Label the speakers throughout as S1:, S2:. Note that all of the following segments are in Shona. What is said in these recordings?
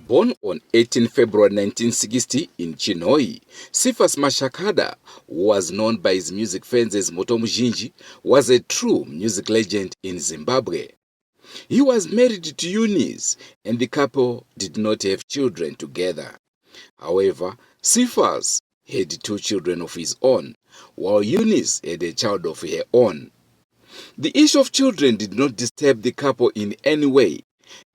S1: Born on 18 February 1960 in Chinhoyi, Cephas Mashakada, who was known by his music fans as Moto Mujinji, was a true music legend in Zimbabwe. He was married to Eunice, and the couple did not have children together. However, Cephas had 2 children of his own, while Eunice had a child of her own. The issue of children did not disturb the couple in any way,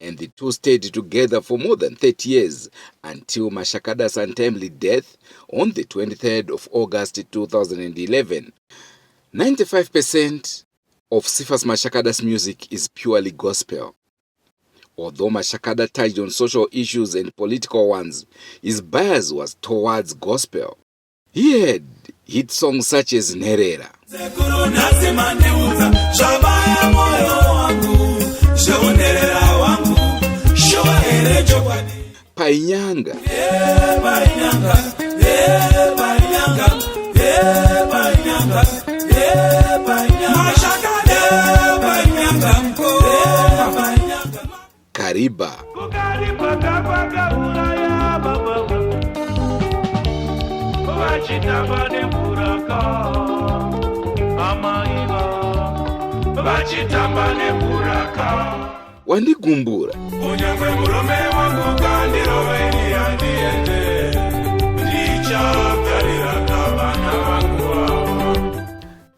S1: and the two stayed together for more than 30 years until Mashakada's untimely death on the 23rd of August 2011. 95% of Cephas Mashakada's music is purely gospel. Although Mashakada touched on social issues and political ones, his bias was towards gospel. He had hit songs such as Nerera, Painyanga, Kariba, Wandigumbura,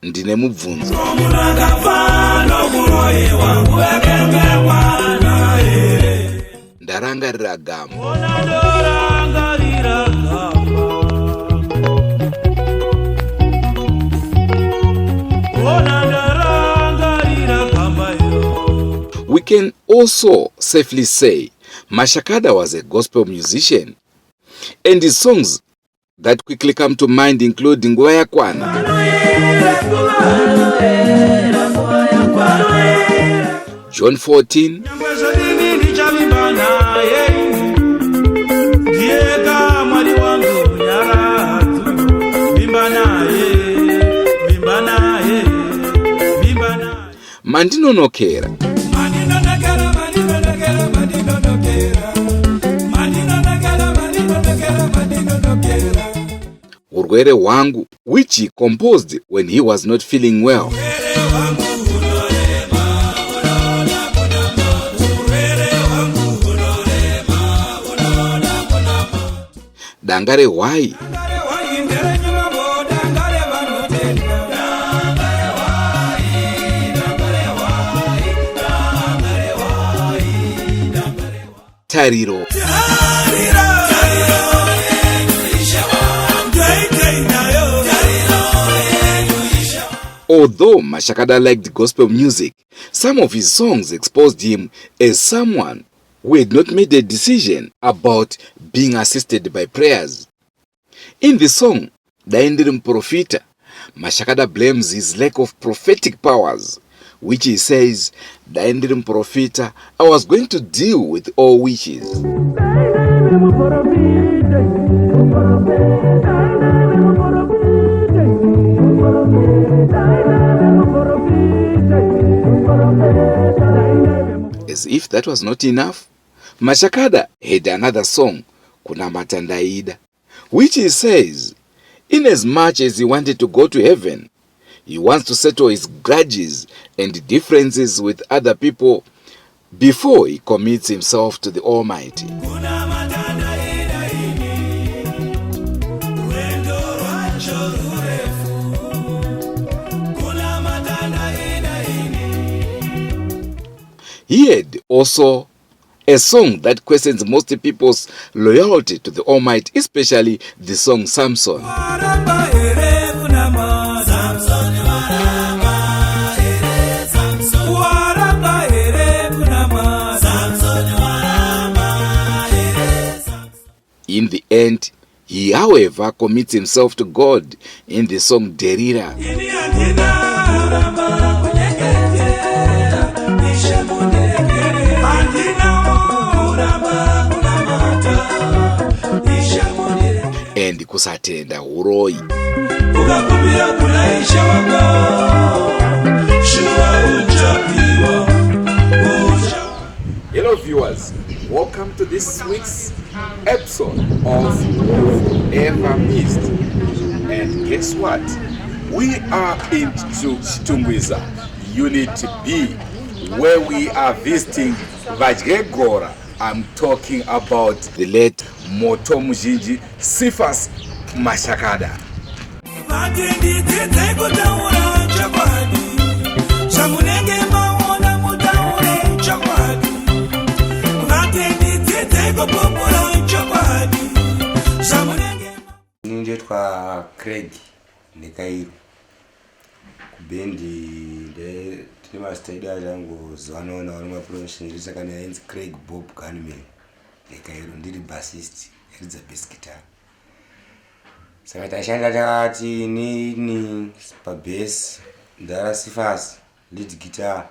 S1: Ndine mubvunzo, Ndarangarira gamo. We can also safely say Mashakada was a gospel musician, and his songs that quickly come to mind include Nguva Yakwana, John 14, Mandinonokera, Urwere Wangu, which he composed when he was not feeling well. Dangare Wai, Tariro. Although Mashakada liked gospel music, some of his songs exposed him as someone who had not made a decision about being assisted by prayers. In the song, Daendirim Profita, Mashakada blames his lack of prophetic powers, which he says, Daendirim Profita, I was going to deal with all witches. As if that was not enough, Mashakada had another song, Kuna Matandaida, which he says, inasmuch as he wanted to go to heaven, he wants to settle his grudges and differences with other people before he commits himself to the Almighty. He had also a song that questions most people's loyalty to the Almighty, especially the song Samson. In the end, he, however, commits himself to God in the song Derira. And kusatenda uroyi. Hello viewers, welcome to this week's episode of Ever Missed. And guess what? We are in Chitungwiza, Unit B, where we are visiting Vajregora. I'm talking about the late Moto Mujinji Cephas Mashakada.
S2: Ninjetwa Craig Nekairo kubendi tine mastadia zangu zanoona vari mapromotion risakana yainzi Craig Bob Gunman Nekairo, ndiri bassist yaridza bass guitar. Saka tashanda takati nini pabass ndara Cephas lead guitar,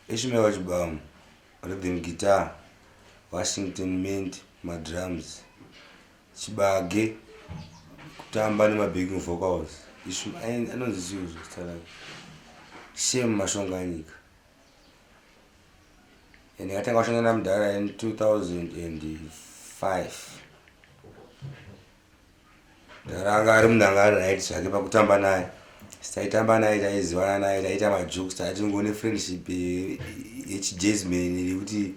S2: Ishmael Wachibam rhythm guitar, Washington Mint madrums, Chibage kutamba nemabacking vocals. Anonzisiuzo stala Shem Mashonganyika. Ndikatanga kushanda namudhara in 2005. Ndaranga ari munhu anga ari right zvake pakutamba naye. Taitamba naye, taiziwana naye, taita majokes, tatingone friendship yechijazzman yekuti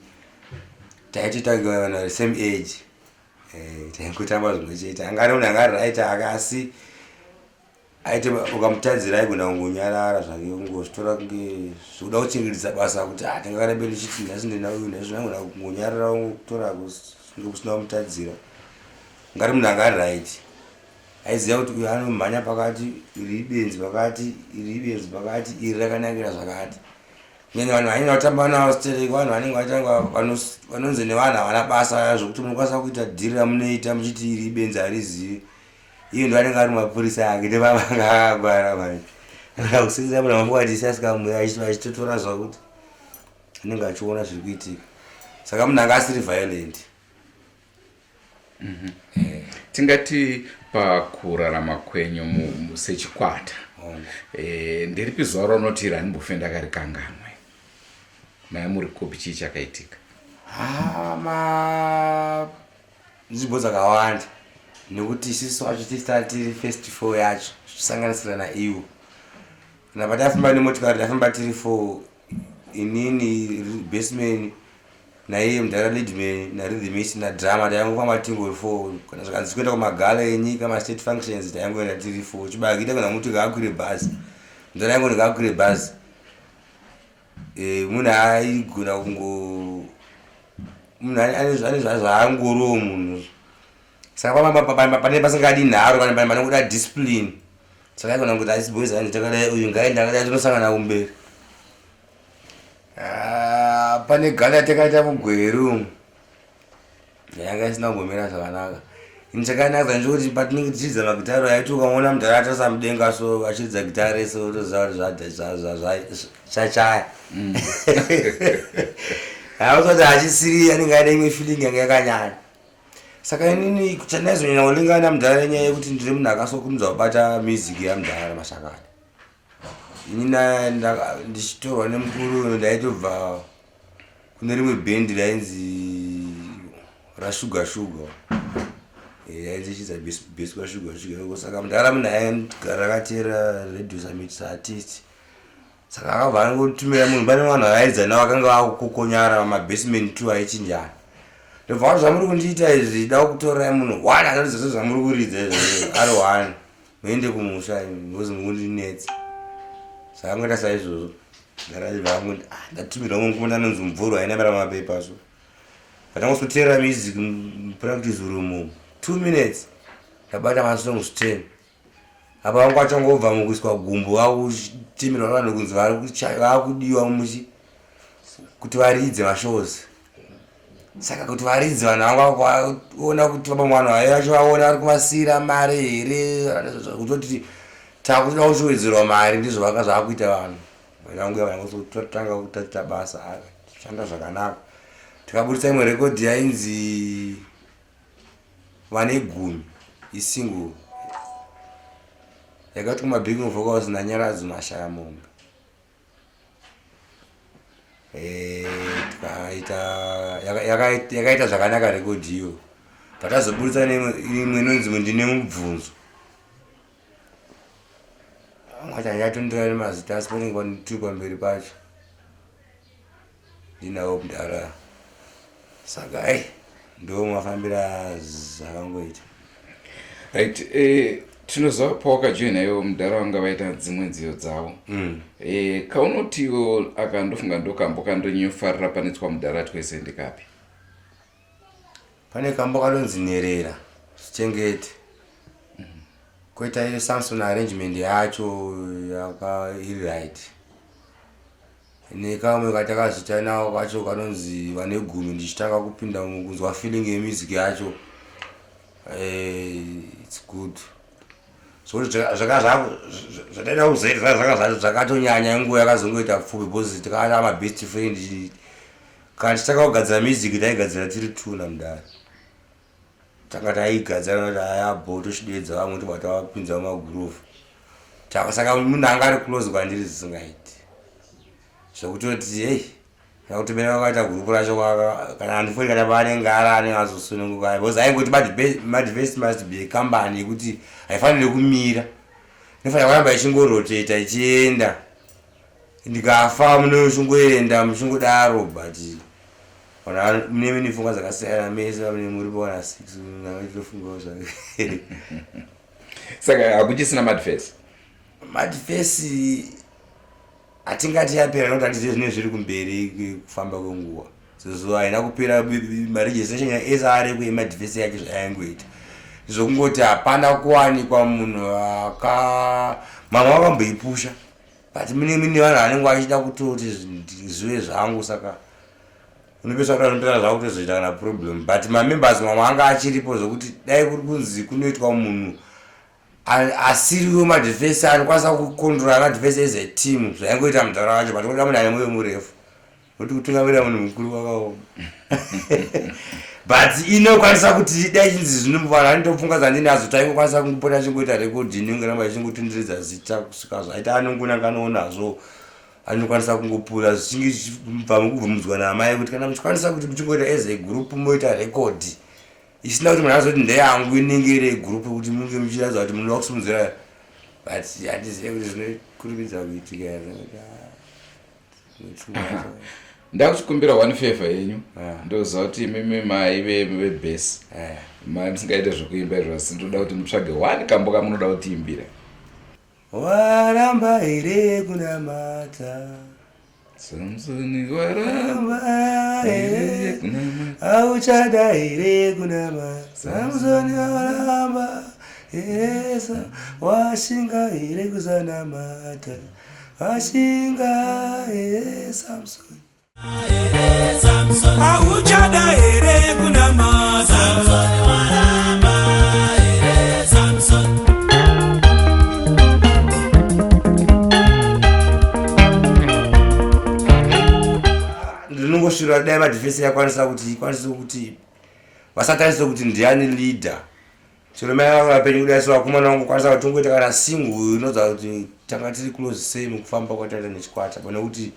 S2: taitotanga vanhu vari same age. Taingotamba zvimwe chete. Anga ari munhu anga ari right akasi aite ukamutadzira aigona kungonyarara zvake kungozvitora kunge zvokuda kuchengetedza basa kuti tingakarebe ndichiti nhasi ndina uyu nhasi zvinogona kungonyarara kutora kunge kusina kumutadzira. Ngari munhu anga ari right. Aiziva kuti uyu anomhanya pakati, iri benzi pakati, iri benzi pakati, iri rakanakira zvakati. Nyanya vanhu vanenge vatamba navo stereki, vanhu vanenge vatanga vanonzi nevanhu havana basa zvokuti munokwanisa kuita dhiri ramunoita muchiti iri benzi harizivi. Iye ndo anenge ari mapurisa ake ndevavanga akagwara manje. Kusinzira munhu amafukati asikamuya achitotora zvakuti anenge achiona zviri kuitika. Saka munhu anga asiri violent.
S1: Tingati pakurarama kwenyu sechikwata, ndiripi zuva raunoti ranimbofe ndakari kanganwe naye muri kopi chii chakaitika?
S2: Nzvimbo dzakawanda nekuti isusu wacho tiri first 4 yacho zvisanganisira naiwo. Kana patafamba nemotikari tafamba tiri 4, inini bassman naiye mudhara leadman narhythmist nadrama, taingofamba tingori 4. Kana zvakanzi kuenda kumagala enyika mastate functions taingoenda tiri 4. Chibakuita kana muti ngaakwire bhazi, mudhara yangu ngaakwire bhazi. Munhu aigona munhu ane zvaangorowo munhu. Saka pane pasingadi nharo kana pane kuda discipline. Saka aigona kuti asi boys ani takadai uyu ngaenda akadai tinosangana kumberi. Pane gala takaita mugweru yanga isina kumbomira zvakanaka. Chakanaka ndechekuti patinenge tichidza magitaro aiti ukaona mudhara atasa mudenga so achidza gitare so toziva kuti zvachaya. Hausati achisiri anenge aida imwe feeling yanga yakanyanya. Saka inini chandaizonyanya kulingana mudhara nenyaya yekuti ndiri munhu akasokumudza kubata music yamudhara Mashakada. Inini ndichitorwa nemukuru ndaitobva kune rimwe band rainzi raSugar Sugar. Yainzi ichidza bass kwaSugar Sugar. Saka mudhara munhu aigara akatera radio summit artist. Saka akabva angotumira munhu, pane vanhu vaidza navo vakanga vakukokonyara mabassman 2 aichinjana. Ndobva kuti zvamuri kundiita izvi da kutora munhu 1 anoridza sezvamuri kuridza izvi ari 1 muende kumusha ngozi mukundinetsa. Saka ngoita saizvozvo ndaraiva vangu ndatumira munhu kumunda anonzi Mvuru ainamira mapepa so. Patangosotera music practice room 2 minutes ndabata masongs 10. Apa vangu vachangobva mukuiswa gumbo vakutemerwa vanhu kunzi vakudiwa muchi kuti varidze mashows. Saka kuti varidzi vanhu vanga vaona kuti vamwe vanhu vacho vaona vari kumasira mari here kutoti takuda kushowedzerwa mari ndizvo vanga zvaakuita vanhu. Vanangu vanotanga kutata basa shanda zvakanaka. Tikabudisa imwe rekodhi yainzi Vane Gumi isingle yakati kumabheaking vocals naNyaradzi Mashaya Mombe. Yakaita zvakanaka record iyo. Patazobudisa imwe inonzi Ndine Mubvunzo. Mwacha yatondera nemazita asi panenge tiri pamberi pacho. Ndinawo Mudara. Saka ndo mafambira zvakangoita.
S1: Right, tinoziva pawakajoina iwo Mudara vanga vaita dzimwe nziyo dzavo. Kaunotiwo akandofunga ndokambo kandonyofarira panetswa Mudara twese ndikapi?
S2: Pane kambo kanonzi Nherera Chengete. Koita iyo Samson arrangement yacho iri right. Nekamwe katakazita nawo kacho kanonzi Vane Gumi ndichitanga kupinda mukunzwa feeling yemusic yacho. It's good. So zvadaida kuzoita zvakatonyanya nguva yakazongoita pfupi because takava ma best friend. Kana tichitaka kugadzira music taigadzira tiri 2 naMudara. Tanga taigadzira kuti ayabho toshidedza vamwe tobata vapinza mumagroove. Saka munhu anga ari close kwandiri zvisingaiti. Zvokutoti nakuti bene vakaita gurupu racho kana handifoni kana paanenge ari azosununguka because aingoti Madvest must be a company yekuti haifaniri kumira. Inofanira kuramba ichingorotate ichienda. Ndikafa munochongoenda muchingodaro but mune mune pfungwa dzakasiyana mese mune muri pawana 6 navachitofungawo zvake.
S1: Saka hakuchisina Madvest?
S2: Madvest hatingati yapera nokuti hatizive zvinenge zviri kumberi kufamba kwenguva. So haina kupera maregistration yaSR kuyeMadvest yacho zvayangoita. Zvokungoti hapana kuwanikwa munhu mamwe vakamboipusha. But mune vanhu vanenge vachida kutoti zvive zvangu saka unopesa kuti anopera zvavo kutozoita kana problem. But mamembers mamwe anga achiripo zvokuti dai kuri kunzi kunoitwa munhu asiriwo Madvest anokwanisa kukontrora Madvest as a team zvaingoita Mudara wacho but kuda munhu ane mwoyo murefu kuti kutungamirira munhu mukuru kwakaoma. But inokwanisa kuti dai chinzi zvinomuvana anitofunga zvandini azota ingokwanisa kungopota achingoita recording ingeramba ichingotenderedza zita kusvika zvaita anongona kanoonazvo anokwanisa kungopura zvichinge zvichibva mukubvumidzwa naamai kuti kana muchikwanisa kuti muchingoita as a group moita record isina kuti munhu azoti ndeyangu inenge iri group kuti munge muchiratidza kuti munhu wakusimudzira but hatizive kuti zvinokurumidza kuitika here.
S1: Ndakuchikumbira one favor yenyu. Ndoziva kuti imimi maive vebhesi musingaite zvokuimba izvo asi ndoda kuti mutsvage one kambo kamunoda kutiimbira.
S2: Waramba here kunamata
S1: Samsoni waramba
S2: here kunamata auchada here kunamata Samsoni waramba here washinga here kuzanamata washinga here Samsoni auchada here kunamata Samsoni waramba here Samsoni. Ndinongoshira dai Madvest yakwanisa kuti vasatarisa kuti ndiani leader. Chero mai vapenyu kudai vakomana vangu kwanisa kuti tongoita kana single inoza kuti tanga tiri close same kufamba kwataita nechikwata pane kuti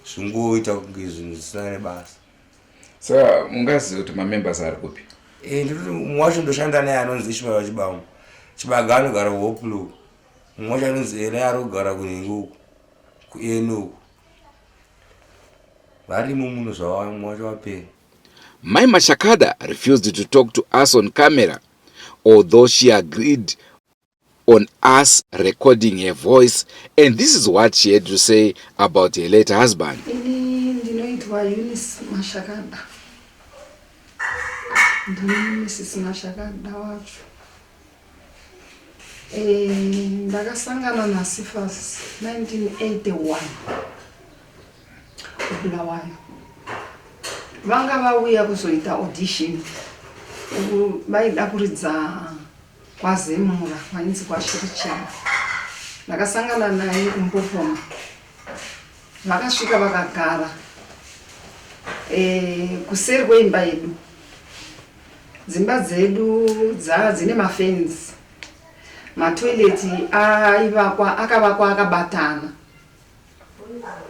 S2: zvingoita kunge zvinhu zvisina nebasa.
S1: Saka mungaziva kuti mamembers ari kupi?
S2: Ndikuti mumwe wacho ndoshanda naye anonzi Ishmael Wachibamu. Chibaga anogara kuHoplo. Mumwe wacho anonzi Era arikugara kuNhengo kuEno. Varimo munhu zvavo mumwe wacho wapera.
S1: Mai Mashakada refused to talk to us on camera, although she agreed on us recording her voice, and this is what she had to say about her late husband.
S3: Ndinoitwa Eunice Mashakada. Ndini Mrs. Mashakada wacho. Ndakasangana naCephas 1981. Bulawayo. Vanga vauya kuzoita audition. Vaida kuridza kwaZemura kwainzi kwaShirichana. Ndakasangana naye kuMbopoma. Vakasvika vakagara kuseri kweimba yedu. dzimba dzedu dzine mafenzi, matoileti akavakwa akabatana.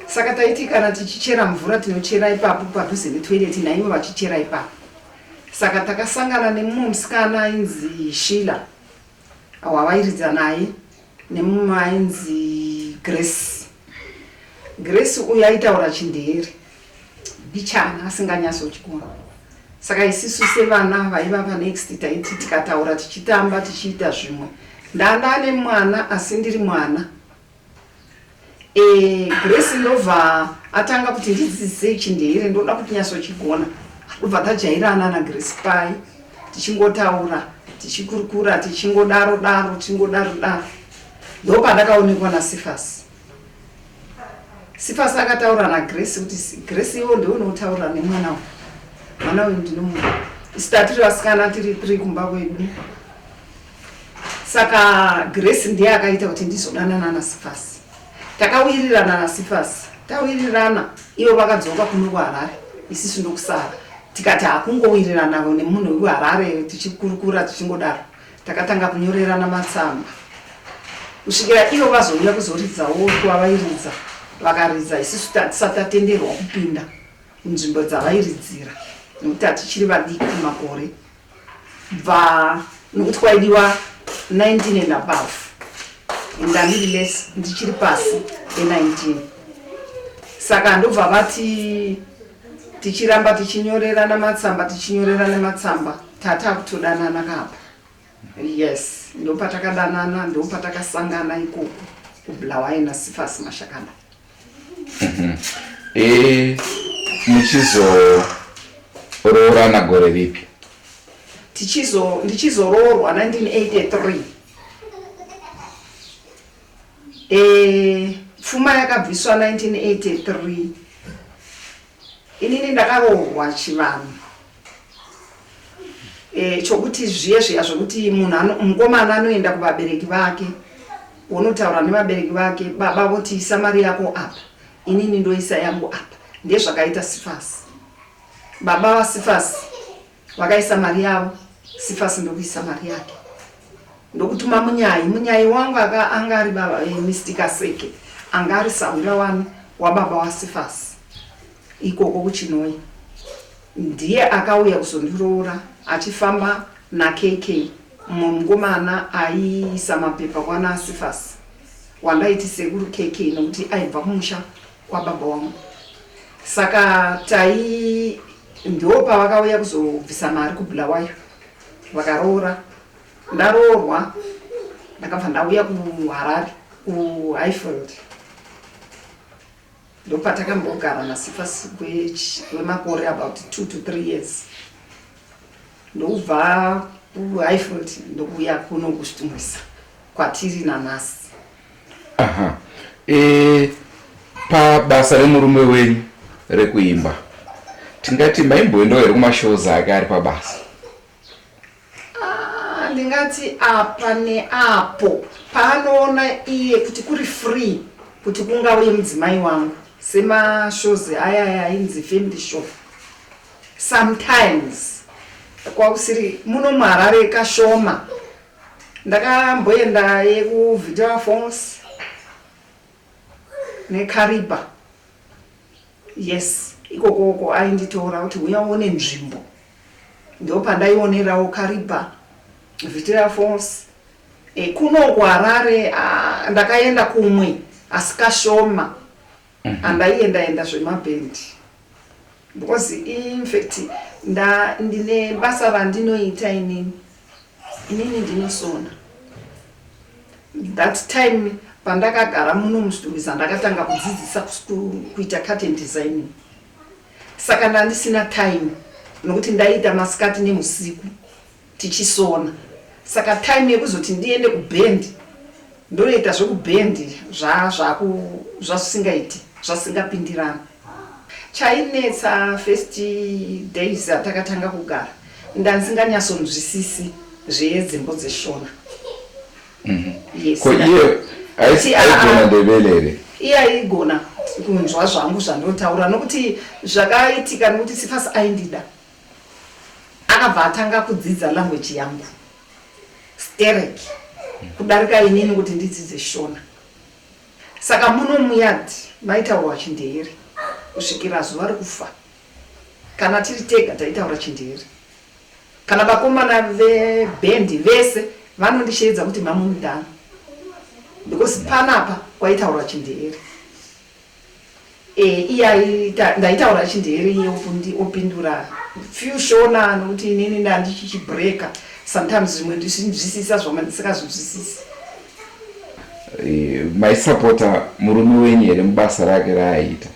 S3: Saka taiti kana tichichera mvura tinochera ipapo padhuze netoileti naivo vachichera ipapo. Saka takasangana nemumwe musikana ainzi Shila wavairidza naye, nemumwe ainzi Grace uyu aitaura Chindevere bichana asinganyatsochikona. Saka isisu sevana vaiva panext taiti tikataura tichitamba tichiita zvimwe. Ndane mwana asi ndiri mwana. Grace ndobva atanga kuti ndidzidzise Chindevere ndoda kuti nyatsochigona. Ndobva tajairana naGrace pai tichingotaura tichikurukura tichingodaro daro. Ndopandakaonekwa naCephas. Cephas akataura naGrace kuti Grace iwo ndiwe unotaura nemwana uyu ndinomuda. Tiri vasikana tiri kumba kwedu. Saka Grace ndiye akaita kuti ndizodanana naCephas. Takawirirana naCephas, tawirirana ivo vakadzoka kuno kuHarare, isisu ndokusara. Tikati hakungowirirana nemunhu wekuHarare tichikurukura tichingodaro. Takatanga kunyorerana matsamba. Kusvikira ivo vazouya kuzoridzawo kwavairidza. Vakaridza isisu tisatatenderwa kupinda munzvimbo dzavairidzira. Nokuti hatichiri vadiki kumakore. Nokuti kwaidiwa 19 and above. Ndandiri less ndichiri pasi e19. Saka ndobva vati tichiramba tichinyorerana matsamba tatakutodanana kapa. Yes, ndopatakadanana, ndopatakasangana ikoko kubulawayo naCephas Mashakada.
S1: Muchizoroorana gore ripi?
S3: Ndichizoroorwa 1983. Pfuma yakabviswa 1983. Inini ndakaroorwa chivanhu. Chokuti zviya zvokuti mukomana anoenda kuvabereki vake, unotaura nevabereki vake, baba voti isa mari yako apa, inini ndoisa yangu apa. Ndezvakaita Cephas. Baba vaCephas vakaisa mari yavo, Cephas ndokuisa mari yake. Ndokutuma munyai wangu angari baba Mr. Kaseke, angari sawira wanu wababa waCephas ikoko kuChinoi. Ndiye akauya kuzondiroora achifamba naKK, mukomana aiisa mapepa kwana Cephas wandaiti sekuru KK nokuti aibva kumusha kwababa wangu. Saka ndopa vakauya kuzobvisa mari kubulawayo vakaroora. Ndaroorwa ndakabva ndauya kuHarare kuHighfield. Ndopatakambogara naCephas kwemakore about 2 to 3 years. Ndobva kuHighfield ndokuya kuno kustumwisa kwatiri nanhasi.
S1: Aha. Pabasa remurume wenyu rekuimba, tingati maimboendawo here kumashows ake ari pabasa?
S3: Ndingati apa neapo paanoona iye kuti kuri free kuti kungauye mudzimai wangu semashows aya ainzi family show. Sometimes kwakusiri muno muHarare kashoma. Ndakamboenda yekuVictoria Falls neKariba. Yes, ikokoko ainditora kuti uyaone nzvimbo. Ndopandaionerawo Kariba, Victoria Falls. Kuno kuHarare ndakaenda kumwe asi kashoma. Andaienda zvemabhendi. Because in fact ndine basa randinoita inini ndinosona. That time pandakagara muno muStudiza ndakatanga kudzidzisa kuita curtain designing. Saka ndandisina time nokuti ndaita masikati nemusiku tichisona. Saka time yekuzoti ndiende kubhendi ndoita zvekubhendi zvasingaiti zvasingapindirana. Chainetsa first days atakatanga kugara ndandisinganyatsonzwisisi zvedzimbo dzeshona. Yes.
S1: Ko iye aigona ndebelere?
S3: Iye aigona kunzwa zvangu zvandotaura nokuti zvakaitika nokuti Cephas aindida. akabva atanga kudzidza language yangu sterek kudarika inini kuti ndidzidze Shona. Saka muno muyadhi maitaurwa Chindevere kusvikira zuva rekufa. Kana tiri tega taitaura Chindevere. Kana vakomana vebhendi vese vanondisheedza kuti mama mudhana because panapa kwaitaurwa Chindevere. Iye ndaitaura Chindevere iye opindura few Shona nokuti inini ndandichichibreka sometimes zvimwe ndichinzwisisa zvamwe ndisikazvinzwisisi.
S1: Maisapota murume wenyu here mubasa rake raaita?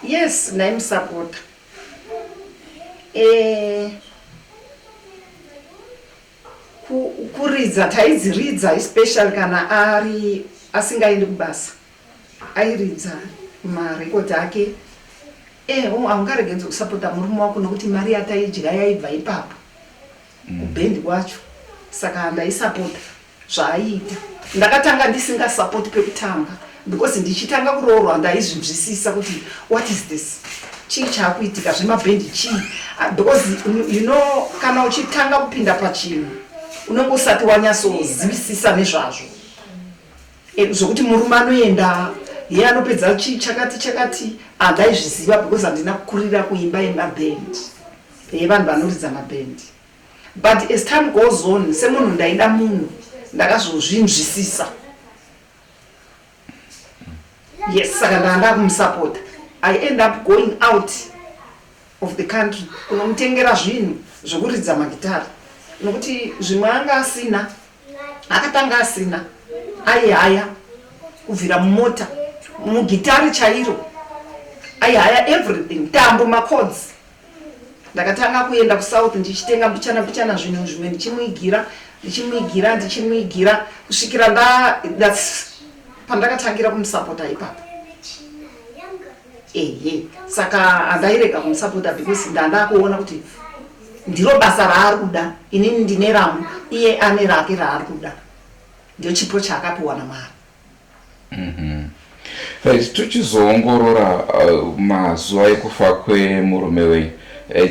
S3: Yes, ndaimusapota. Kuridza taidziridza especially kana ari asingaendi kubasa. Airidza marekodhi ake. Haungaregenzi kusapota murume wako nokuti mari yataidya yaibva ipapo kubhendi kwacho. Saka ndaisapota zvaaita. Ndakatanga ndisingasapoti pekutanga because ndichitanga kuroorwa ndaizvinzwisisa kuti what is this, chii chaakuitika zvemabhendi chii, because you know kana uchitanga kupinda pachinhu unenge usati wanyatsozivisisa nezvazvo zvokuti murume anoenda iye anopedza chii chakati handaizviziva because handina kukurira kuimba yemabhendi yevanhu vanoridza mabhendi. But as time goes on, semunhu ndaida munhu ndakazozvinzwisisa. Yes, saka ndanda kumusapota. I end up going out of the country kunomutengera zvinhu zvokuridza magitari nokuti zvimwe anga asina, akatanga asina, aihaya kubvira mumota, mugitari chairo aihaya everything, tambo, macords. Ndakatanga kuenda kusouth ndichitenga mbichana zvinhu zvimwe ndichimwigira kusvikira pandakatangira kumusapota ipapo. Saka handairega kumusapota because ndanda kuona kuti ndiro basa raari kuda, inini ndine rangu, iye ane rake raari kuda. Ndio chipo chaakapiwa naMwari.
S1: Tichizoongorora mazuva ekufa kwemurume wenyu,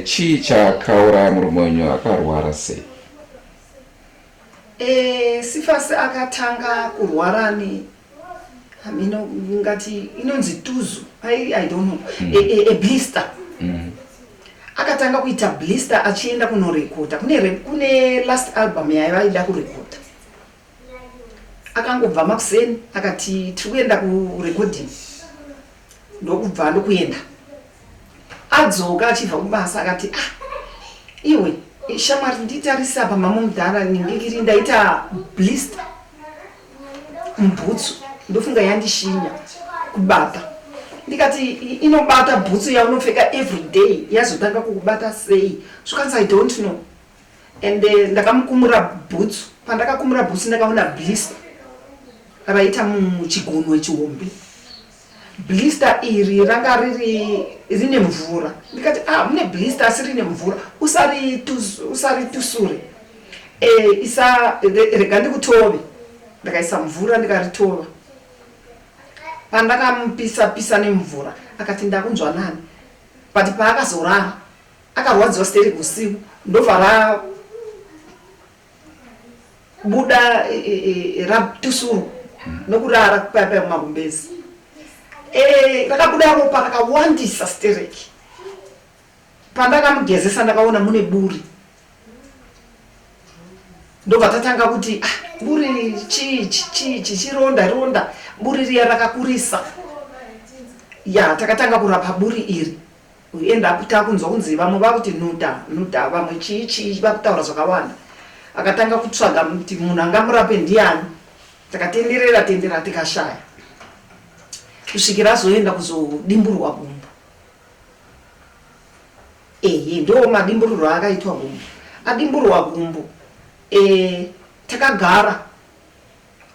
S1: chii chakauraya murume wenyu? Akarwara sei?
S3: Cephas akatanga kurwara ngati inonzi tuzu, I don't know, a blister. Akatanga kuita blister achienda kunorekoda. Kune last album yaivaida kurekoda. Akangobva makuseni akati tikuenda kurecording. Ndokubva ndokuenda. Adzoka achibva kubasa akati iwe shamwari nditarisa apa mama mudhara ndingiri ndaita blister mbutsu ndofunga yandishinya kubata. Ndikati inobata bhutsu yaunopfeka every day yazotanga kukubata sei? Zvikanzi I don't know. And ndakamukumura bhutsu. Pandakakumura bhutsu ndakaona blister raita muchigunwe chihombe. Blister iri ranga rine mvura. Ndikati mune blister asi rine mvura, usari tusure. Rega ndikutove. Ndakaisa mvura ndikaritova. Pandakamupisa nemvura akati ndakunzwa nani. But paakazorara akarwadziwa stereki usiku ndobva rabuda ratusuru nokurara kupaya mumagumbezi. Rakabuda ropa rakawandisa stereki. Pandakamugezesa ndakaona mune buri. Ndobva tatanga kuti buri chironda buri riya rakakurisa. Takatanga kurapa buri iri. Uenda takunzwa kunzi vamwe vakuti nuta vamwe chii vakutaura zvakawanda. Akatanga kutsvaga kuti munhu angamurape ndiani. Takatenderera tikashaya. Kusvikira azoenda kuzodimburwa gumbo. Ndo madimburiro akaitwa gumbo. Adimburwa gumbo. Takagara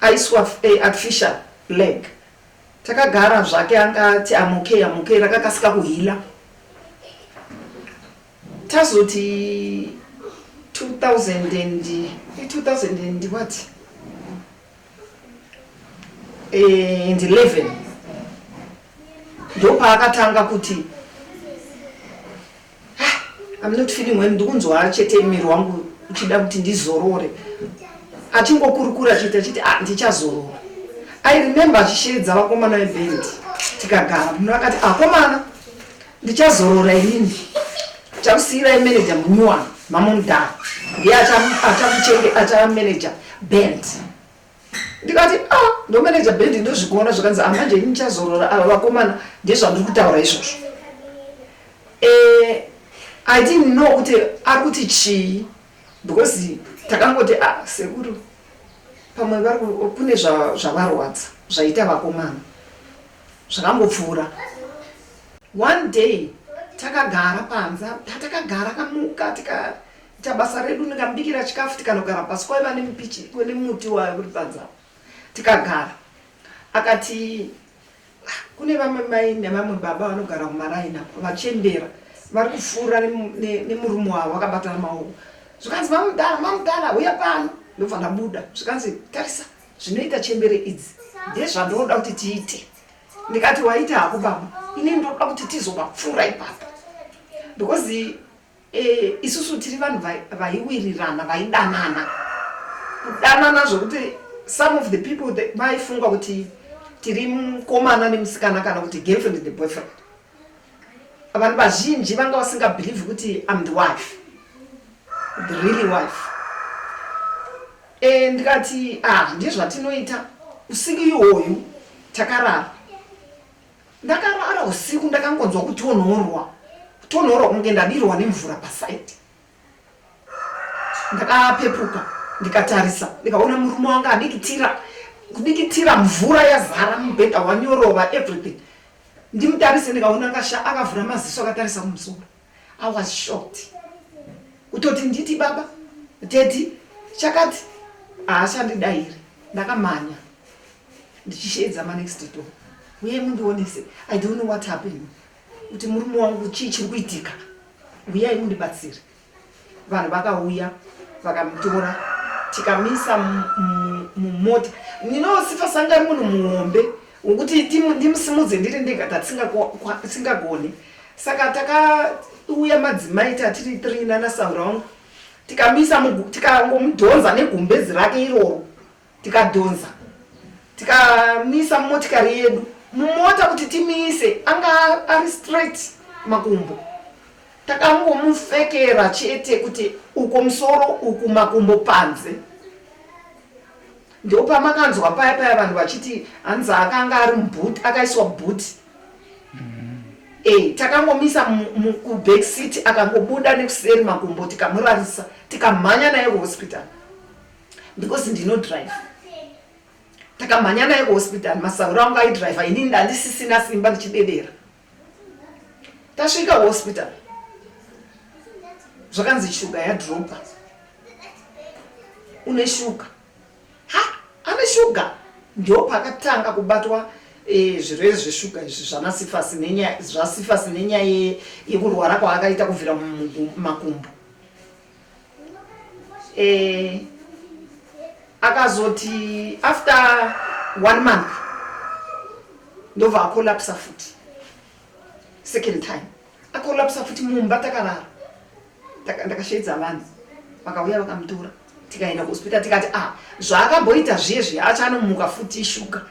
S3: aiswa artificial leg. Takagara zvake angati amuke rakakasika kuhila. Tazoti 2000 and what? 11 ndo paakatanga kuti I'm not feeling well ndikunzwa chete miri wangu uchida kuti ndizorore achingokurukura chiti ndichazorora. I remember achishedza vakomana vebhendi tikagara munhu akati akomana ndichazorora inini chakusiyirai manager munyuwana mamundara ndiye achamanager band. Ndikati ndo manager band ndozvikuona zvakanzi manje ini ndichazorora ava vakomana ndezvandiri kutaura izvozvo. I didn't know kuti ari kuti chii because takangoti sekuru pamwe vari kune zvavarwadza zvaita vakomana zvakambopfuura. One day takagara panza takagara kamuka tikaita basa redu ndikambikira chikafu tikanogara pasi kwaiva nemuti uri panza tikagara. Akati kune vamwe mai nevamwe baba vanogara kumaraini apo vachembera vari kupfuura nemurume wavo vakabatana maoko zvikanzi mamudala uya pano ndobva ndabuda zvikanzi tarisa zvinoita chembere idzi ndezvandoda kuti tiite. Ndikati waita hako baba ini ndoda kuti tizovapfuura ipapo because isusu tiri vanhu vaiwirirana vaidanana kudanana zvokuti some of the people vaifunga kuti tiri mukomana nemusikana kana kuti girlfriend and the boyfriend. Vanhu vazhinji vanga vasingabhelieve kuti I'm the wife, the really wife. Ndikati ndizvatinoita usiku ihoyu takarara. Ndakarara usiku ndakangonzwa kutonhorwa kunge ndadirwa nemvura pasaidi. Ndakapepuka ndikatarisa ndikaona murume wanga kudikitira mvura yazara mubhedha wanyorova everything. Ndimutarise ndikaona akavhura maziso akatarisa kumusoro. I was shocked. Utoti nditi baba teti chakati haachandidairi. Ndakamhanya ndichishedza next door. Uye mundionese I don't know what happened. Kuti murume wangu chii chiri kuitika. Uyai mundibatsire. Vanhu vakauya vakamutora tikamisa mumota. Cephas anga ari munhu muhombe ukuthi ndimusimudze ndiri ndega tisingagoni. Saka takauya madzimai tatiri 3 nanasaura wangu tikangomudhonza negumbezi rake iroro tikadhonza tikamisa motikari yedu mumota kuti timise anga ari straight makumbo. Takangomufekera chete kuti uko musoro uku makumbo panze. Ndio pamakanzwa paya vanhu vachiti hanzi akanga ari mubhuti akaiswa bhuti. Takangomisa kuback seat akangobuda nekuseri makumbo tikamurarisa tikamhanya naye kuhospital because ndino drive. Takamhanya naye kuhospital masaura angu aidriver ini ndandisisina simba ndichidedera. Tasvika hospital zvakanzi shuga yadropa. Une shuga ane shuga ndio pakatanga kubatwa zvirwere zveshuga izvi zvaCephas nenyaya yekurwara kwaakaita kuvhira makumbo. Akazoti after 1 month ndobva akolapsa futi second time. Akolapsa futi mumba takarara. Ndakashedza vanhu vakauya vakamutora tikaenda kuhospital tikati zvaakamboita zvezvi achanomuka futi shuga.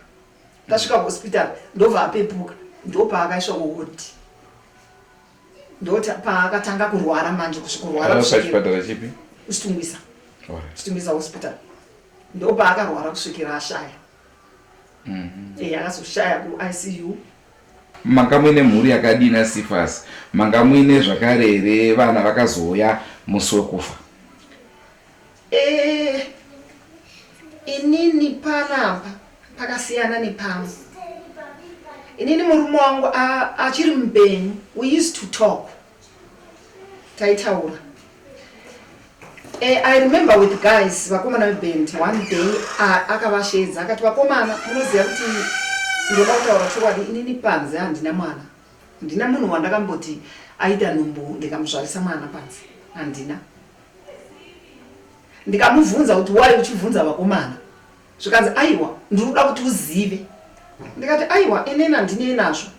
S3: Tasvika kuhospital ndobva apepuka ndopaakaiswa kuwodi. Ndopaakatanga kurwara manje kusvikurwara
S1: pachipatara chipi?
S3: Chitungwisa hospital. Ndopaakarwara kusvikira ashaya. Akazoshaya kuICU.
S1: Manga muine mhuri yakadina Cephas? Manga muine zvakare here vana vakazoya musi wekufa?
S3: Inini panapa pakasiyana nepamwe. Inini murume wangu achiri mupenyu we used to talk. Taitaura. I remember with guys vakomana veband one day akavashedza akati vakomana munoziva kuti ndoda kutaura chokwadi inini panze handina mwana. Handina munhu wandakamboti aita nhumbu ndikamuzvarisa mwana panze. Handina. Ndikamubvunza kuti wai uchibvunza vakomana. Zvikanzi aiwa ndinoda kuti uzive. Ndikati aiwa inini handinei nazvo.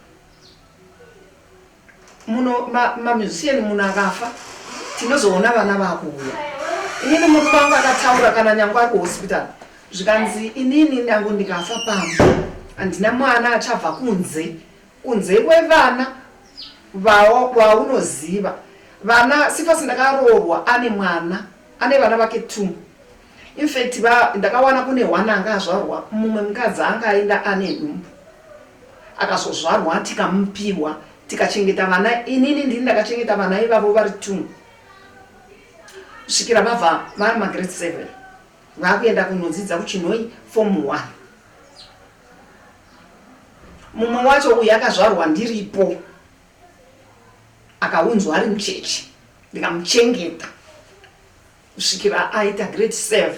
S3: Muno mamusician munhu akafa tinozoona vana vakuuya. Inini murume wangu akataura kana nyangwa ari kuhospital zvikanzi inini ndangu ndikafa pamwe handina mwana achabva kunze kwevana vaunoziva. Vana Cephas ndakaroorwa ane mwana, ane vana vake 2. In fact ndakawana kune 1 anga azvarwa, mumwe mukadzi anga aenda ane nhumbu akazozvarwa tikamupiwa tikachengeta vana. Inini ndini ndakachengeta vana ivavo vari 2 kusvikira vabva vari magrade 7 vakuenda kunodzidza kuchinoi form 1. Mumwe wacho uyu akazvarwa ndiripo akaunzwa ari mucheche ndikamuchengeta kusvikira aita grade 7.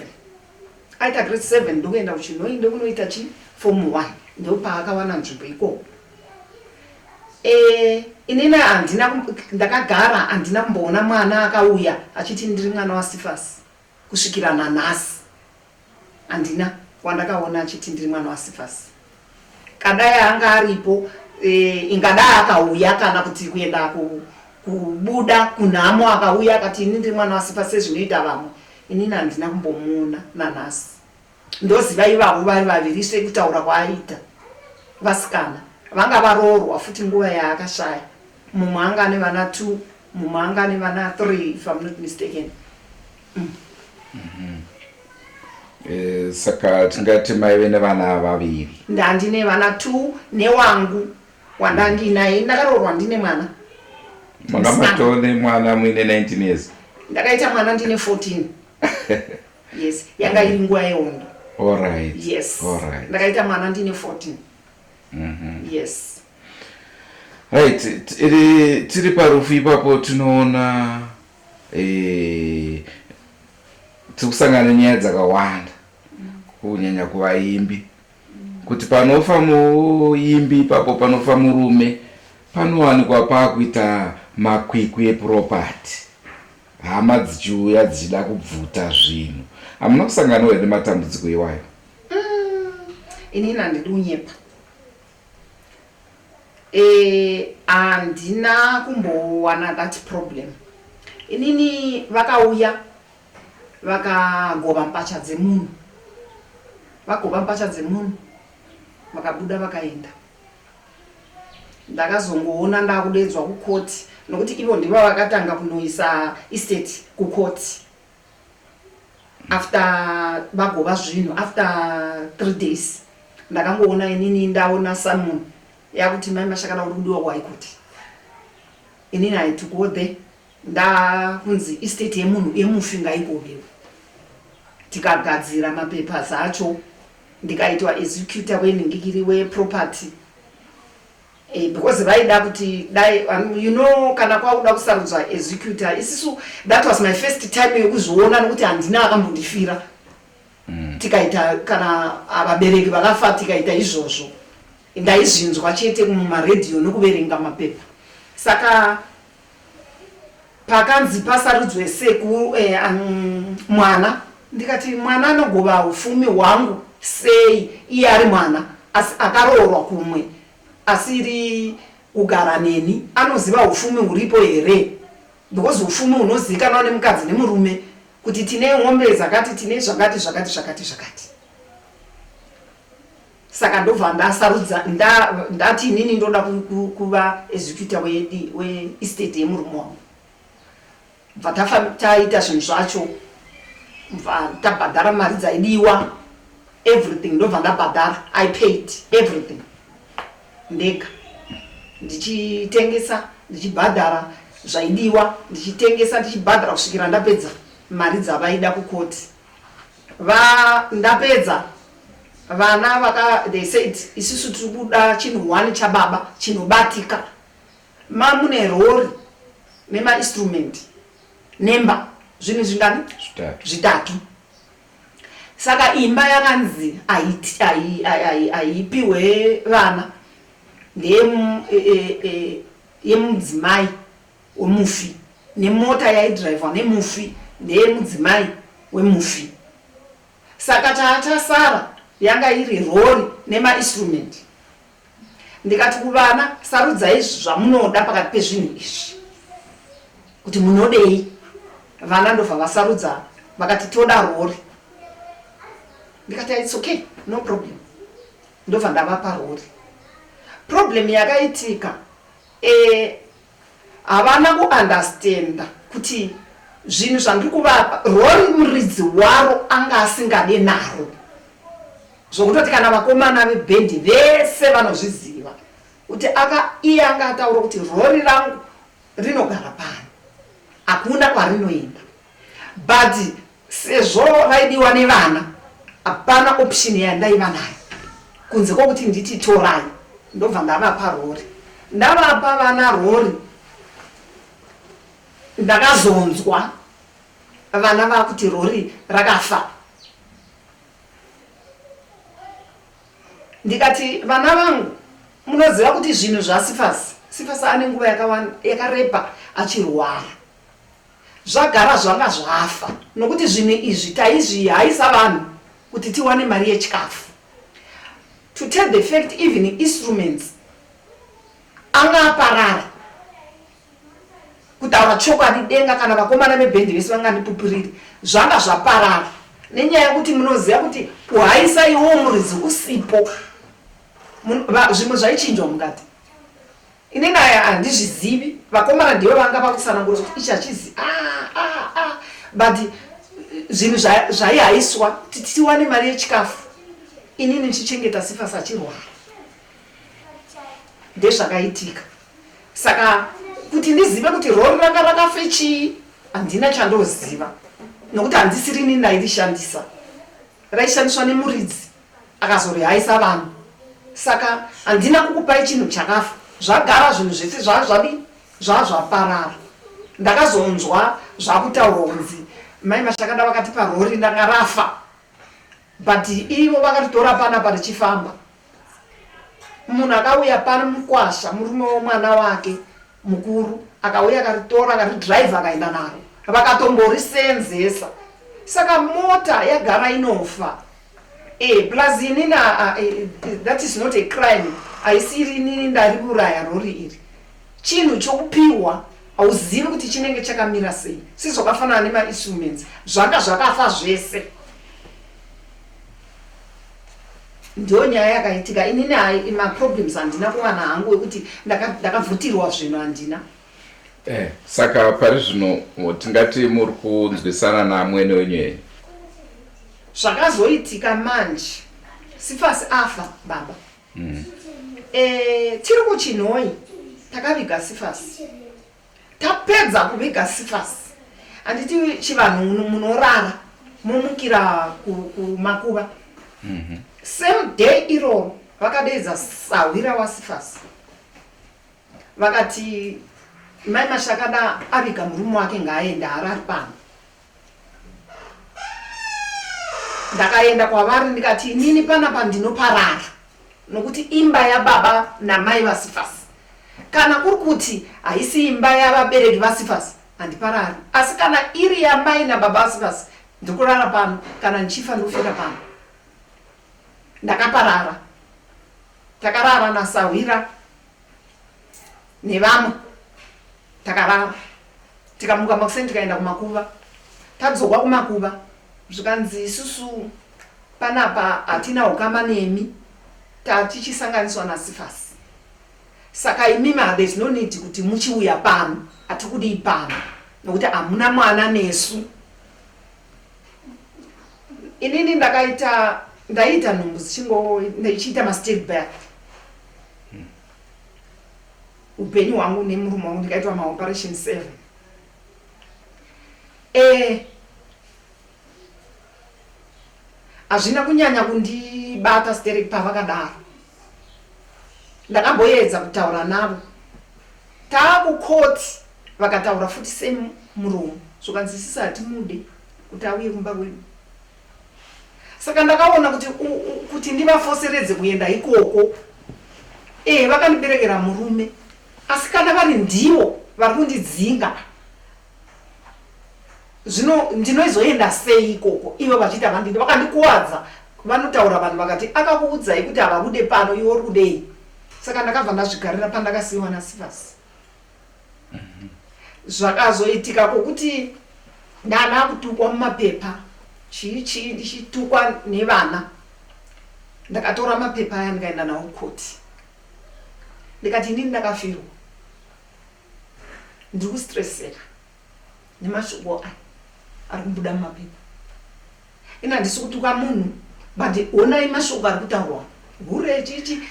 S3: Aita grade 7 ndokuenda kuchinoi ndokunoita chi form 1 ndopaakawana nzvimbo ikoko. Inini ndakagara handina kumboona mwana akauya achiti ndiri mwana waCephas kusvikira nanhasi. Handina wandakaona achiti ndiri mwana waCephas. Kadai anga aripo ingadai akauya kana kuti kuenda kubuda kunhamo akauya akati ini ndiri mwana waCephas sezvinoita vamwe. Inini handina kumbomuona nanhasi. Ndoziva ivavo vari vaviri sekutaura kwaaita vasikana vanga varoorwa futi nguva yaakashaya. Mumwe anga ane vana 2, mumwe anga ane vana 3 if I'm not mistaken.
S1: Saka tingati maive nevana vaviri.
S3: Ndandine vana 2 newangu wandandinaye. Ndakaroorwa ndine mwana.
S1: Makamatone mwana muine 19 years.
S3: Ndakaita mwana ndine 14. Yes, yanga iri nguva yehondo.
S1: All right.
S3: Yes.
S1: All right.
S3: Ndakaita mwana ndine 14. Yes.
S1: Right, tiri parufu ipapo tinoona tikusangana nyaya dzakawanda kunyanya kuvaimbi kuti panofa muimbi ipapo panofa murume panowanikwa pakuita makwikwi eproperty, hama dzichiuya dzichida kubvuta zvinhu. Hamuna kusangana here nematambudziko iwayo?
S3: Inini handidi kunyepa. Handina kumbowana that problem. Inini vakauya vakagova mpatya dzemunhu, vakabuda vakaenda. Ndakazongoona ndakudedzwa kukoti nokuti ivo ndivo vakatanga kunoisa estate kukoti. After vagova zvinhu, after 3 days ndakangoona inini ndaona summon yakuti mai Mashakada uri kudiwa kuHigh. Inini I to go there ndakunzi estate yemunhu yemufi ngaikovewo. Tikagadzira mapepa acho ndikaitwa executor wenhingikiri weproperty. Because vaida kuti kana kwakuda kusarudzwa executor isisu that was my first time yekuzviona nokuti handina akambondifira. Tikaita kana vabereki vakafa tikaita izvozvo ndaizvinzwa chete mumaredhiyo nokuverenga mapepa. Saka pakanzi pasarudzwe seku mwana ndikati mwana anogova ufumi hwangu sei iye ari mwana asi akaroorwa kumwe asiri kugara neni anoziva ufumi huripo here, because ufumi hunozivikanwa nemukadzi nemurume kuti tine ng'ombe zakati tine zvakati. Saka ndobva ndasarudza ndati inini ndoda kuva executor weestate yemurume wangu. Bva taita zvinhu zvacho, bva tabhadhara mari dzaidiwa, everything ndobva ndabhadhara. I paid everything ndega ndichitengesa ndichibhadhara zvaidiwa, ndichitengesa ndichibhadhara kusvikira ndapedza mari dzavaida kukoti. Ndapedza vana they said isusu tiri kuda chinhu 1 chababa chinobatika. Mune rori nemainstrument nemba zvinhu zvingani 3. Saka imba yakanzi haipiwe vana yemudzimai wemufi, nemota yaidhiraivhwa nemufi ndeyemudzimai wemufi. Saka chasara yanga iri rori nemainstrument. Ndikati kuvana sarudzai zvamunoda pakati pezvinhu izvi kuti munodei. vana ndobva vasarudza vakati toda rori. Ndikati it's okay, no problem. Ndobva ndavapa rori. Problem yakaitika havana kuunderstanda kuti zvinhu zvandiri kuvapa rori muridzi waro anga asingade naro, zvokutoti kana vakomana vebhendi vese vanozviziva kuti iye anga ataura kuti rori rangu rinogara pano, hakuna kwarinoenda. But sezvo raidiwa nevana, hapana option yandaiva nayo kunze kwokuti nditi torai. Ndobva ndavapa rori. Ndavapa vana rori, ndakazonzwa vana vakuti rori rakafa. Ndikati vana vangu, munoziva kuti zvinhu zvaSephas ane nguva yakareba achirwara, zvagara zvanga zvafa, nokuti zvinhu izvi taizvihaisa vanhu kuti tiwane mari yechikafu. To tell the fact, even instruments anga aparara, kutaura chokwadi denga kana vakomana vebhendi vese vangandipupuriri, zvanga zvaparara nenyaya yekuti munoziva kuti kuhaisa iwo muridzi usipo zvimwe zvaichinjwa mukati. Inini handizvizivi, vakomana ndivo vanga vakusanangura kuti ichi hachizi but zvinhu zvaihaiswa kuti tiwane mari yechikafu. Inini ndichichengeta Cephas achirwara, ndezvakaitika. Saka kuti ndizive kuti rori ranga rakafe chii, handina chandoziva, nokuti handisiri ini ndairishandisa, raishandiswa nemuridzi akazorihaisa vanhu. Saka handina kukupai chinhu chakafa, zvagara zvinhu zvese zvazvaparara. Ndakazonzwa zvakutaurwa kunzi mai Mashakada vakatipa rori ndanga rafa, but ivo vakatitora panapa richifamba. Munhu akauya pano mukwasha, murume womwana wake mukuru, akauya akaritora akaridhiraivha akaenda naro, vakatomboriseenzesa. Saka mota yagara inofa. Plus inini that is not a crime. Haisiri inini ndariuraya rori iri. Chinhu chokupiwa hauzivi kuti chinenge chakamira sei. Sizvakafanana nemainstruments, zvanga zvakafa zvese. Ndiyo nyaya yakaitika. Inini maproblems handina kuwana hangu ekuti ndakavhutirwa zvinhu handina.
S1: Saka pari zvino tingati muri kunzwisana namwene wenyu.
S3: Zvakazoitika manje Cephas afa baba. Tiri kuChinoi takaviga Cephas. Tapedza kuviga Cephas, handiti chivanhu munorara momukira kumakuva. Same day iroro vakadeedza sawira waCephas, vakati mai Mashakada aviga murume wake ngaaende, harari pano. Ndakaenda kwavari ndikati inini panapa ndinoparara, nokuti imba yababa namai vaCephas. Kana kuri kuti haisi imba yavabereki vaCephas, handiparari. Asi kana iri yamai nababa vaCephas, ndikurara pano, kana ndichifa ndofira pano. Ndakaparara. Takarara nasawira nevamwe, takarara. Tikamuka makuseni tikaenda kumakuva. Tadzokwa kumakuva, zvikanzi isusu panapa hatina ukama nemi, tatichisanganiswa naCephas. Saka imima there's no need kuti muchiuya pano, hatikudi pano, nokuti hamuna mwana nesu. Inini ndaita nhumbu ndichiita mastake back. Upenyu hwangu nemurume wangu ndikaitwa maoperation 7. Hazvina kunyanya kundibata stereki pavakadaro. Ndakamboedza kutaura navo. Taakukoti vakataura futi semuromo, zvokanzi sisi hatimude kuti auye kumba kwedu. Saka ndakaona kuti ndivafoseredze kuenda ikoko. Vakandiberekera murume, asi kana vari ndivo vari kundidzinga, zvino ndinozoenda sei ikoko? Ivo vachiita vandini, vakandikuwadza. Vanotaura vanhu vakati akakuudzai kuti havarude pano, iwo rudei. Saka ndakabva ndazvigarira pandakasiyiwa naCephas. Zvakazoitika kokuti ndana kutukwa mumapepa chii ndichitukwa nevana. Ndakatora mapepa aya ndikaenda nawo koti. Ndikati inini ndakafirwa, ndiri kustresseka nemashoko aya ari kubuda mumapepa. Ina handisi kutuka munhu, but onai mashoko ari kutaurwa hure chichi.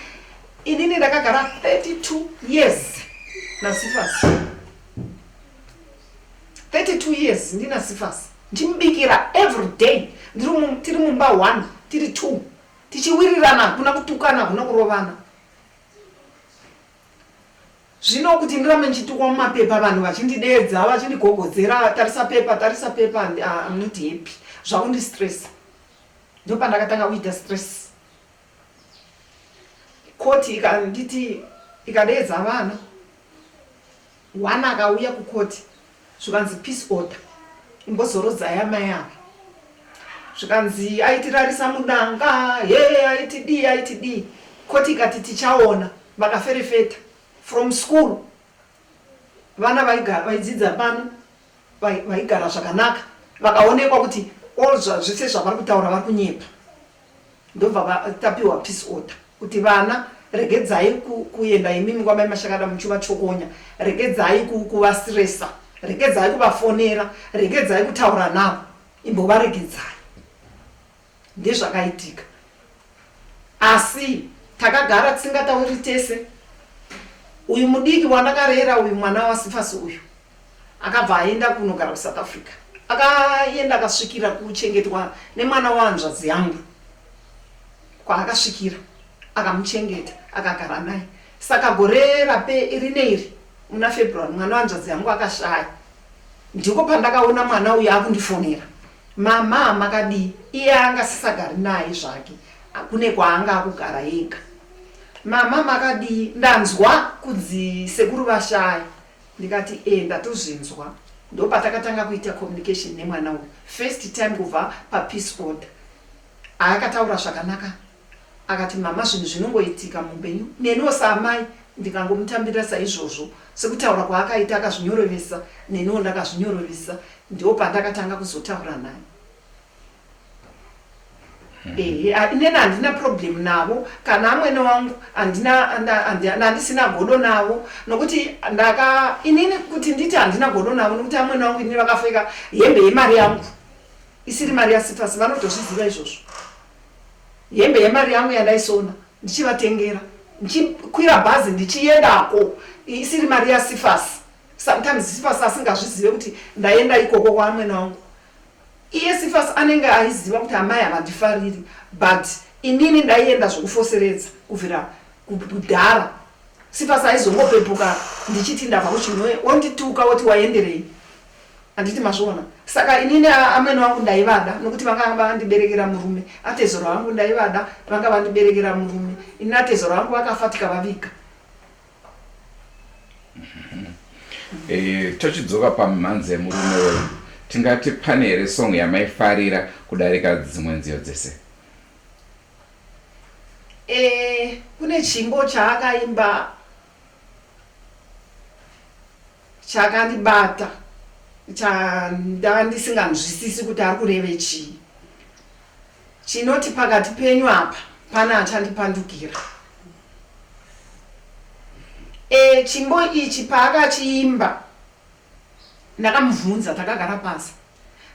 S3: Inini ndakagara 32 years naCephas. 32 years ndina Cephas. Ndimubikira every day. Tiri mumba 1, tiri 2. Tichiwirirana, kuna kutukana, kuna kurovana. Zvino kuti ndirame ndichitukwa mumapepa vanhu vachindidedza, vachindigogodzera, tarisa pepa, I'm not happy. Zvakundistress. Ndo pandakatanga kuita stress. Koti ikanditi ikadedza vana. Wana akauya kukoti. Zvikanzi peace order. Imbozorodzai amai ava. Zvikanzi aitirarisa mudanga, aitidi. Koti ikati tichaona, vakaferefeta. From school. Vana vaidzidza pano, vaigara zvakanaka. Vakaonekwa kuti zvese zvavari kutaura vari kunyepa. Ndobva tapiwa peace order. Kuti vana regedzai kuenda imimi kwamai Mashakada muchivachokonya. Regedzai kuvastresa. Regedzai kuvafonera. Regedzai kutaura navo. Imbovaregedzai. Ndezvakaitika. Asi takagara tisingatauri tese. Uyu mudiki wandakarera, uyu mwana waCephas uyu akabva aenda kunogara kuSouth Africa. Akaenda akasvikira kuchengetwa nemwana wahanzvadzi yangu. Kwaakasvikira akamuchengeta akagara naye. Saka gore iri neiri muna February mwana wahanzvadzi yangu akashaya. Ndiko pandakaona mwana uyu akundifonera. Mama makadii? Iye angasisagari naye zvake. Kune kwaanga akugara ega. Mama makadii? Ndanzwa kunzi sekuru vashaya. Ndikati ndatozvinzwa. Ndo patakatanga kuita communication nemwana uyu. First time kubva papeace order. Akataura zvakanaka. Akati mama zvinhu zvinongoitika muupenyu. Neniwo saamai ndikangomutambira saizvozvo. Sekutaura kwaakaita akazvinyorovesa, neniwo ndakazvinyorovesa. Ndo pandakatanga kuzotaura naye. Ineni handina problem navo, kana amwene wangu handisina godo navo, nokuti inini kuti nditi handina godo navo, nokuti amwene wangu inini vakapfeka hembe yemari yangu isiri mari yaCephas, vanotozviziva izvozvo. Hembe yemari yangu yandaisona ndichivatengera, ndichikwira bhazi ndichiendako isiri mari yaCephas. Sometimes Cephas asingazvizive kuti ndaenda ikoko kwaamwene wangu. Iye Cephas anenge aiziva kuti amai havandifariri, but inini ndaienda zvokufoseredza kubvira kudhara. Cephas aizongopepuka ndichiti ndabva kuchinoe, wondituka woti waenderei. Handiti mazviona. Saka inini amwene wangu ndaivada, nokuti vanga vandiberekera murume. Atezoro wangu ndaivada, vanga vandiberekera murume. Inini atezoro wangu vakafa tikavaviga.
S1: Tochidzoka pamhanzi yemurume wedu. Tingati pane here song yamaifarira kudarika dzimwe nziyo dzese?
S3: Kune chimbo chaakaimba chakandibata, ndanga ndisinganzwisisi kuti ari kureve chii. Chinoti pakati penyu apa pana achandipandukira. Chimbo ichi paakachiimba ndakamubvunza, takagara pasi.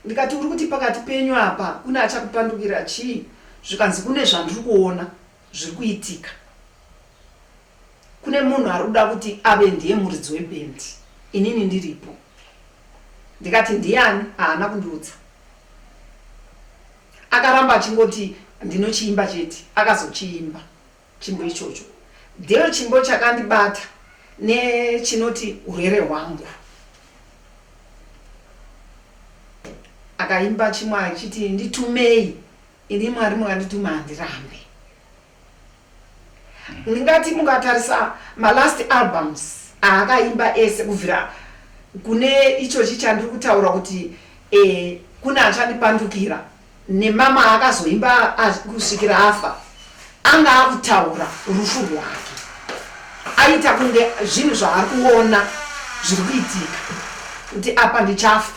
S3: Ndikati uri kuti pakati penyu apa kuna achakupandukira chii? Zvikanzi kune zvandiri kuona zviri kuitika. Kune munhu ari kuda kuti ave ndiye muridzi webhendi, inini ndiripo. Ndikati ndiani? Haana kundiudza. Akaramba achingoti ndinochiimba chete, akazochiimba chimbo ichocho. Ndiyo chimbo chakandibata nechinoti urwere hwangu. Akaimba chimwe achiti nditumei, ini Mwari mukandituma handirambe. Ndingati mungatarisa malast albums aakaimba ese kubvira kune ichochi chandiri kutaura kuti kuna achandipandukira, nemama akazoimba kusvikira afa, anga akutaura rufu rwake. Aita kunge zvinhu zvaari kuona zviri kuitika, kuti apa ndichafa.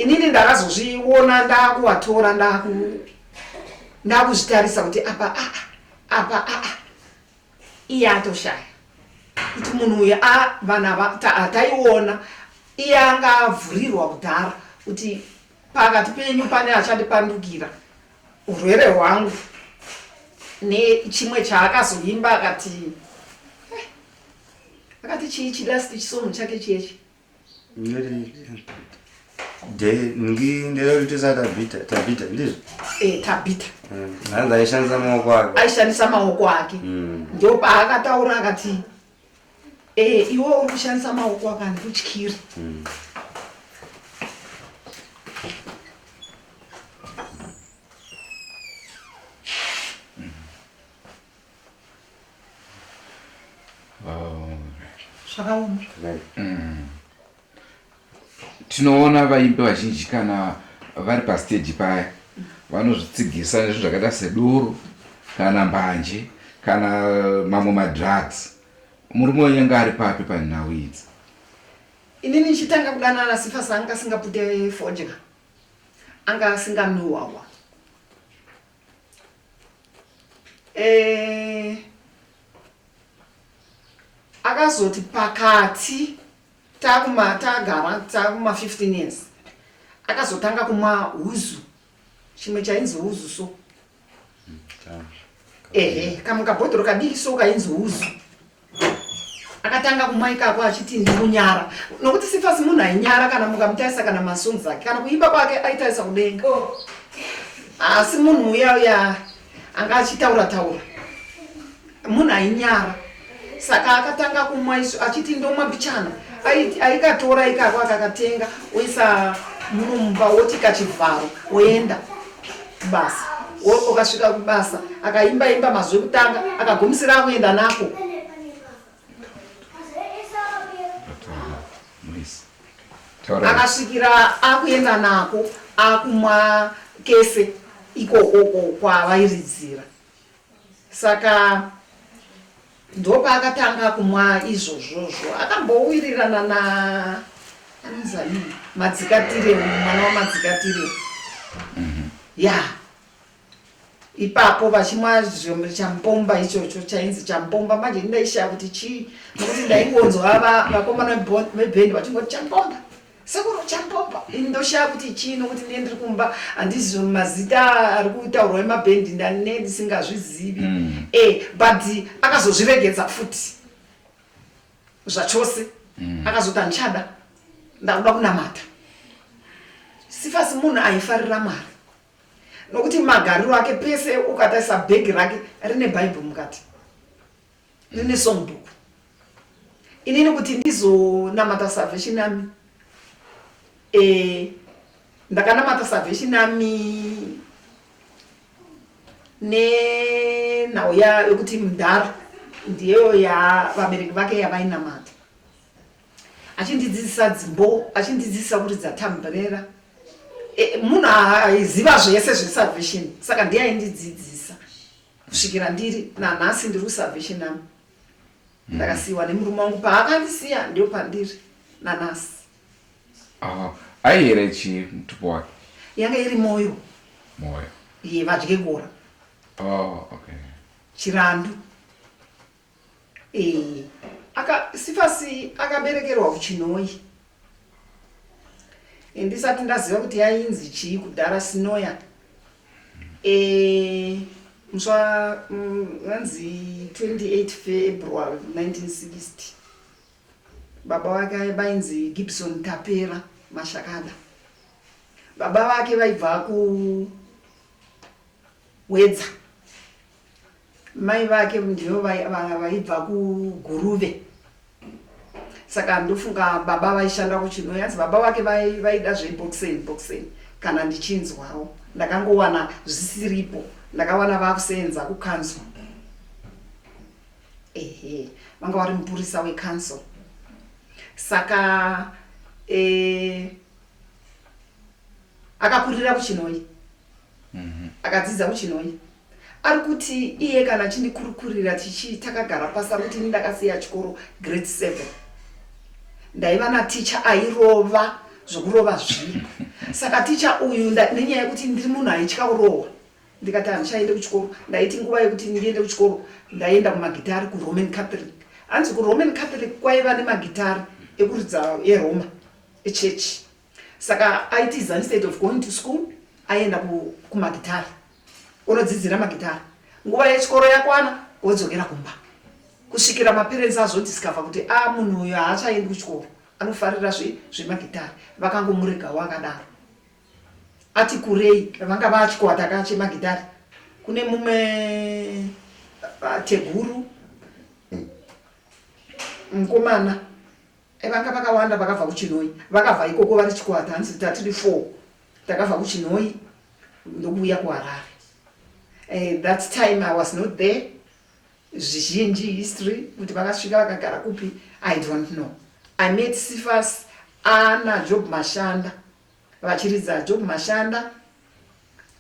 S3: inini ndakazozviona ndakuvatora ndakuzvitarisa kuti apa iye atoshaya kuti munhu uyu vanhu taiona iye anga avhurirwa kudhara kuti pakati penyu pane achandipandukira urwere hwangu nechimwe chaakazoimba akati chiichidasti chisomo chake chiyechi
S2: ndingerotisa tabita ndizvo
S3: tabita
S2: hanzi aishandisa maoko ake
S3: aishandisa maoko ake ndo paakataura akati iwe uri kushandisa maoko ake handikutyiri zvakaoma
S1: tinoona vaimbi vazhinji kana vari pastage paya vanozvitsigisa nezvinhu zvakaita seduro kana mbanje kana mamwe madrugs. Murume wenyu ari papi panhau idzi?
S3: inini nichitanga kudanana na Cephas anga asingapute fodya anga asinganuwawa akazoti pakati tagara 15 years akazotanga kumwa huzu chimwe chainzi huzu so kamukabhodhoro kadiki so kainzi huzu akatanga kumwa ikako achiti ndikunyara nokuti Cephas munhu ainyara kana mukamutarisa kana masongs ake kana kuimba kwake aitarisa kudenga asi munhu uya anga achitaura munhu ainyara saka akatanga kumwa isu achiti ndomwa mbichana aikatora ikako akakatenga oisa mumba woti kachivharo oenda kubasa okasvika kubasa akaimba mazwi ekutanga akagumisira kuenda nako akasvikira akuenda nako akumwa kese ikoko kwavairidzira saka ndopa akatanga kumwa izvozvozvo akambowirirana na anzani madzikatire mwana wamadzikatire ipapo vachimwa champomba ichocho chainzi champomba manje ndaishaya kuti chii nokuti ndaingonzwa vakomana vebhendi vachingoti champomba sekuru champomba indoshaya kuti chii nokuti ndiye ndiri kumba handizi mazita ari kutaurwa emabhendi ndisingazvizivi but akazozviregedza futi zvachose akazoti andichada ndakuda kunamata Cephas munhu aifarira mari nokuti magariro ake pese ukatarisa bhegi rake rine bhaibheri mukati rine songbook inini kuti ndizonamata salvation ami ndakanamata salvation ami nenhau yokuti mudhara ndiyo vabereki vake yavainamata achindidzidzisa dzimbo achindidzidzisa kuridza tamburera munhu aiziva zvese zvesalvation saka ndiye aindidzidzisa kusvikira ndiri nanhasi ndiri kusalvation ami ndakasiyiwa nemurume wangu paakandisiya ndio pandiri nanhasi
S1: aiyere chii mutupo wake?
S3: yanga iri moyo vadyegora chirandu Cephas akaberekerwa kuChinoi ndisati ndaziva kuti yainzi chii kudhara Sinoya muswa wanzi 28 February 1960 baba wake vainzi Gibson Tapera Mashakada baba vake vaibva kuwedza mai vake ndivo vaibva kuguruve saka ndofunga baba vaishanda kuChinoi yanzi baba vake vaida zveboxeni kana ndichinzwawo ndakangowana zvisiripo ndakawana vakusenza kukanso vanga vari mupurisa wekanso saka akakurira kuChinoi akadzidza kuChinoi ari kuti iye kana chindikurukurira takagara pasi ari kuti ini ndakasiya chikoro grade 7 ndaiva naticha airova zvokurova zviri saka ticha uyu nenyaya yekuti ndiri munhu aitya kurohwa ndikati handichaende kuchikoro ndaiti nguva yekuti ndiende kuchikoro ndaenda kumagitari kuroman catholic hanzi kuroman catholic kwaiva nemagitari ekuridza eroma echechi saka aitiza instead of going to school aenda kumagitari unodzidzira magitari nguva yechikoro yakwana wodzokera kumba kusvikira maparents azodiscover kuti munhu uyu haachaendi kuchikoro anofarira zvemagitari vakangomurega wakadaro ati kurei vanga vachikwata kachemagitari kune mumwe teguru mukomana vanga vakawanda vakabva kuchinoi vakabva ikoko vari chikwata hanzi tatiri 4 takabva kuchinoi ndokuuya kuharare that time I was not there zvizhinji history kuti vakasvika vakagara kupi I don't know. I met Cephas ana Job Mashanda vachiridza Job Mashanda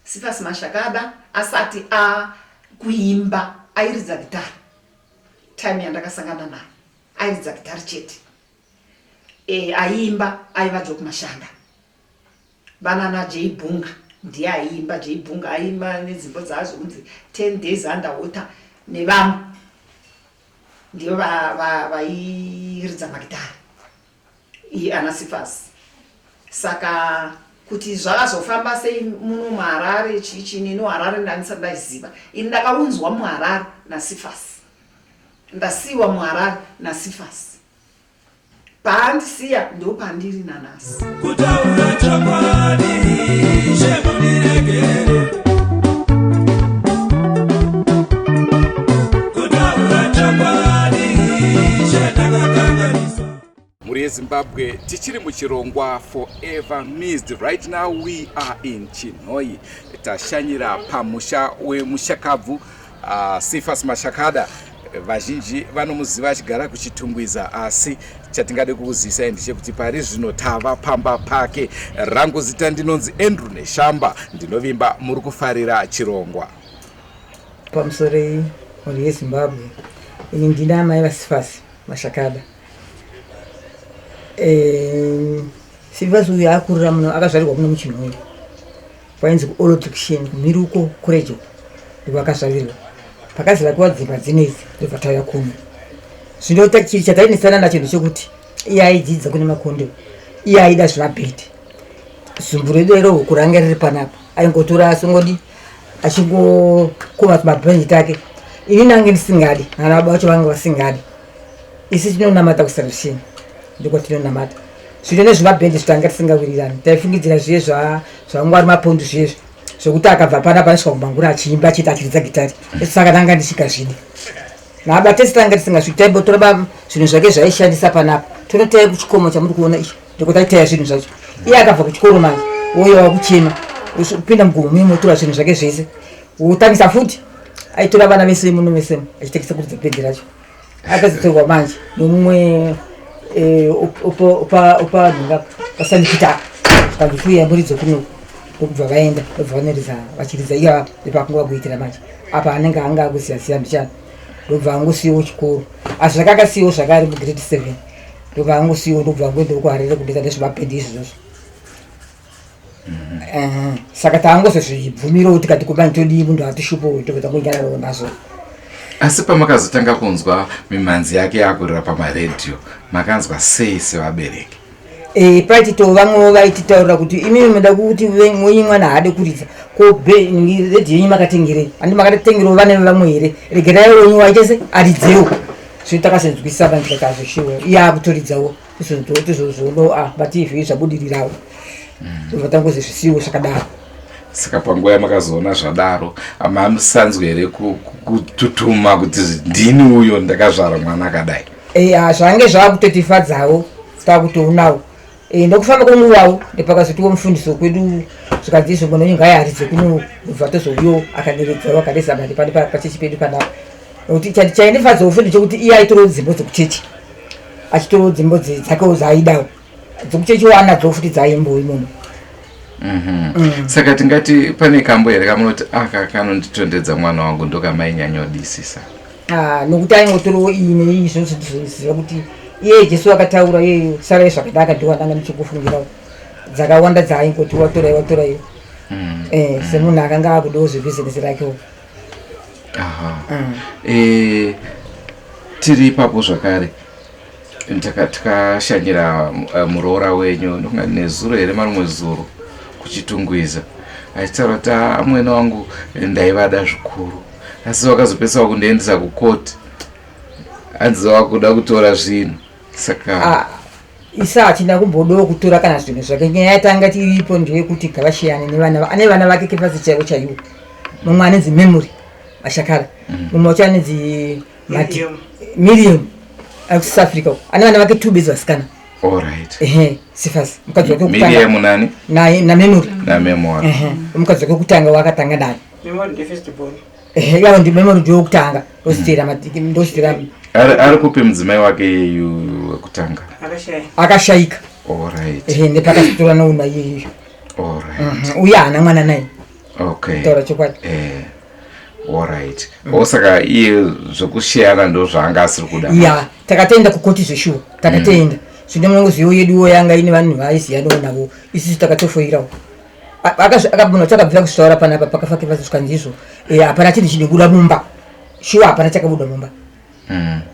S3: Cephas Mashakada asati kuimba airidza gitari time yandakasangana naye airidza gitari chete aimba aiva Job Mashanda banana J Bunga ndiye aimba J Bunga aimba nedzimbo dzazo kunzi 10 days underwater nevamwe ndiyo vairidza magitari ana Cephas saka kuti zvakazofamba sei muno muHarare chichini noHarare ndandisati ndaiziva ini ndakaunzwa muHarare naCephas ndasiwa muHarare naCephas paandisiya ndo pandiri nanasi kutaura chokwadi chemuniregere kutaura chokwadi chetakakanganisa
S1: muri yeZimbabwe tichiri muchirongwa forever missed. Right now we are in Chinoi. Tashanyira pamusha wemushakabvu Cephas Mashakada. Vazhinji vanomuziva achigara kuchitumbwiza asi chatingade kukuzivisai ndechekuti pari zvino tava pamba pake. Rangu zita ndinonzi Andrew Neshamba, ndinovimba muri kufarira chirongwa.
S4: Pamusore muri yeZimbabwe ini ndina mai vaCephas Mashakada. Cephas uyu akurira muno akazvarirwa muno muChinoi kwainzi kuolotriction kumiruko kurejo ndiko akazvarirwa pakazira kuva dzimba dzinedzi ndobva tauya kuno zvino chiri chatainesana nacho ndechekuti iye aidzidza kune makondo iye aida zvemabhedhi zumbu redu ero huku ranga riri panapa aingotora asongodi achingokuma mabhenji take ini nange ndisingadi ana baba vacho vange vasingadi isi tinonamata kusalvation ndiko tinonamata zvino nezvemabhendi zvitanga tisingawirirani taifungidzira zviye zvangwari mapondo zviyezvo zvokuti akabva panapa anosvika kumangura achiimba achiti achiridza gitari saka tanga ndisvika zvidi naba tese tanga tisingasviki taimbotora zvinhu zvake zvaishandisa panapa tonotaya kuchikomo chamuri kuona ichi ndiko taitaya zvinhu zvacho iye akabva kuchikoro manje woyewa kuchema kupinda mugumi motora zvinhu zvake zvese wotangisa futi aitora vana vese muno vesemo achitekesa kuridza bhendi racho akazotorwa manje nomumwe upa nhinga pasanikita zvikandofuya muridzo kuno ndokubva vaenda ndobva vanoridza vachiridza iya ipakunga kuitira manje apa anenge anga akuziya mbichana ndobva angosiyiwo chikoro asi zvakakasiyiwo zvakari mugrade 7 ndobva angosiyiwo ndobva angoenda kuHarare kudita nezvemabhendi izvozvo saka taangozozvibvumirawo tikati kumani todii munhu atishupowo tobva tangoinganawo nazvo.
S1: Asi pamakazotanga kunzwa mimhanzi yake yakurira pamaredhiyo makanzwa sei sevabereki?
S4: Paitito vamwe vaititaurira kuti imimi muda kuti mwenye mwana haade kuridza ko redhiyo yenyu makatengerei handi makatengerawo vana vevamwe here regerai wenyu wachese aridzewo zvino takasenzwisisa vanhu tikakazvoshiwa iye akutoridzawo tizozono bativhi zvabudirirawo tobva tangozozvisiyiwo zvakadaro.
S1: Saka panguva yamakazoona zvadaro amamusanzwe here kututuma kuti ndini uyo ndakazvara mwana akadai?
S4: Zvange zvaakutotifadzawo takutoonawo ndokufamba kwomuvawo ndepakazotiwo mufundiso kwedu zvikanzi izvo mwana unenge aiharidze kuno bva tozouyo akaderedzawo akadesa mari pane pachechi pedu panapa nokuti chaindifadzawo fundo chekuti iye aitorawo dzimbo dzekuchechi achitorawo dzimbo dzakewo dzaaidawo dzekuchechi wanadzo futi dzaimbo imomo.
S1: Saka tingati pane kambo here kamunoti aka kanonditondedza mwana wangu ndokamainyanyodisisa?
S4: Nokuti aingotorawo iyi neii zvinoziva kuti iye Jesu akataura iyeyo sarai zvakadaka ndiwo andanga ndichikufungirawo dzakawanda dzaaingoti watoraiyo semunhu akanga akudawo zvebhizinesi rakewo.
S1: Tiri ipapo zvakare takashanyira muroora wenyu ndonga nezuro here marumwe zuro kuchitungwiza achitaura kuti amwene wangu ndaivada zvikuru asi wakazopedzisa kundiendesa kukoti hanzi wakuda kutora zvinhu saka
S4: isa achida kumbodawo kutora kana zvinhu zvake. nyaya yatanga tiripo ndeyekuti gavashiyane ane vana vake Cephas chaivo chaivo. mumwe anenzi Memory Mashakada, mumwe wacho anenzi Miriam South Africa. ane vana vake 2 bedzi vasikana. Cephas mukadzi wake
S1: Miriam nani
S4: na Memory mukadzi wake kutanga wakatanga naye. Yavo ndi Memory ndiyo wokutanga ndositira
S1: ari kupi mudzimai wake yeyu wekutanga
S4: akashayika. Ndepakasitora nouna iyeyo uye haana mwana naye. Taura chokwadi.
S1: Osaka iye zvokushayana ndo zvaanga asiri kuda.
S4: Takatoenda kukoti zveshuwa takatoenda zvino munongozivo yeduwo yanga ine vanhu vaiziva navo isusu takatofoirawo. Akabvunwa takabvira kuzvitaura panapa pakafa Cephas zvikanzizvo hapana chinhu chinobuda mumba shuwa hapana chakabuda mumba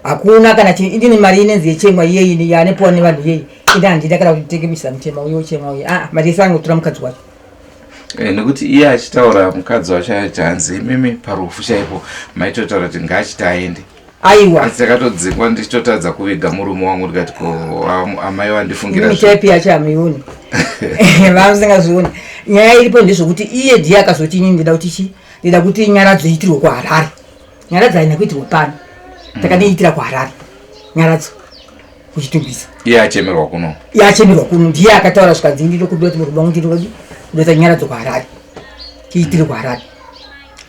S4: hakuna kana indine mari inenzi yechemwa iyeyi yanepowa nevanhu iyeyi ine handida kana kuti nditengemisa mutema uye uchemwa uye mari yese angotora mukadzi wacho.
S1: Nekuti iye achitaura mukadzi wacho achiti hanzi mimi parufu chaipo maitotaura kuti ngaachiti aende.
S4: Aiwa
S1: asi takatodzingwa ndichitotadza kuviga murume wangu ndikati ko amai vandifungira
S4: chaipi yacho hamioni vamusingazvioni. nyaya iripo ndezvokuti iye ndiye akazoti inini ndida kuti nyaradzo iitirwe kuHarare. Nyaradzo haina kuitirwa pano takadiitira kuHarare nyaradzo kuchitungisa.
S1: iye achemerwa kuno
S4: ndiye akataura zvikanzi ndinokuda kuti murume wangu ndoita nyaradzo kuHarare tiitire kuHarare.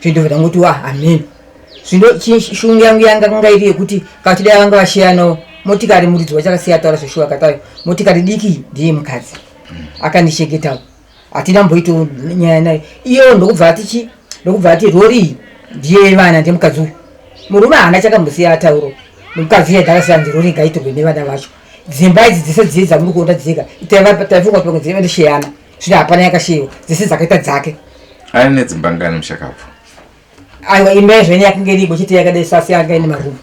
S4: zvindovhera ngoti amen. zvino shungu yangu yanga iri yekuti katida vanga vashiyanawo motikari muridzi wachakasiya taura zveshuwa akataura motikari diki ndiye mukadzi akandisheketawo hatina mboitawo nyaya nayo iyo ndokubva ati rori ndiye vana ndemukadzi uyu. murume haana chakambosiya atauro mukadzi yega akasiyanzi rori ngaitorwe nevana vacho. dzimba idzi dzese dziye dzamuri kuona dzega taifunga kuti dzive ndisheyana zvino hapana yakasheyiwa dzese dzakaita dzake.
S1: aine nedzimba ngani Mushakabvu?
S4: Aiwa imba yazvene yakanga iripo chete yakadai sasi yanga ine marumu.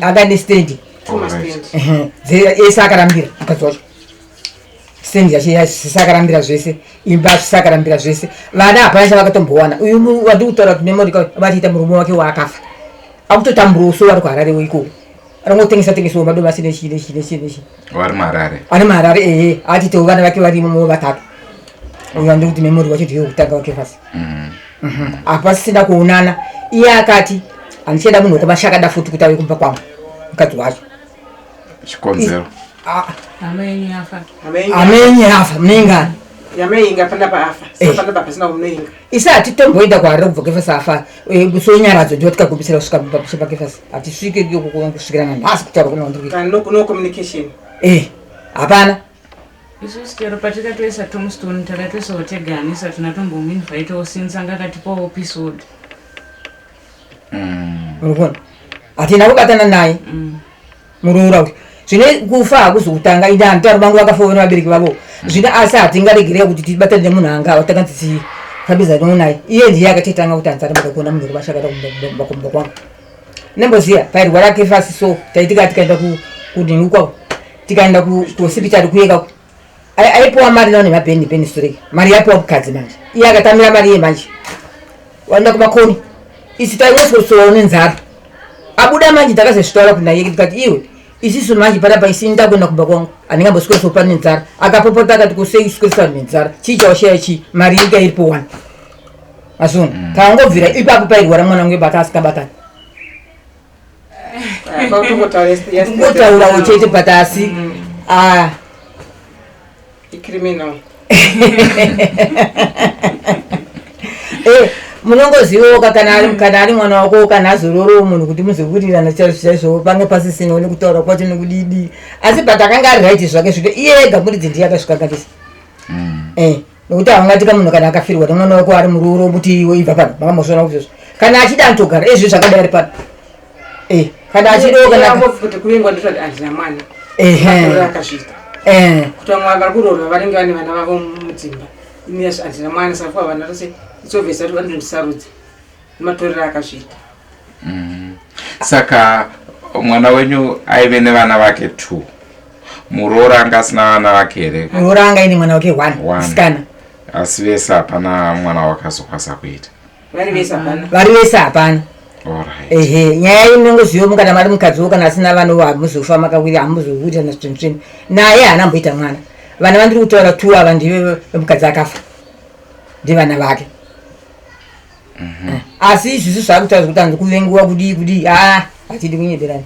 S4: Akane stendi ese akarambira mukadzi wacho. Stendi yacho sakarambira zvese imba sakarambira zvese vana hapana chavakatombowana. uyu wandi kutaura kuti Memory vatiita murume wake waakafa akutotamburawo so vari kuHarare ikoko anongotengesa madomasi nechi
S1: vari muHarare
S4: ari muHarare atitewo vana vake varimo vatatu. uyu wandi kuti Memory wacho ndiye wekutanga waCephas. apa sisina kuonana iye akati handichada munhu wekwamashakada futi kuti auye kumba kwangu mukadzi wacho.
S1: chikonzero
S4: amenye afa munengana isi hatitomboenda kuHarare kubva Cephas afa sonyaradzo ndiwo tikagumisira kusvika pamusha paCephas hatisvike kusvikira nanhasi kutaura
S5: kunokommunication
S4: hapana.
S5: isusu chero patikatoisa Tombstone takatoisawo teganisa tinatombominvhaitawo since anga akatipawo episode.
S4: urikuona hatina kubatana naye muroora uyu zvine kufa hakuzokutanga ine handitauri vangu vakafawo nevabereki vavo zvine asi hatingaregerera kuti tibatane nemunhu anga watakanzi tikabizanawo naye. iye ndiye akatetanga kuti hanzi atomboda kuona munhu wekwamashakada kumba kwangu. nemboziya pairwara Cephas so taitika tikaenda kudini kwako tikaenda kusipitari kuyekako aipowa mari nawo nemabheni storeki mari yapowa kukadzi manje iye akatamira mari iye manje waenda kumakoni isi taiwesikosowawo nenzara abuda manje takazozvitaura kuti naye tikati iwe isisu manje panapa isi ndakuenda kumba kwangu handingambosweriso pano nenzara akapopota akati kuseiswerisano nenzara chii chawashaya chii mari inga iripo 1 mazuna tangobvira ipapo pairwara mwana wangu ebata asikabatani tungotaurawo chete but asi
S5: criminal.
S4: munongozivawo kana ari mwana wako kana azororowo munhu kuti muzowirirana chaizvo pange pasisina one kutaura kwacho nekudidi asi but akanga ari right zvake zvito iye ega muridzi ndiye akazvikanganisa. nokuti haungatika munhu kana akafirwa nemwana wako ari murooro kuti iwe ibva pano makambozviona kuti kana achida anotogara ezvo zvakadai ari pano kana achidoko
S5: kuti kuingwa ndotati andina mwana
S4: ehe
S5: akasvika kuti vamwe vakarkurorwa vanenge vane vana vavo mudzimba ines andina mwana saka vana tose itsobvesa kuti vanondisarudza matorero akasvika.
S1: Saka mwana wenyu aive nevana vake 2. Muroora anga asina vana vake here?
S4: Muroora anga ine mwana wake 1 sikana.
S1: Asi vese hapana mwana wakazokwasa kuita?
S5: Vari
S4: vese hapana. Ehe, nyaya inongoziva kana mari mukadzi kana asina vanhu hamuzofa makawira hamuzokuita nazvitsveni naye haana mboita mwana. Vana vandiri kutaura 2 ava ndive mukadzi akafa ndivana vake. Asi izvizvi zvakutaura kuti hanzi kuvengiwa kudii hatidi kunyeberani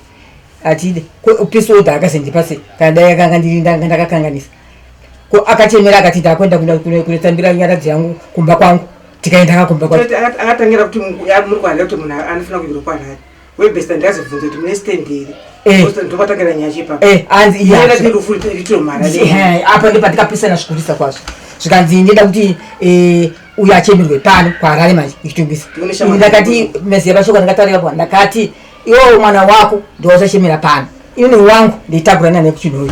S4: hatidi pisoda akazendipa sei kana dai akanga ndiri ndakakanganisa ko akachemera akati ndakwenda kunotambira nyaradzi yangu kumba kwangu tikaenda akakumba kwangu
S5: akatangira kuti muri kuhanda kuti munhu anofanira kuibiro kwanhari webesta ndakazobvunza kuti mune stand here ndopatangira nyaya chipapa
S4: hanzi
S5: rufuritiro
S4: apa ndepatikapisana zvikurisa kwazvo zvikanzi ndida kuti uyo achemerwe pano kwaharare manje ichitungisa ndakati mezi yavashoko ndakataurapo ndakati iwo mwana wako ndowachachemera pano ini wangu ndeitakura nane kuchinhoyo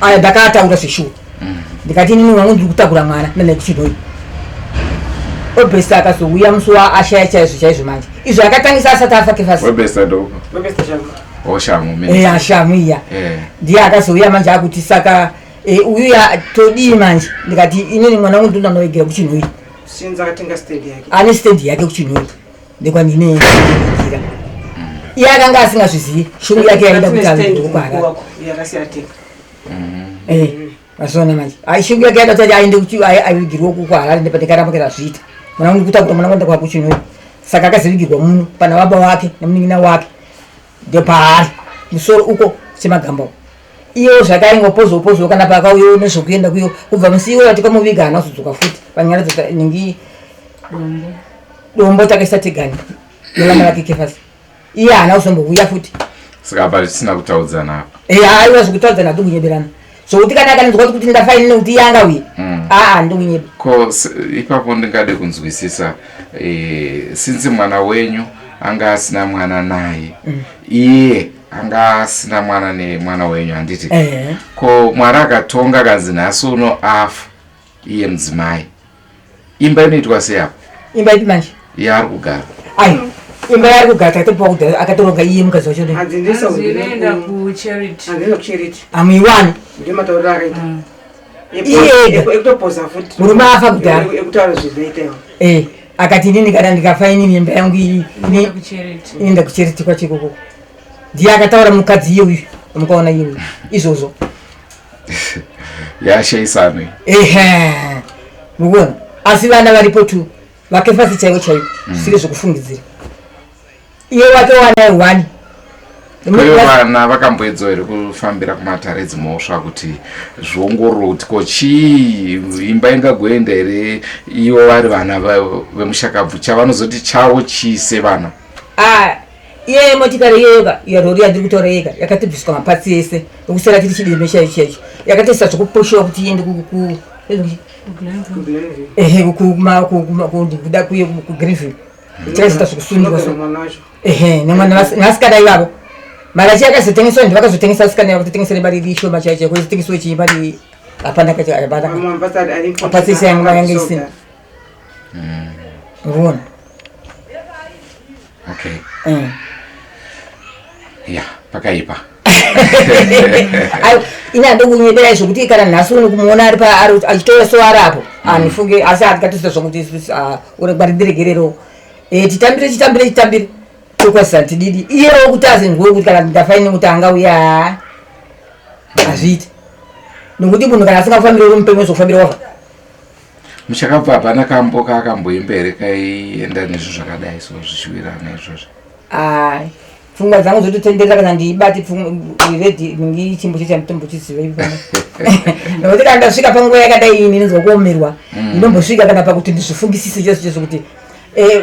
S4: aya ndakataura zveshuwa ndikati inini wangu ndiri kutakura mwana nane kuchinhoyo obesta akazouya musi waashaya chaizvo manje izvo akatangisa asati afa kefasi shamu iya ndiye akazouya manje akuti saka uyuya todii manje ndikati inini mwana wangu ndinoda noegera kuchinhoyo ane stendi yake kuchinhoyo ndikwandine gira iye akanga asingazvizivi shungu yake yaida kuti aikukwara mazona manje shungu yake yaida kuti aende aivigirwa kukwara ndepandikaramukira zviita mwana wangu kuta kuti mwana wangu ndakwa kuchinhoyo saka akazivigirwa muno pana baba wake nemunin'ina wake ndepaari musoro uko semagamba iyo zvakaingopozopozo kana pakauyo nezvokuenda kuyo kubva musi iwo yatikamuviga hana kuzodzoka futi panyara ningi dombo takaisa tegani nevana vake Cephas iye hana kuzombouya futi
S1: saka apa tisina kutaudzana apa
S4: aiwa zvokutaudzana ndingunyeberana zvokuti kana akanzwa kuti ndafaini nekuti yanga uye ndingunyebe
S1: ko ipapo ndingade kunzwisisa sinzi mwana wenyu anga asina mwana naye iye anga asina mwana nemwana wenyu handiti ko mwari akatonga kanzi nhasi uno afa iye mudzimai imba inoitwa sei apo
S4: imba ipi manje
S1: yaari kugara
S4: imba yaari kugara takatopa kuti akatoronga iye mukadzi wacho
S5: inoenda kucharity
S4: amuiwani murume afa kudhara akati inini kana ndikafa inini imba yangu inoenda kucharity kwachikoko ndiye akataura mukadzi iye uyu mukaona iye uyu izvozvo
S1: yashaisano
S4: mukuona asi vana varipo 2 vaKephas chaivo siri zvokufungidzira iye wake wana 1
S1: koyo vana vakamboedzawo here kufambira kumatare dzimhosva kuti zviongororo kuti ko chii imba ingagoenda here ivo vari vana vemushakabvu chavanozoti chavo chiise vana
S4: iye motikari yega yarori yandiri kutaura yega yakatibviswa mapatsi ese okusara tiri chidembe chaicho yakatoisa zvokuposhiwa kuti iende kuda kuye kugreenville chaizoita zvokusungirwa nevasikana ivavo mari achi yakazotengeswa ndivakazotengesa vasikana yavo kutotengesere mari iri shoma chaicho kozotengeswa chiimari hapana kapatsi ese yange isina uona
S1: pakaipa
S4: ina ndokunyebera zvokuti kana nhasi uno kumuona achitoya so arapo anifunge asi atikatosita zvokuti uregwarindiregerero chitambire tokwazisa tididi iyewo kuti azinguwe kuti kana ndafaine kuti angauya azviiti nokuti munhu kana asingafambiri uri mupenyu zokufambira wafa
S1: muchakabva hapana kambo kakamboimba here kaienda nezvo zvakadai so zvichiwirana izvozvo
S4: pfungwa dzangu dzototenderera kana ndiibati redhi ningi chimbo chechamutombo chiziva ipano nokuti kana ndasvika panguva yakadai ini ndinzwa kuomerwa inombosvika kana pakuti ndizvifungisise chezo kuti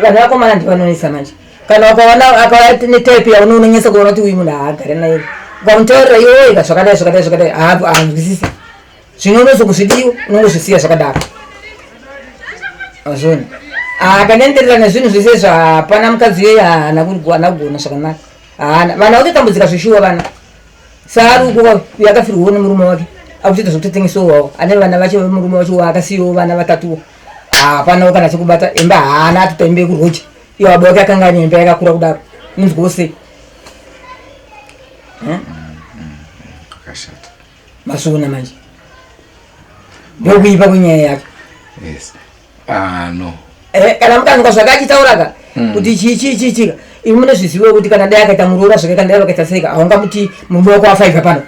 S4: vanhu vakomana ndivanonesa manje kana ukaona akanetype yauno unonyesa kuona kuti uyu munhu haagare naye ukamutaurira iwoika zvakadai haanzwisisi zvino unozokuzvidiwo unongozvisiya zvakadaro azvoni akanenderera nezvinhu zvese zvapana mukadzi iyoyo haana kugona zvakanaka hana vana vatotambudzika zvishuwa vana saari uko yakafirwawo nemurume wake akutoita zvokutotengesowawo ane vana vacho murume wacho waakasiyiwo vana vatatuwo hapanawo kana chekubata imba haana atotaimbe kurwocha iyo baba wake akanga ane imba yakakura kudaro inzwawo sei
S1: akashata
S4: masona manje ndokuipa kwenyaya yacho
S1: yes no
S4: kana mukanzwa zvakachitauraka kuti chichika imi munozviziva kuti kana dai akaita muroora zvake kana dai vakaita seika haungamuti murume wako wafaiva pano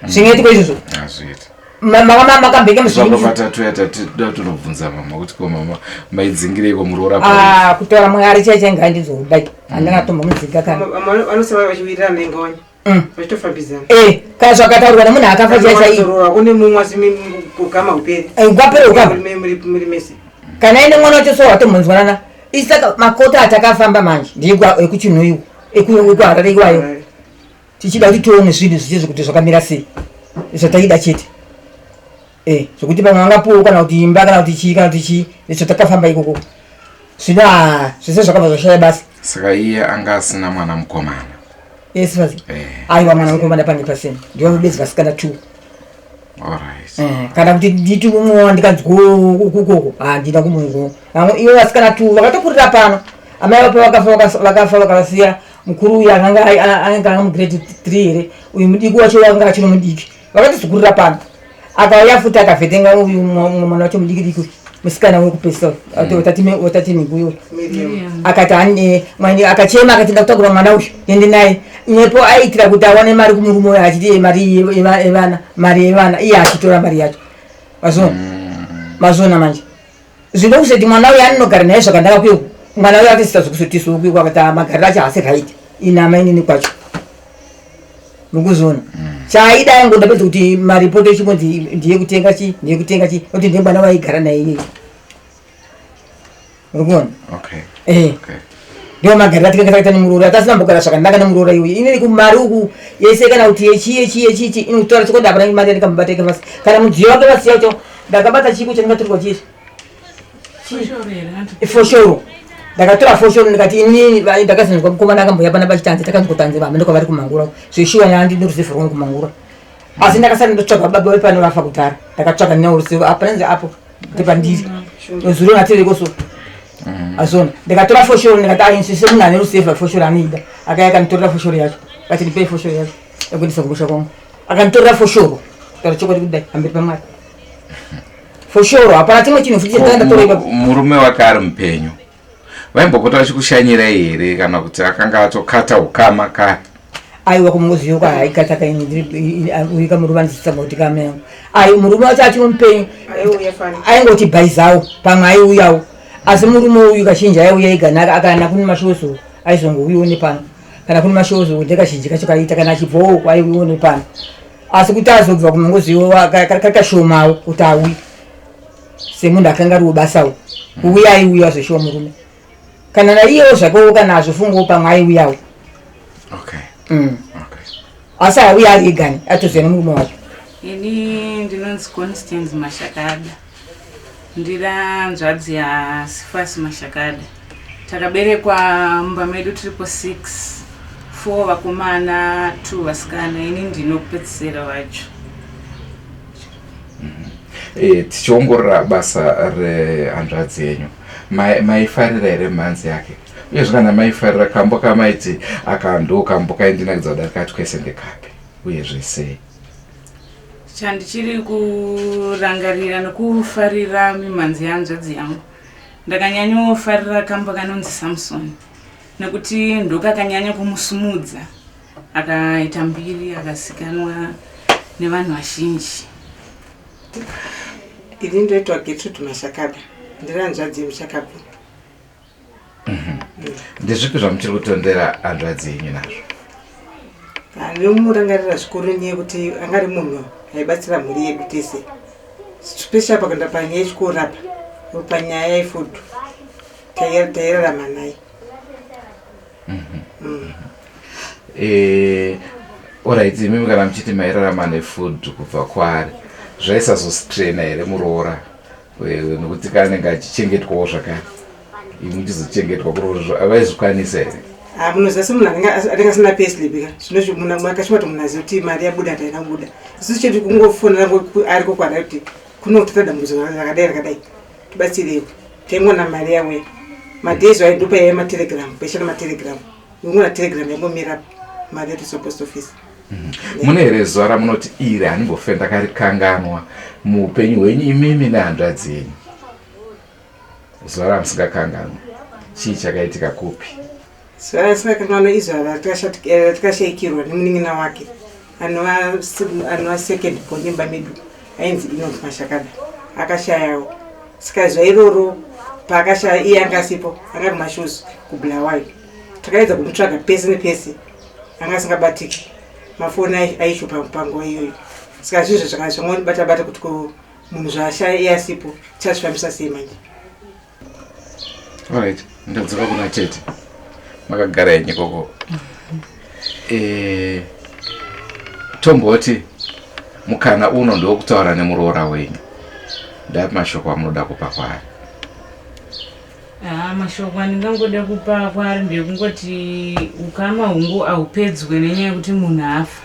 S4: zvingaitiko izvozvo
S1: azviita
S4: makambeke
S1: zvakopatatoda tonobvunza mama kuti ko mama maidzingireiko muroora
S4: kutaura mwari chaichainga ndizodai handingatomba mudzinga kana
S5: vanosava vachivirira mhengonya vachitofambizana
S4: kana zvakataurwa nemunhu akafa chaichaii
S5: une mumwe asi kugama uperi
S4: kwapere ukama
S5: muri mese
S4: kana ine mwana wacho so watomhonzwanana isaka makota atakafamba manje ndekuchinhuiwo ekuharare iwayo tichida kuti tione zvinhu zvichizvo kuti zvakamira sei zvataida chete zvokuti pamwe vangapuwo kana kuti imba kana kuti chii kana kuti chii izvo takafamba ikoko zvino zvese zvakabva zvashaya basi
S1: saka iye anga asina mwana mukomana
S4: Cephas aiwa mwana mukomana pane paseni ndiwo bedzi vasikana 2 kana kuti nditi umwe ndikanzwo ukukoko handina kumwengo iwe vasikana 2 vakatokurira pano amai vapo vakafa vakasiya mukuru uyu anga mugrade 3 here uyu mudiki wacho wanga achino mudiki vakatizokurira pano akauya futi akavhetenga uyu mwana wacho mudikidiki musikana wekupesa watati miguyo akati akachema akati ndakutagura mwana uyu ende naye nepo aitira kuti awane mari kumurume uyo achiti mari yevana iye achitora mari yacho mazona manje zvino kuseti mwana uyo anogara naye zvakanaka kuyo mwana uyo atisita zvokusotisawo kuyo akati magariro acho haasi right inama inini kwacho mukuzona chaida yangu ndapedza kuti maripoto echimodzi ndiyekutenga chi kuti ndiye mwana waigara naye iyeyo urikuona ndio magariro atikanga takaita nemuroora atasina mbogara zvakanaka nemuroora iyoyo inini kumari uku yese kana kuti yechichi inotora chokwadi hapana mari yanikambabata ikavasi kana mudziyo wake vasi yacho ndakabata chiko chandingaturikwa chizvo foshoro ndakatora foshoro ndikati inini ndakazinzwa mukomana akamboya pana pachitanze takanzikotanze vamwe ndokwavari kumangura zvishuwa nyaya ndinoruzivo rwangu kumangura asi ndakasara ndotsvaga baba wepano vafa kutara ndakatsvaga ninawo ruzivo apananzi apo ndepandiri zuro natirikoso azona ndikatora foshoro ndikati ainsise munhu ane ruzivo foshoro anoida akaya akanitorera foshoro yacho akati ndipei foshoro yacho yakuendesa kumusha kwangu akanitorera foshoro taura chokwadi kudai hamberi pamwari foshoro hapana chimwe chinhu futi chandakatora ipapo
S1: murume wake ari mupenyu vaimbopota vachikushanyirai here kana kuti akanga atokata ukama kare
S4: aiwa kumuziyo kwaaikata kainuyika murume andisisanga kuti kamengo murume wacho achiri mupenyu aingoti bhaizawo pamwe aiuyawo asi murume uyu kazhinji aiuya iganaka akana kune mashozo aizongouyiwo nepano kana kune mashozo ndekazhinji kacho kaita kana achibvowo aiuyiwo nepano asi kuti azobva kumangoziyo kakashomawo kuti auyi semunhu akanga ariwo basawo kuuya aiuya zveshuwa murume kana naiyewo zvakewo kana azvifungawo pamwe aiuyawo asi auya ari egani atoziva nemurume wacho
S6: ini ndinonzi Constance Mashakada ndiri nzvadzi yaCephas Mashakada takaberekwa mumba medu tiripo 6 4 vakomana 2 vasikana ini ndinopedzisira vacho
S1: tichiongorora basa rehanzvadzi yenyu maifarira here mhanzi yake uyezve kana maifarira kambo kamaiti akando kambo kaindinakidza kudari kati kwese ndekapi uyezve sei
S6: chandichiri kurangarira nekufarira mimhanzi yanzvadzi yangu ndakanyanyofarira kambo kanonzi Samson nekuti ndokakanyanya kumusumudza akaita mbiri akasikanwa nevanhu vazhinji
S5: ini ndoitwa Gertrude Mashakada ndiri hanzvadzi yemuchakabvu
S1: ndezvipi zvamuchiri kutondera hanzvadzi yenyu nazvo
S5: ndinomurangarira zvikuru nyaya kuti angari munhu aibatsira mhuri yedu tese special pakuenda panyaya yechikoro apa panyaya yefood tairarama naye
S1: oright imimi kana muchiti mairarama nefood kubva kwaari zvaisazostrena here muroora nekuti kanenge achichengetwawo zvakare imu muchizochengetwa kurozvo avaizvikwanisa here
S5: munozasi munhu anenge asina payslip zvinozvo munhu makashimati munhu aziva kuti mari yabuda taina kubuda isusu chedu kungofonera ariko kwada kuti kunokutora dambudziko rakadai rakadai tibatsirewo taingona mari yawe madhezi waidupa yaiye matelegram peshana matelegram ingona telegram yangomira mari yatiso post office.
S1: Mune here zuva ramunoti iri handimbofe ndakarikanganwa muupenyu hwenyu imimi nehanzvadzi yenyu? Zuva ramusingakanganwa chii chakaitika kupi?
S5: Zuva ramusingakanganwa izuva ratakashayikirwa nemunin'ina wake anova second ponyimba medu ainzi inonzi Mashakada akashayawo. Saka zuva iroro paakashaya iye anga asipo angari mashozi kubulawayo takaedza kumutsvaga pese nepese anga asingabatiki mafoni aishupa mupango iyoyo. Saka zvinhu zvakazvangondibata kuti munhu zvaashaya iye asipo tichazvifambisa sei manje.
S1: Alright, ndadzoka kuna Tete. Makagara yenye koko. Tomboti mukana uno ndo kutaura nemuroora wenyu. Ndapi mashoko amunoda kupa kwaari?
S6: Mashoko andingangoda kupa kwaari ndekungoti ukama hungu haupedzwe nenyaya yekuti munhu afa.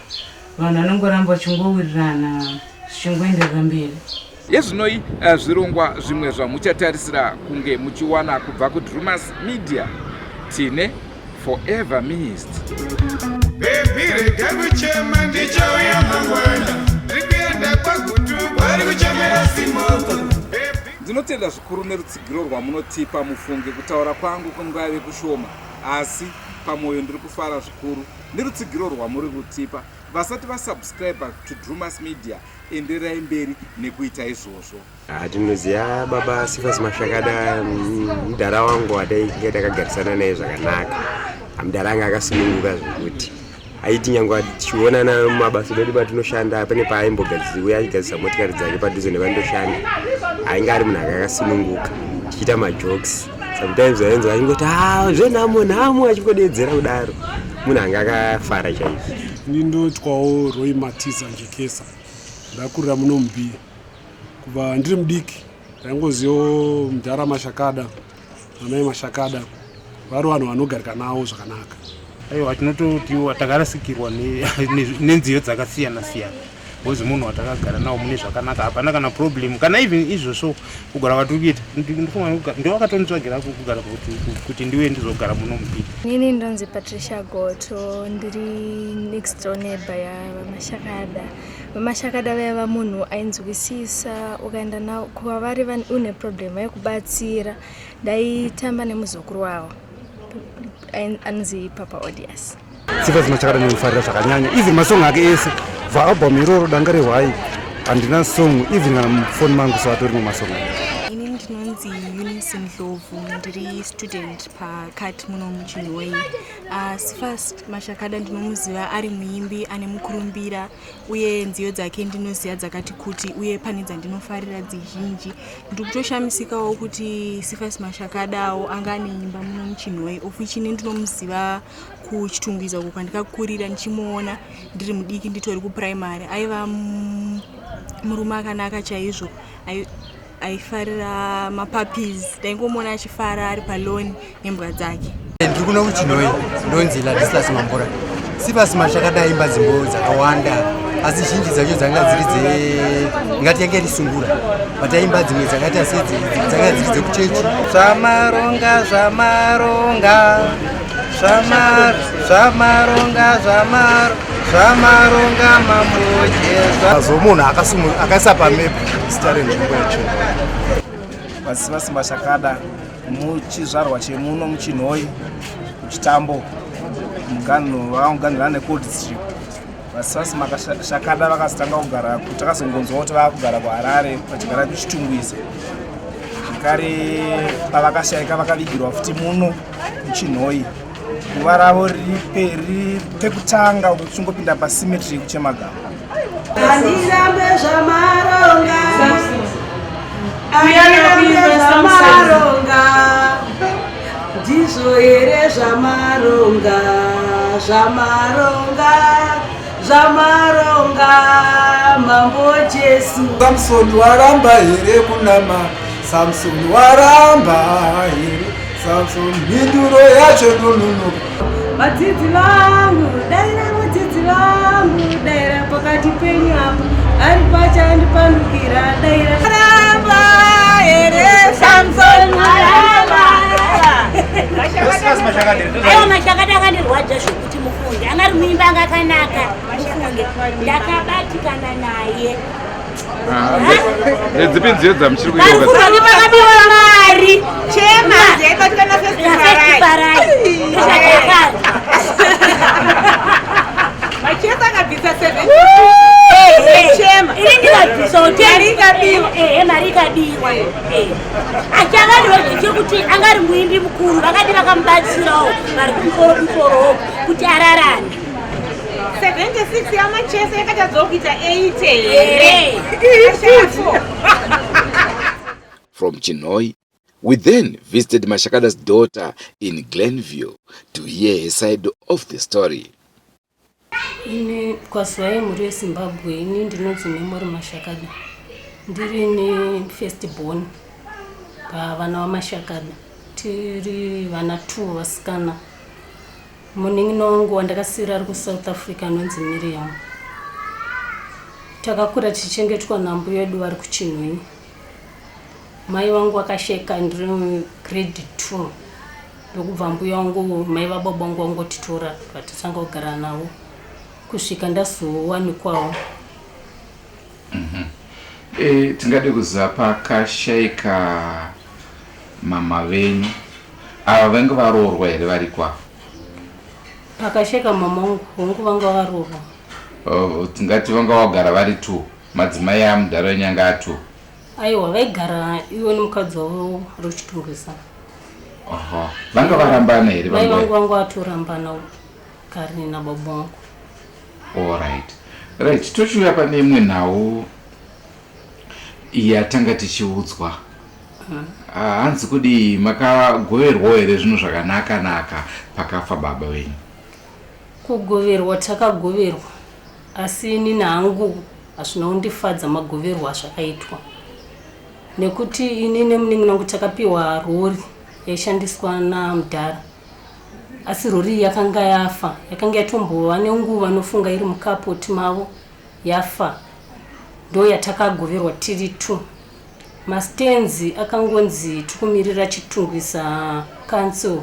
S6: Vanhu vanongoramba vachingowirirana zvichingoenderera mberi.
S1: Yezvinoi zvirongwa zvimwe zvamuchatarisira kunge muchiwana kubva kuDrumas Media. Tine Forever Missed. Ndinotenda zvikuru nerutsigiro rwamunotipa mufunge kutaura kwangu kungave kushoma, asi pamwoyo ndiri kufara zvikuru nerutsigiro rwamuri kutipa. Vasati vasubscribe to Drumas Media, enderai mberi nekuita izvozvo.
S7: Tinoziva baba Cephas Mashakada mudhara wangu watainge takagarisana naye zvakanaka. Mudhara anga akasununguka zvekuti aiti nyangwe tichionana mumabasa edu patinoshanda pane paaimbogadziwa achigadzisa motikari dzake padhuze nevandoshanda ainge ari munhu akasununguka tichiita majokes. Sometimes waenzo aingoti zvenhamo achingodedzera kudaro munhu anga akafara chaizvo.
S8: Ndinotwawo Roy Matiza Njekesa ndakurira muno mubi kubva ndiri mudiki ndaingozivawo mudhara Mashakada namai Mashakada vari vanhu vanogarika navo zvakanaka.
S9: Aiwa tinototiwa takarasikirwa nenziyo dzakasiyana siyana bozi munhu watakagara nawo mune zvakanaka hapana kana problem kana even izvozvo kugara kwatikuita ndifunga ndiwakatonitsvagira kugara kuti ndiwe ndizogara muno mubi.
S10: Nini ndonzi Patricia Goto ndiri next door neighbor yaVamashakada. Vamashakada vaiva munhu ainzwisisa ukaenda nawo kuva vari une problem yekubatsira. Ndaitamba nemuzukuru wavo anzi Papa Odias.
S9: Cephas Mashakada ndinomufarira zvakanyanya even masong ake ese album iroro danga rehwai handina song even kana mufoni mangu soatori mumasong.
S10: Ini ndinonzi Eunice Ndlovu ndiri student pakati muno muChinhoi. Cephas Mashakada ndinomuziva ari muimbi ane mukurumbira uye nziyo dzake ndinoziva dzakati kuti uye pane dzandinofarira dzizhinji. Ndikutoshamisikawo kuti Cephas Mashakadawo anga ane imba muno muChinhoi of which ini ndinomuziva kuchitungwiza uko kwandikakurira ndichimuona ndiri mudiki nditori kuprimary. Aiva murume akanaka chaizvo aifarira mapuppies. Ndaingomuona achifara ari paloni nembwa dzake.
S11: Ndiri kuno kuChinhoi ndonzi Ladislas Mambora. Cephas Mashakada aimba dzimbo dzakawanda asi zhinji dzacho dzanga dziri ngati yange risungura but aimba dzimwe dzakaita dzanga dziri dzekuchechi. Zvamaronga zvamaronga mamojeza azomunhu akaisa pamepu zita renzvimbo yacho.
S12: Cephas Mashakada muchizvarwa chemuno muChinhoi muchitambo muganhu vaunganirana neCold Strip. Cephas Mashakada vakazotanga kugara takazongonzwa kuti vakugara kuHarare vachigara kuchitungwiza. Zvakare pavakashayika vakavigirwa futi muno muChinhoi. Guva ravo riri pekutanga uchingopinda pacemetery kuChemagama.
S13: Andirambe zvamaronga ndizvo here zvamaronga mambo Jesu.
S14: Samson waramba here kunama, Samson waramba here, Samson mhinduro yacho nononoka.
S13: vadzidzi vangu daira vadzidzi vangu daira pakati penyu apo ari pachandipandukira daira ramba here samson
S15: aiwa Mashakada akandirwadza zvokuti mufunge angari muimba anga akanaka mufunge ndakabatikana naye
S1: dzipi nziyo dzamuchiri
S15: kuivari vakabiwa mari
S5: chema yaibatikana
S15: festivarai
S5: machesa akabvisa 7
S15: iri ndikabvisa mari ikabiwa achakandiwa zvechekuti angari muimbi mukuru vakati vakamubatsirawo vari kumusoro kuti ararane
S5: 76 yamachesa yakatadzoka kuita 80
S15: here.
S1: From Chinhoyi, we then visited Mashakada's daughter in Glenview to hear her side of the story.
S16: Ini kwaswai muri weZimbabwe, ini ndinonzi Memory Mashakada. Ndiri ne firstborn pavana vaMashakada. Tiri vana 2 vasikana. Munin'ina wangu wandakasira ari kuSouth Africa anonzi Miriam. Takakura tichengetwa nambuya wedu vari kuChinhoyi. Mai wangu akasheka ndiri grade 2. Ndokubva mbuya wangu mai vababa vangu vangotitora vatisanga kugara navo kusvika ndazowanikwawo.
S1: Tingade kuziva pakashayika mama venyu ava vange varoorwa here vari kwavo?
S16: Pakashayika mama vangu vanga varoorwa.
S1: Tingati vanga vagara vari 2 madzimai amudhara wenyu anga a2?
S16: Aiwa, vaigara ivo nemukadzi wavo rochitungisa.
S1: Vanga varambana here?
S16: Mai vangu vangu vatorambana kare nababa vangu.
S1: Right, tochiuya pane imwe nhau yatanga tichiudzwa. Hanzi kudi makagoverwawo here zvinhu zvakanaka pakafa baba wenyu?
S16: Kugoverwa takagoverwa, asi inini hangu hazvina kundifadza magoverwa azvakaitwa. Nekuti inini munin'ina wangu takapiwa rori yaishandiswa namudhara. Asi rori yakanga yafa, yakanga yatombova nenguva nofunga iri mukapoti mavo yafa. Ndo yatakagoverwa tiri 2. Mastenzi akangonzi tikumirira chitungwisa council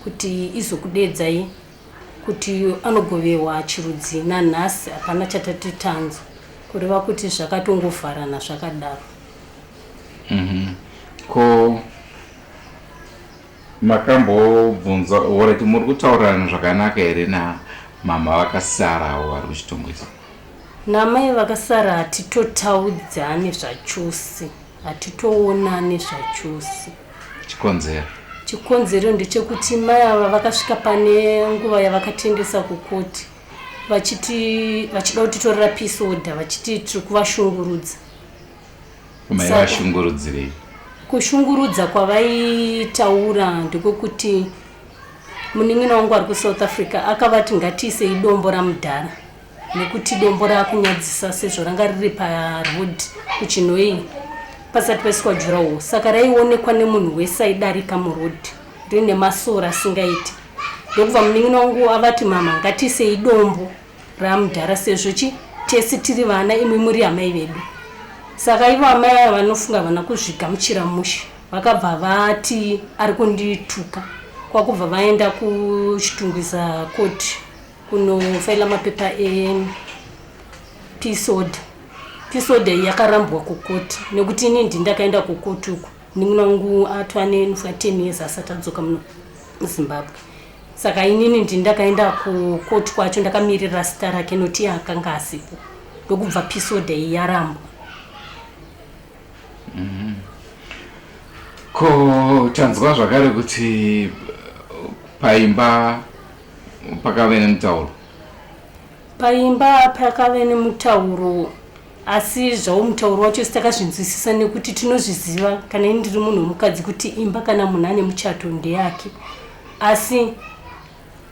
S16: kuti izokudedzai kuti anogoverwa chirudzi nanhasi hapana chatati tanzo kureva kuti zvakatongovharana zvakadaro.
S1: Ko makambobvunza orati muri kutaurirana zvakanaka here namama vakasarawo vari kuchitongwisa?
S16: Namai vakasara hatitotaudzane zvachose, hatitoonane zvachose. Chikonzero ndechekuti mai ava vakasvika pane nguva yavakatendesa kukoti vachida kutitorera peace order vachiti tiri kuvashungurudza.
S1: Vashungurudzirei?
S16: Kushungurudza kwavaitaura ndekwekuti munin'ina wangu ari kuSouth Africa akavati ngatiisei dombo ramudhara nekuti dombo rakunyadzisa sezvo ranga riri paroad kuChinhoyi pasati paiswa jurawo, saka raionekwa nemunhu wese aidarika muroad rine masora asingaiti. Ndokubva munin'ina wangu avati mama ngatiisei dombo ramudhara sezvo tese tiri vana imwe muri amai vedu. Saka ivo amai ava vanofunga vana kuzvigamuchira mushe vakabva vati ari kundituka, kwakubva vaenda kuchitungwisa koti kunofaila mapepa peace order. Peace order yakarambwa kukoti nekuti ini ndakaenda kukoti uku munin'ina wangu atwa ne10 years asati adzoka muno muZimbabwe. Saka inini ndakaenda kukoti kwacho ndakamirira zita rake noti akanga asipo. Ndokubva peace order yarambwa.
S1: Ko tanzwa zvakare kuti paimba pakave nemutauro?
S16: Paimba pakave nemutauro, asi zvawo mutauro wacho sitakazvinzwisisa nekuti tinozviziva kana ini ndiri munhu womukadzi kuti imba kana munhu ane muchato ndeyake. Asi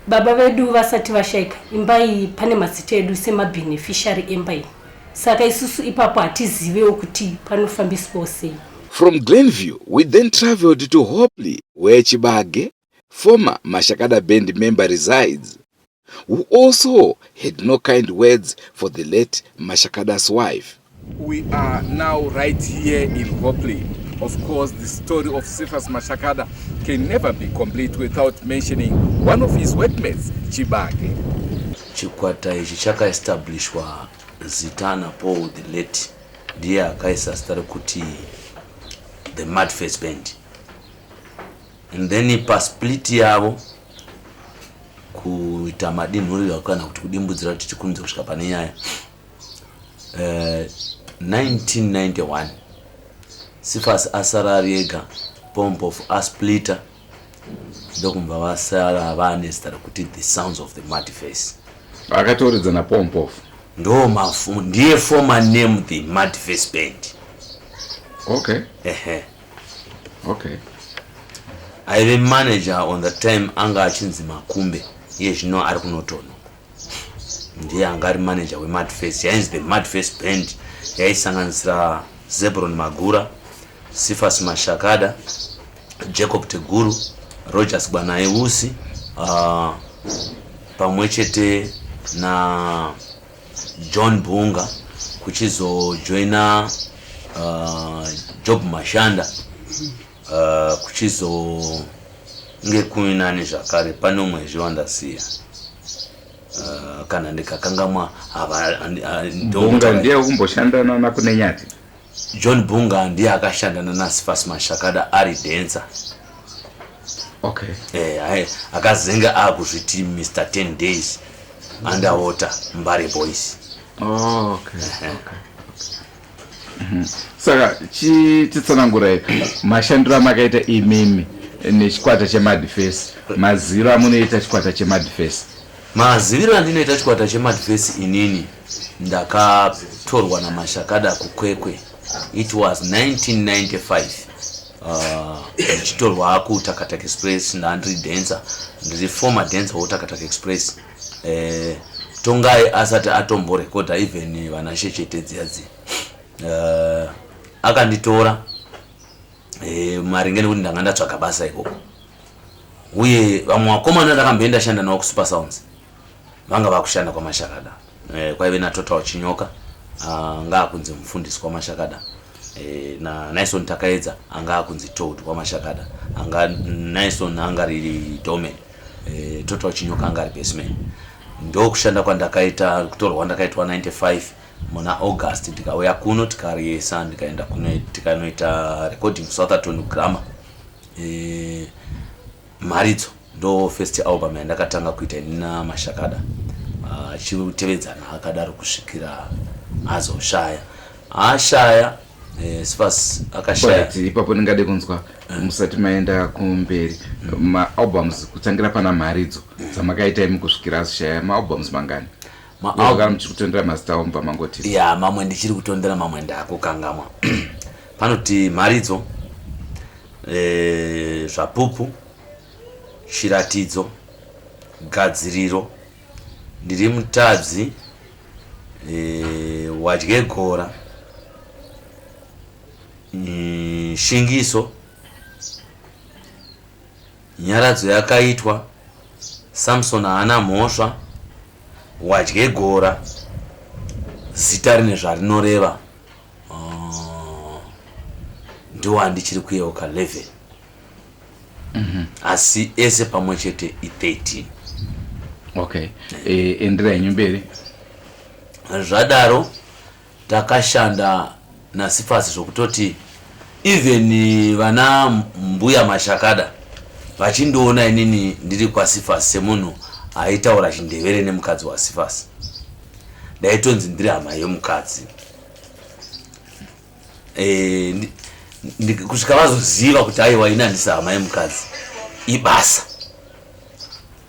S16: baba vedu vasati vashayika imba iyi pane mazita edu semabeneficiary emba iyi. Saka isusu ipapo hatizivewo kuti panofambiswawo sei.
S1: From Glenview, we then traveled to Hopley, where Chibage, former Mashakada band member resides, who also had no kind words for the late Mashakada's wife.
S17: We are now right here in Hopley. Of course, the story of Cephas Mashakada can never be complete without mentioning one of his workmates, Chibage.
S18: Chikwata ichi chakaestablishwa Zitana Paul the late ndiye akaisa start kuti the Mudface band, and then pa split yavo kuita madinhuriro kana kuti kudimbudzira kuti chikunze kusvika pane nyaya 1991 Cephas asara ari ega, Pomp of Asplitter ndokumva vasara vane start kuti the sounds of the Mudface.
S1: Akatoridzana Pomp of
S18: ndo mafu ndiye former name the Mudface band.
S1: Okay.
S18: Okay. I was manager on the time anga achinzi Makumbe, iye zvino ari kunotono. Ndiye anga ari manager we Mudface, yainzi the Mudface band yaisanganisira Zebron Magura, Cephas Mashakada, Jacob Teguru, Rogers Banaiusi, pamwechete na John Bunga kuchizojoina Job Mashanda, kuchizo ngekuinani zvakare pano mwezvi wandasiya kana ndikakangamwa
S1: Bunga ndiye kumboshandana na kune Nyati.
S18: John Bunga ndiye akashandana na Cephas Mashakada ari dancer.
S1: Okay.
S18: Akazenga akuzviti Mr 10 Days Underwater Mbare Boys.
S1: Okay. Saka chitsanangura mashandiro makaita imimi nechikwata cheMudface, maziro amunoita chikwata cheMudface.
S18: Maziviro andinoita chikwata cheMudface inini ndakatorwa na Mashakada kukwekwe. It was 1995. Ndichitorwa aku Takataka Express ndandiri dancer, ndiri former dancer wa Takataka Express. Tongai asati atomborekoda even vana shechetedzi akanditora maringe nekuti ndanga ndatsvaga basa ikoko, uye vamwe vakomana ndakamboenda shanda nawo kuSuper Sounds vanga vakushanda kwa Mashakada. Kwaive naTotal Chinyoka anga akunzi mufundisi kwa Mashakada, na Naison Takaedza anga akunzi Toad kwa Mashakada, anga Naison anga riri Domain, Total Chinyoka anga ari bassman. Ndo kushanda kwandakaita kutorwa ndakaitwa 95 muna August ndikauya kuno tikariesa ndikaenda tikanoita recording Southampton Grammar. Maridzo ndo first album yandakatanga kuita nina Mashakada, chitevedzana akadaro kusvikira azoshaya ashaya. Cephas akashaya.
S1: Ipapo ndingade kunzwa musati maenda kumberi albums kutangira pana Maridzo dzamakaita imi kusvikira azoshaya, albums mangani? Album chikutondera mazita omba mangoti.
S18: Mamwe ndichiri kutondera, mamwe ndakukangamwa. Panoti Maridzo, zvapupu, chiratidzo, gadziriro, ndiri mutadzi, wadyegora, shingiso, nyaradzo yakaitwa, Samson haana mhosva, wadyegora, zita rine zvarinoreva, ndiwo handichiri kuyeuka 11. Asi ese pamwe chete i13.
S1: Okay. Endera nyumberi.
S18: Zvadaro takashanda na Cephas zvokutoti even vana mbuya Mashakada vachindoona inini ndiri kwa Cephas semunhu aitaura chindevere nemukadzi wa Cephas, ndaitonzi ndiri hama yomukadzi. Kusvika vazoziva kuti aiwa ina handisi hama yemukadzi ibasa.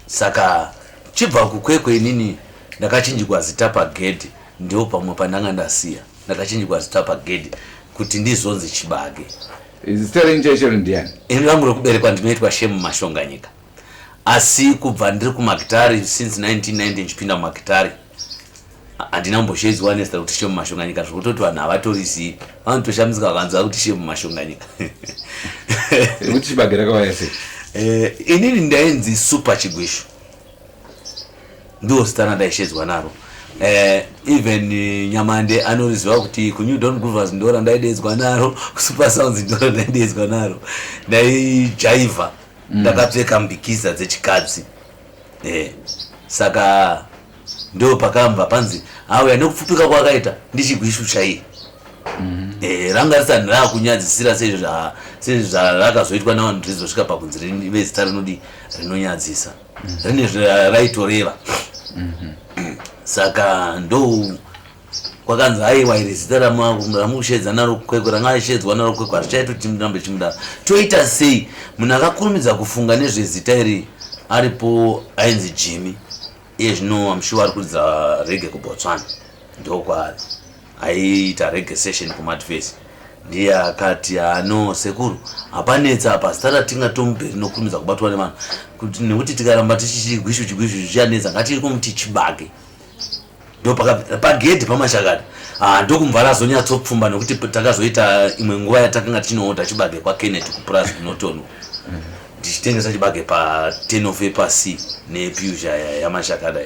S18: Saka chibva kukwekwe inini ndakachinjigwa zita pagedhi, ndiwo pamwe pandanga ndasiya ndakachinjigwa zita pagedhi kuti ndizonzi Chibage.
S1: Zita renjecho ndiani?
S18: Ini rangu rokuberekwa ndinoitwa Shemu Mashonganyika, asi kubva ndiri kuMakitari since 1990 ndichipinda muMakitari handina mboshedziwa nezita kuti Shemu Mashonganyika, zvokutoti vanhu havatorizivi, vanotoshamisika vakanzwa kuti Shemu Mashonganyika.
S1: Kuti Chibage rakauya sei?
S18: inini ndaenzi super chigwisho ndo stana ndaishedzwa naro. Even Nyamande anoriziva kuti ku New Dawn Groovers ndora ndaidedzwa naro, ku Super Sounds ndora ndaidedzwa naro, ndaijaiva ndakapfeka mbikiza dzechikadzi. Saka ndo pakamba panzi auya nekupfupika kwakaita ndichigwishu chai. Ranga risani rakunyadzisira sezvarakazoitwa navanhu rizosvika pakunzi rive zita rinonyadzisa rine raitoreva. Saka ndo kwakanzi aiwa iri zita ramushedza naro kwekwe ranga aishedzwa naro kwekwe hazvichaitoti murambe chimuda toita sei. Munhu akakurumidza kufunga nezvezita iri aripo ainzi Jimmy, iye zvino amshuwa ari kuridza rege kuBotswana, ndo kwaari aiita rege session kuMadface. Ndiye akati no sekuru hapanetsa apa zita ratingatombe rinokurumidza kubatwa nevanhu kuti nekuti tikaramba tichigwishu zvichanetsa ngatiri kumuti Chibage. Ndo pagedhi paMashakada ndokumva razonyatsopfumba nekuti takazoita imwe nguva yatakanga tichinoota Chibage kwaKenneth kuPlus Norton ndichitengesa Chibage pa10 of pasi nepyuzha yaMashakada.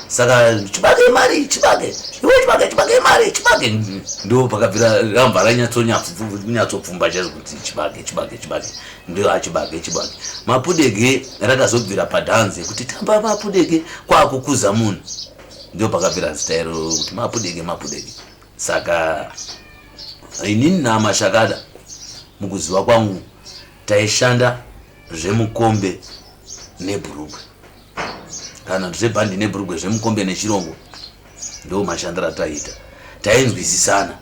S18: Saka Chibage mari Chibage iwe Chibage mari Chibage ndo pakabvira ramba ranyatsotsopfumba chaizvo kuti Chibage ndo Chibage. Mapudege rakazobvira padhanze kuti tamba Mapudege kwakukuza munhu, ndo pakabvira zita iro kuti Mapudege. Saka inini naMashakada mukuziva kwangu taishanda zvemukombe nebhurugwe kana zvebhandi nebhurugwe, zvemukombe nechirongo ndo mashandira ataita, tainzwisisana.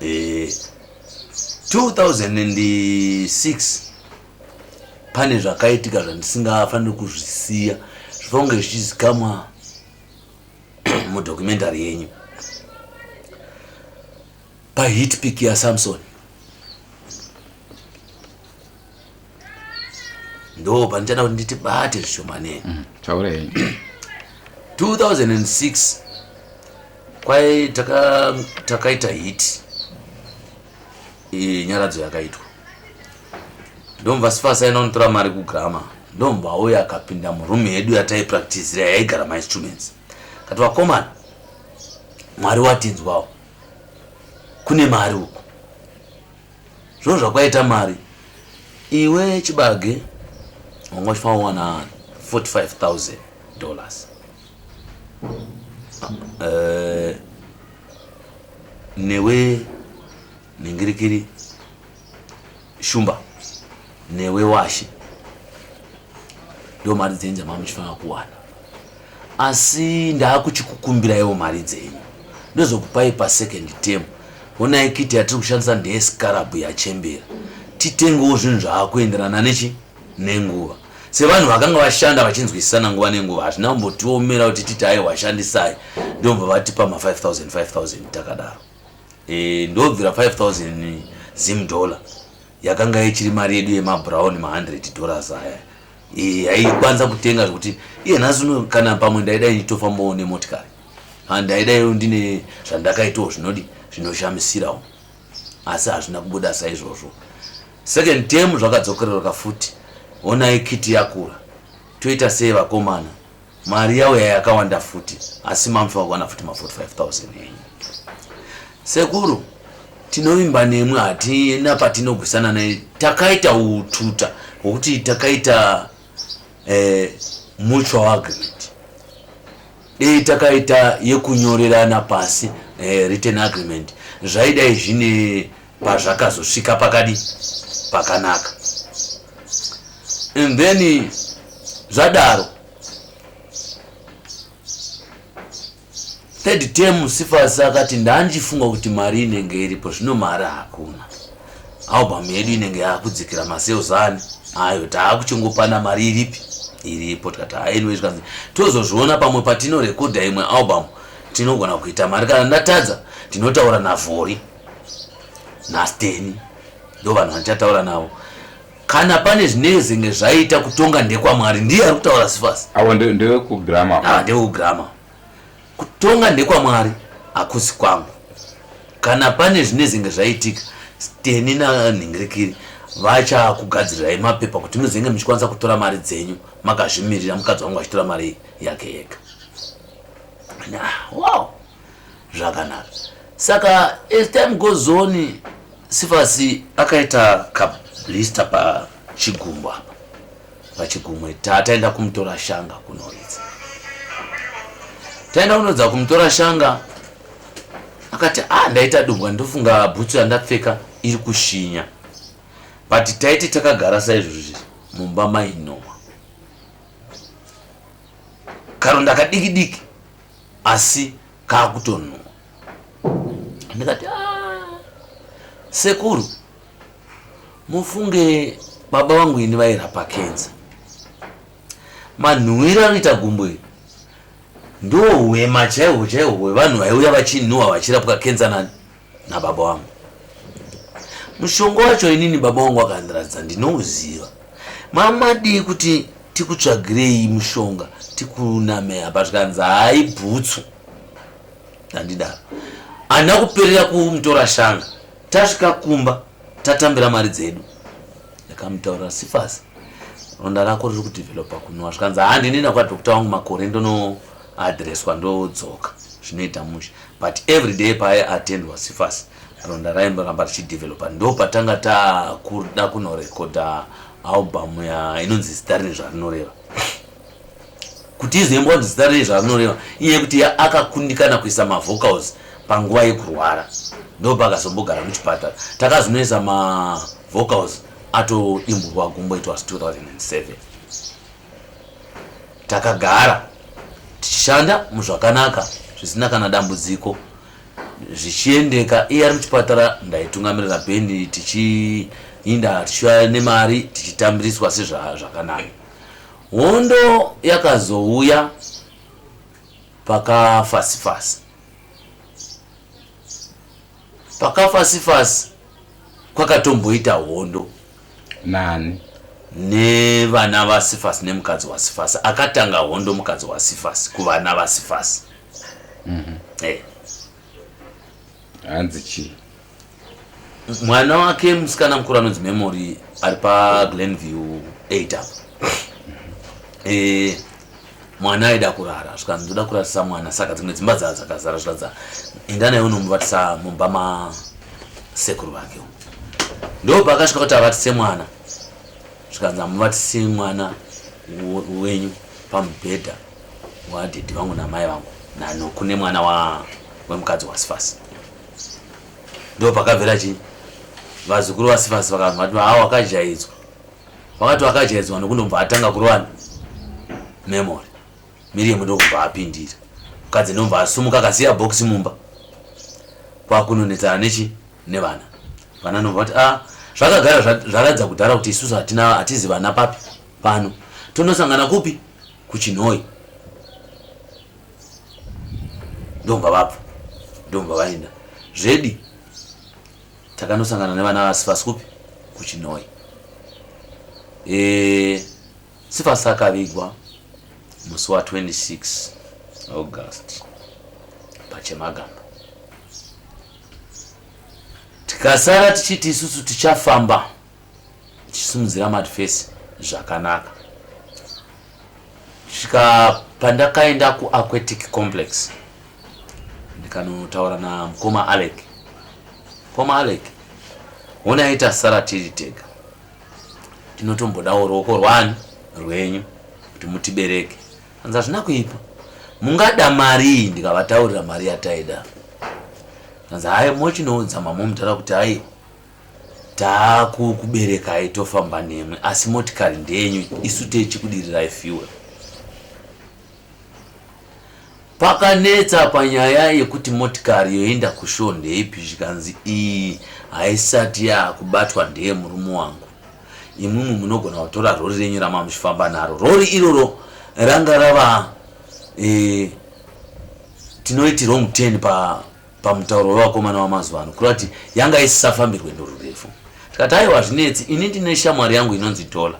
S18: 2006 pane zvakaitika zvandisingafaniri kuzvisiya zvifange zvichizikamwa mudocumentary yenyu pahit pick yaSamson. Ndo pandichada kuti nditi bate zvishomane. 2006 kwai takaita hit nyaradzo yakaitwa. Ndomva Cephas ainotora mari kugrama, ndomva auya akapinda murume yedu yataipracticira yaigara mainstruments. Kati vakomana Mwari watinzwawo, kune mari uku, zvo zvakaita mari. Iwe Chibage wanga uchifanira kuwana $45,000. Newe Ningirikiri Shumba newe Washi ndo mari dzenyu dzamamuchifanira kuwana. Asi ndakuchikukumbira iwo mari dzenyu ndozokupai pasecond term. Onai kiti yatiri kushandisa ndeescarabu yachembera, titengewo zvinhu zvaakuenderana nenguva. Sevanhu vakanga vashanda vachinzwisisana nguva nenguva, hazvina kumbotiomera kuti titi ai washandisai, ndomva vatipa ma$5,000 takadaro. Ndobvira $5,000 $0 yakanga ichiri mari yedu yemabrown $100 aya. Haikwanisa kutenga zvekuti iye nhasi uno kana pamwe ndaidai nditofambawo nemotikari, ndaidaiwo ndine zvandakaitawo zvinoshamisirawo, asi hazvina kubuda saizvozvo. Second term zvakadzokerereka futi. Onai kiti yakura, toita sei vakomana, mari yawo yakawanda futi, asi mamufa kuwana futi ma$45,000 yenyu. Sekuru tinovimba nemwe, hatina patinogwisana naye. Takaita ututa hwokuti takaita mutual agreement. Takaita yekunyorerana pasi written agreement. Zvaidai zvine pazvakazosvika pakanaka. And then zvadaro third term Cephas akati ndanjifunga kuti mari inenge iripo, zvino mari hakuna. Album yedu inenge yakudzikira ma$1,000 ayo, taakuchingopana mari iripo. Tikati anyway zvikanzi tozozviona pamwe patinorekodha imwe album tinogona kuita mari. Kana ndatadza tinotaura naVhori naSteny, ndo vanhu vandichataura navo. Kana pane zvinezenge zvaita kutonga ndekwaMwari, ndiye ari kutaura Cephas.
S1: Awo ndewe kugrama.
S18: Ndewe kugrama. Kutonga ndekwaMwari hakusi kwangu. Kana pane zvinezenge zvaitika, Steny naNingirikiri vacha kugadzirirai mapepa kuti muzenge muchikwanisa kutora mari dzenyu makazvimirira mukadzi wangu achitora mari yake yega. Wow, zvakanaka. Saka as time goes on, Cephas akaita kablista pachigumbu apa. Pachigumbu taenda kumutora shanga kunoridza. Taenda kunoridza kumutora shanga. Akati ndaita dumbwa ndofunga bhutsu yandapfeka iri kushinya. But taiti takagara saizvozvo mumba mainoma. Karonda kadiki diki asi kakutonwa. Ndikati sekuru mufunge baba wangu ini vairapa kenza. Manhuwira anoita gumbo iri ndo hwema chaihwo chaihwo hwevanhu vaiuya vachinhuhwa vachirapwa kenza nababa wangu. Mushonga wacho inini baba wangu akandiratidza ndinouziva. Mamadi kuti tikutsvagirei mushonga tikunameya patwikanzi hai bhutsu ndandidaro. Ana kuperera kumutora shanga. Tasvika kumba tatambira mari dzedu. Ndakamutaurira Cephas, ronda rako riri kudevelopa kunwa. Zvikanzi handinenda kwadokta wangu makore ndono adreswa ndodzoka. Zvinoita musha. But every day paattendwa Cephas ronda raimboramba richidevelopa. Ndo patanga takuda kunorekodha album inonzi zita rine zvarinoreva. Kuti izoimbwa zita rine zvarinoreva iye kuti akakundikana kuisa mavocals panguva yekurwara. Ndo pakazombogara muchipatara. Takazonoisa mavocals atodimburwa gumbo. It was 2007. Takagara tichishanda muzvakanaka zvisina kana dambudziko zvichiendeka. Iye ari muchipatara ndaitungamirira bhendi tichiinda tichiuya nemari tichitambiriswa sezvakanaka. Hondo yakazouya pakafa Cephas. Pakafa Cephas kwakatomboita hondo
S1: nani
S18: nevana vaCephas nemukadzi waCephas. Akatanga hondo mukadzi waCephas kuvana vaCephas.
S1: Hanzi chi
S18: mwana wake musikana mukuru anonzi Memory ari paGlenview 8 apa. Mwana aida kurara zvikanzi ndoda kuratisa mwana. Saka dzimwe dzimba dzakazara zvikadza enda naye unomuvatisa mumba masekuru vake. Ndo pakasvika kuti avatise mwana. Zvikanzi amuvatise mwana wenyu pamubhedha wadhedhi vangu namai vangu kune mwana wemukadzi waCephas. Ndo pakabvira chii vazukuru vaCephas vakati wakajaidzwa. Vakati wakajaidzwa nokundobva atanga kurovana Memory. Miriam ndokubva apindira. Mukadzi ndombva asumuka akasiya bhokisi mumba kwakunonetsana nevana. Vana nobva kuti zvakagara zvaradza kudhara kuti isusu hatizi vana papi pano. Tonosangana kupi? Kuchinhoi. Ndombva vapfa. Ndombva vaenda. Zvedi takanosangana nevana vaCephas kupi? Kuchinhoi. Cephas akavigwa musi wa 26 August paChemagamba. Tikasara tichiti isusu tichafamba tichisimudzira madface zvakanaka. Svika pandakaenda kuAquatic Complex ndikanotaura namukoma Alec. Mukoma Alec unaita sara tiri tega. Tinotombodawo ruoko rwenyu kuti mutibereke. Anza hazvina kuipa. Mungada mari? Ndikavataurira mari yataida. Anza hai mochinodzama momutaura kuti hai takuberekai tofamba nemwe asi motikari ndenyu isu techikudirirai fuel. Pakanetsa panyaya yekuti motikari yoenda kushow ndeipi zvikanzi iyi haisati yakubatwa ndeye murume wangu. Imwimwi munogona kutora rori renyu ramamuchifamba naro. Rori iroro ranga rava tinoiti wrong turn pamutauro wevakomana wamazuva ano kurati yanga isisafambirwe rwendo rurefu. Tikati aiwa zvinetsi ini ndine shamwari yangu inonzi Dola.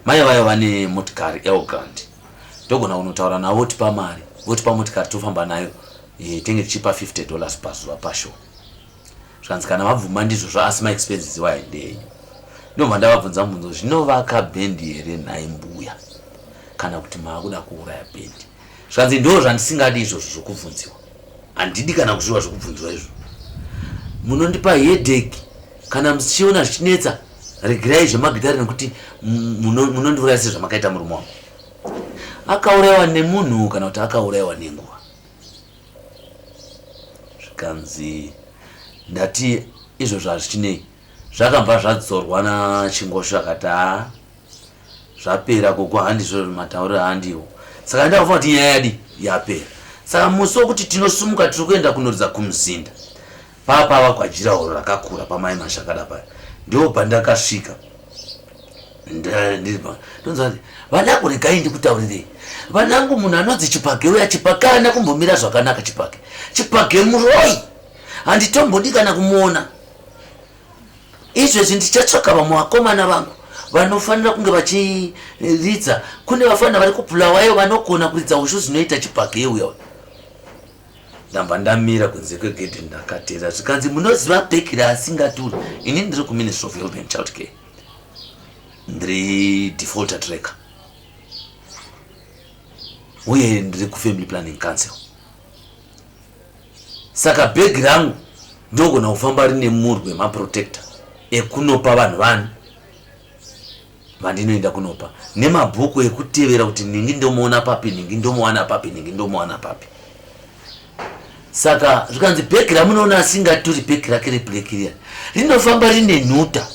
S18: Mai vayo vane motikari Elgrand. Togona kunotaura navo votipa mari. Votipa motikari tofamba nayo tenge tichipa $50 pazuva pashow. Zvikanzi kana vabvuma ndizvo asi maexpenses waendeyo. ndobva ndavabvunza mubvunzo zvinovaka bhendi here nhai mbuya kana kuti maakuda kuuraya bhendi. Zvikanzi ndo zvandisingadi izvozvo zvokubvunziwa, handidi kana kuzviwa zvokubvunziwa izvo. Munondipa headache kana muchiona zvichinetsa, regerai zvemagitari nekuti munondiuraya sezvamakaita murume wangu. Akaurayiwa nemunhu kana kuti akaurayiwa nenguva. Zvikanzi ndati izvozvo hazvichinei, zvakabva zvadzorwa nachingosho akati zvapera koko handizvo matauriro handiwo. Saka ndakufunga kuti nyaya yadi yapera. Saka musi wokuti tinosumuka tiri kuenda kunoridza kumuzinda, papa kwajira horo rakakura pamai Mashakada paya, ndo pandakasvika. Ndonzwa kuti vanangu regai ndikutaurirei, vanangu munhu anonzi Chipage uya, Chipage haana kumbomira zvakanaka. Chipage muroyi, handitombodi kana kumuona. Izvezvi ndichatsvaka vamwe vakomana vangu vanofanira kunge vachiridza. Kune vafanira vari kupulawayo vanogona kuridza ushu zvinoita Chipage uya. Ndamba ndamira kunze kwegedhi ndakatera. Zvikanzi munoziva bhekiri asingaturi. Ini ndiri kuMinistry of Health and Child Care, ndiri defaulter tracker uye ndiri kuFamily Planning Council. Saka bhegi rangu ndogona kufamba rine murwe maprotector ekunopa vanhu vandinoenda kunopa, nemabhuku ekutevera kuti ningi ndomuona papi, ningi ndomuwana papi, ningi ndomuwana papi. Saka zvikanzi bhegi ramunoona asingaturi bhegi rake rebhureki rinofamba rine nhuta.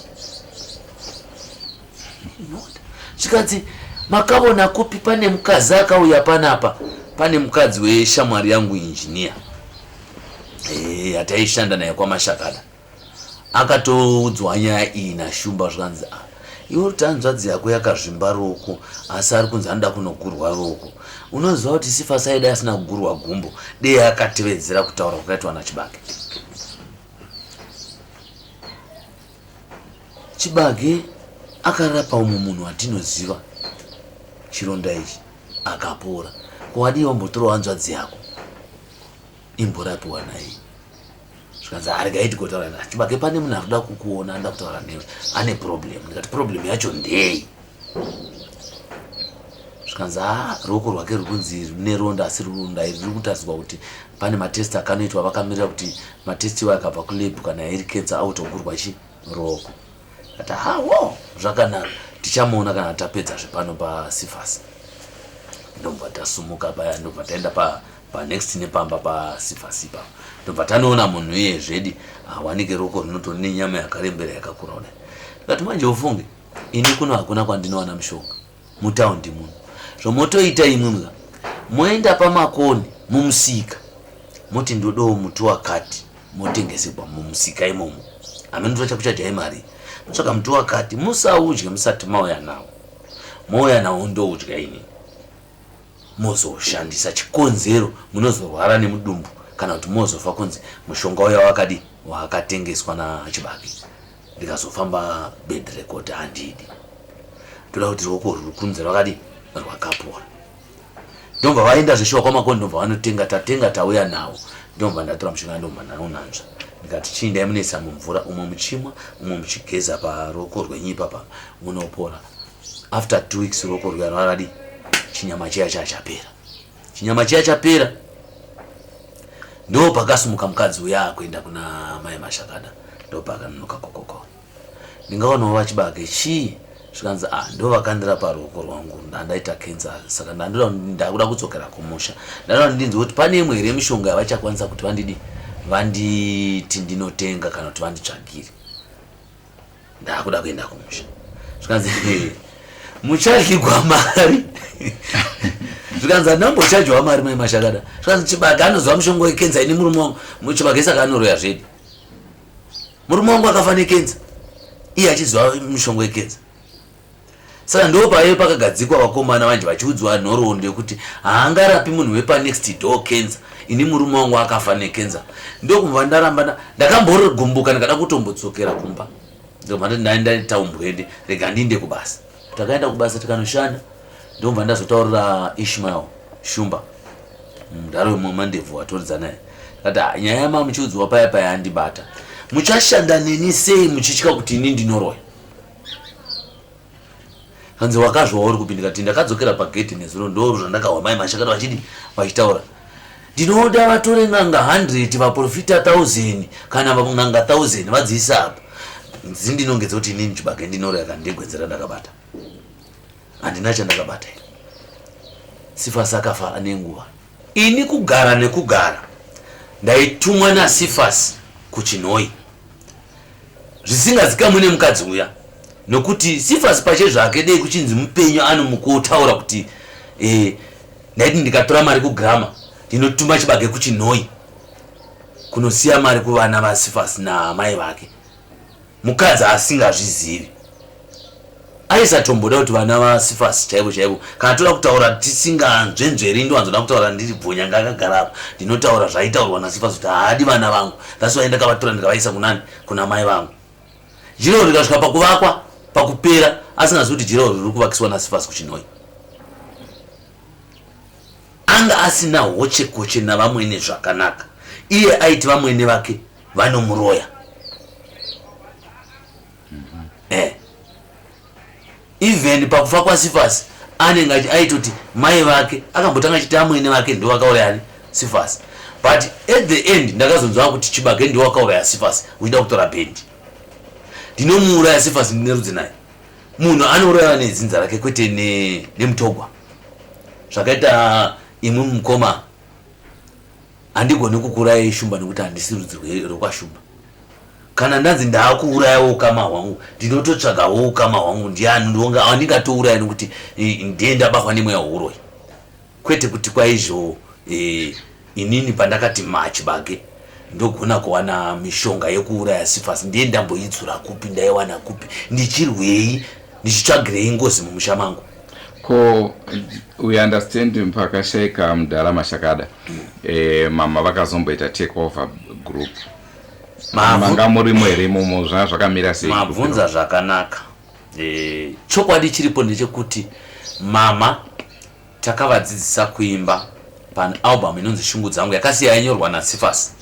S18: Zvikanzi makabona kupi pane mukadzi akauya panapa, pane mukadzi weshamwari yangu injiniya ataishanda naye kwaMashakada, akatoudzwa nyaya iyi naShumba. Zvikanzi iwe kuti hanzvadzi yako yakazvimba roko asi ari kunzi anoda kunogurwa roko. Unoziva kuti Cephas aida asina kugurwa gumbo, dei akatevedzera kutaura kwakaitwa naChibage. Chibage akarapa umwe munhu watinoziva chironda ichi akapora. Kuwadi wambotora hanzvadzi yako imborapiwa naye. Zvikanzi regai tigotaura naye. Chibage pane munhu arikuda kukuona, anoda kutaura newe, ane problem. Ndikati problem yacho ndei? Zvikanzi ruoko rwake rwunzi rune ronda, asi ronda iri riri kutariswa kuti pane matesti akanoitwa, vakamirira kuti matesti iwayo akabva kulab kana iri cancer autogurwa ruoko. Kati wo zvakanaka, tichamuona kana tapedza zvepano paCephas. Ndobva tasumuka paya, ndobva taenda pa next nepamba paCephas ipapo. Ndobva tanoona munhu iye zvedi awanike ruoko rinotori nenyama yakarembera yakakura kudai. Ndikati manje ufunge, ini kuno hakuna kwandinowana mushonga mutaundi muno. Zvomotoita imwe moenda pamakoni mumusika moti ndodowo muti wakati, motengeserwa mumusika imomo. Amenotora chakuchadhai mari, motsvaka muti wakati, musaudye musati mauya nawo. Mauya nawo ndoudya ini, mozoshandisa chikonzero, munozorwara nemudumbu kana kuti mozofa kunzi mushonga uya wakadi wakatengeswa naChibage. Ndikazofamba bed record handidi, toda kuti ruoko ruri kunze rwakadi rwakapora. Ndobva vaenda zveshuwa kwamakoni, ndobva vanotenga, tatenga tauya nawo. Ndobva ndatora mushonga, ndobva ndanounanzva. Ndikati chiindai munoisa mumvura, umwe muchimwa umwe muchigeza paruoko rwenyu ipapa, munopora. After 2 weeks ruoko rwuya rwakadi chinyama chiya chapera. Chinyama chiya chapera, ndo pakasumuka mukadzi uya kuenda kuna mai Mashakada, ndo pakanonoka kokoko. Ndingaonawo vaChibage chii? Zvikanzi ndo vakandirapa ruoko rwangu, ndandaita cancer. Saka ndakuda kudzokera kumusha. Ndaona ndinzwe kuti pane imwe here mishonga yavachakwanisa kuti vanditi ndinotenga kana kuti vanditsvagire. Ndakuda kuenda kumusha. Zvikanzi muchadyirwa mari. Zvikanzi ndambochadywa mari mai Mashakada. Zvikanzi Chibage anoziva mushonga wekenza, ini murume wangu. Chibage saka anoroya zvedu. Murume wangu akafa nekenza, iye achiziva mushonga wekenza. Saka ndo paiye pakagadzikwa vakomana vanje vachiudzwa nhoroondo yekuti haangarapi munhu wepanext door cancer, ini murume wangu akafa nekenza. Ndokubva ndaramba ndakamborigumbuka, ndikada kutombodzokera kumba. Ndobva ndaenda umbwende, rega ndiinde kubasa. Takaenda kubasa tikanoshanda, ndobva ndazotaurira Ishmael Shumba, mudharo wemumandevhu watoridza naye. Kati nyaya yama muchiudzwa paya handibata. Muchashanda neni sei muchitya kuti ini ndinoroya? hanzi wakazva uri kupindika tinda kadzokera pagate nezuro ndo zvandakawa mai Mashakada vachidi vachitaura ndinoda vatore nganga 100 vaprofita 1000 kana nganga 1000 vadziisa apa zindinongedza kuti inini Chibage ndinoro yakandegwenzera ndakabata handina chandakabata Cephas akafa ane nguva ini kugara nekugara ndaitumwa naCephas kuChinoi zvisingazikamwe nemukadzi uya nokuti Cephas pache zvake dei kuchinzi mupenyu anomukotaura kuti ndaiti ndikatora mari kugrama ndinotuma Chibage kuChinoi kunosiya mari kuvana vaCephas namai vake mukadzi asingazvizivi aisatomboda kuti vana vaCephas chaivo chaivo kana toda kutaura tisinganzvenzveri ndowanzoda kutaura ndiri bvonya ngakagara apa ndinotaura zvaitaurwa naCephas kuti haadi vana vangu that's why ndakavatora ndikavaisa kunani kuna mai vangu jiro rikasvika pakuvakwa pakupera asingazivi kuti jiro riri kuvakiswa naCephas kuChinoi anga asina hoche navamwene zvakanaka iye aiti vamwene vake vanomuroya even pakufa kwaCephas anenge aitoti mai vake akambotanga achiti amwene vake ndo vakauraya Cephas but at the end ndakazonzwa kuti Chibage ndo vakauraya Cephas uchida kutora bendi ndinomuuraya Cephas ndinerudzi naye munhu anouraya nedzinza rake kwete nemutogwa zvakaita imwe mukoma handigoni kukuuraya shumba nekuti handisi rudzi rwekwashumba kana ndanzi ndaakuurayawo ukama hwangu ndinototsvagawo ukama hwangu ndiani handingatouraya nekuti ndiye ndabatwa nemweya weuroyi kwete kuti kwaizvo inini pandakati Chibage ndogona kuwana mishonga yekuuraya Cephas ndiye ndamboidzura kupi ndaiwana kupi ndichirwei ndichitsvagirei ngozi mumusha mangu
S17: ko we understand mpakashaika mudhara Mashakada mama vakazomboita take over group manga muri mwere momo zvakamira sei
S18: mabvunza zvakanaka chokwadi chiripo ndechekuti mama takavadzidzisa kuimba album inonzi Shungu dzangu yakasiya yanyorwa naCephas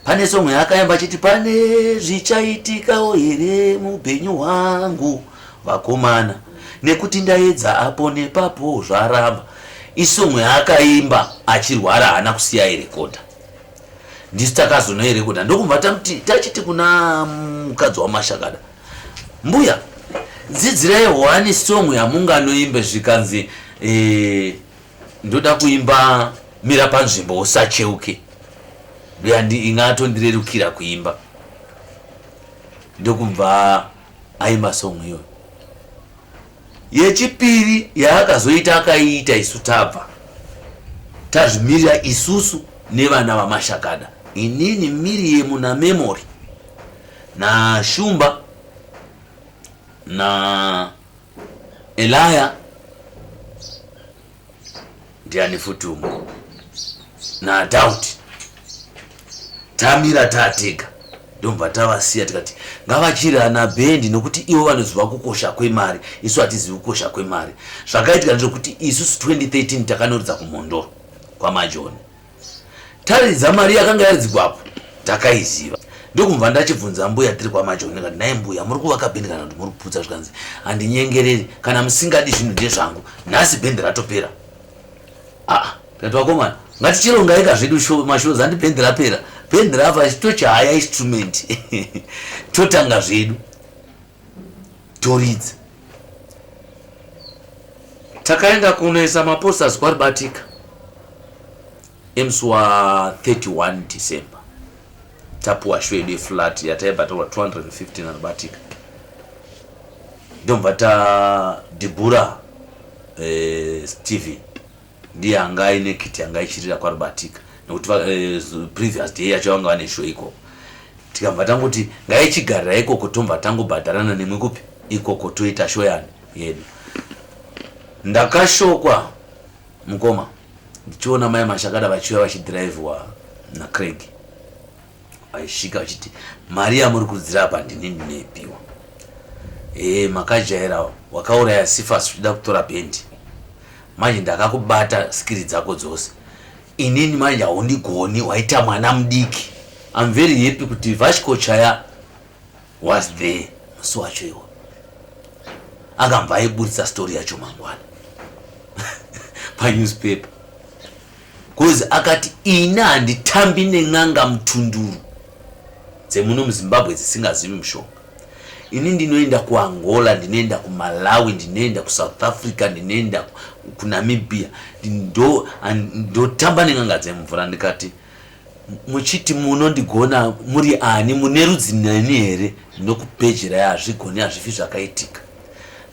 S18: pane song yakaimba chiti pane zvichaitikawo here mupenyu hwangu vakomana nekuti ndaedza apo nepapo zvaramba isong yakaimba achirwara haana kusiya irekodha ndisi takazonoirekodha ndokumva tachiti kuna mukadzi waMashakada mbuya dzidzirai one song yamunganoimbe zvikanzi ndoda kuimba mira panzvimbo usacheuke ingatondirerukira kuimba ndokumva aimba song iyoyo yechipiri yaakazoita akaita isu tabva tazvimirira isusu nevana vaMashakada inini Miriam na Memory na Shumba na Elaya ndiani futumu na Doubt tamira tatega ndomva tavasiya tikati ngavachirana bendi nokuti ivo vanoziva kukosha kwemari isu hatizivi kukosha kwemari zvakaitika ndezvekuti isusu 2013 takanoridza kumhondoro kwaMajoni taridza mari yakanga yaridzikwapo takaiziva ndokumva ndachibvunza mbuya tiri kwaMajoni ndikati naye mbuya muri kuvaka bendi kana kuti muri kuputsa zvikanzi handinyengereri kana musingadi zvinhu ndezvangu nhasi bendi ratopera tikati vakomana ngatichirongaika zvedu mashows handi bendi rapera bendi rafa tochihaya instrument totanga zvedu toridza takaenda kunoisa maposters kwaribatika emusi wa31 December tapuwa shwedu yeflat yataibhatarwa 215 aribatika ndomva tadhibhura Steve ndiye anga aine kiti anga ichirira kwaribatika nokuti previous day yacho vanga vane show ikoko tikabva tangoti ngaichigarira ikoko tomva tangobhadharana nemwe kupi ikoko toita show yedu ndakashokwa mukoma ndichiona mai Mashakada vachiuya vachidhiraivhwa naCraig vaisvika vachiti mari yamuri kudzira apa ndini ndinoipiwa makajaira wakauraya Cephas uchida kutora bendi manje ndakakubata skiri dzako dzose inini manje haundigoni waita mwana mudiki I'm very happy kuti Vashko Chaya was there musi wacho iwo akambva aiburitsa story yacho mangwana panewspaper cause akati ina handitambi nen'anga mutunduru dzemuno muzimbabwe dzisingazivi mushonga. Ini ndinoenda kuAngola, ndinoenda kuMalawi, ndinoenda kuSouth Africa, ndinoenda kuNamibia, ndotamba nen'anga dzemvura. Ndikati muchiti munondigona muri ani, mune rudzi nani here, ndinokupejera yazvigoni hazvifi zvakaitika.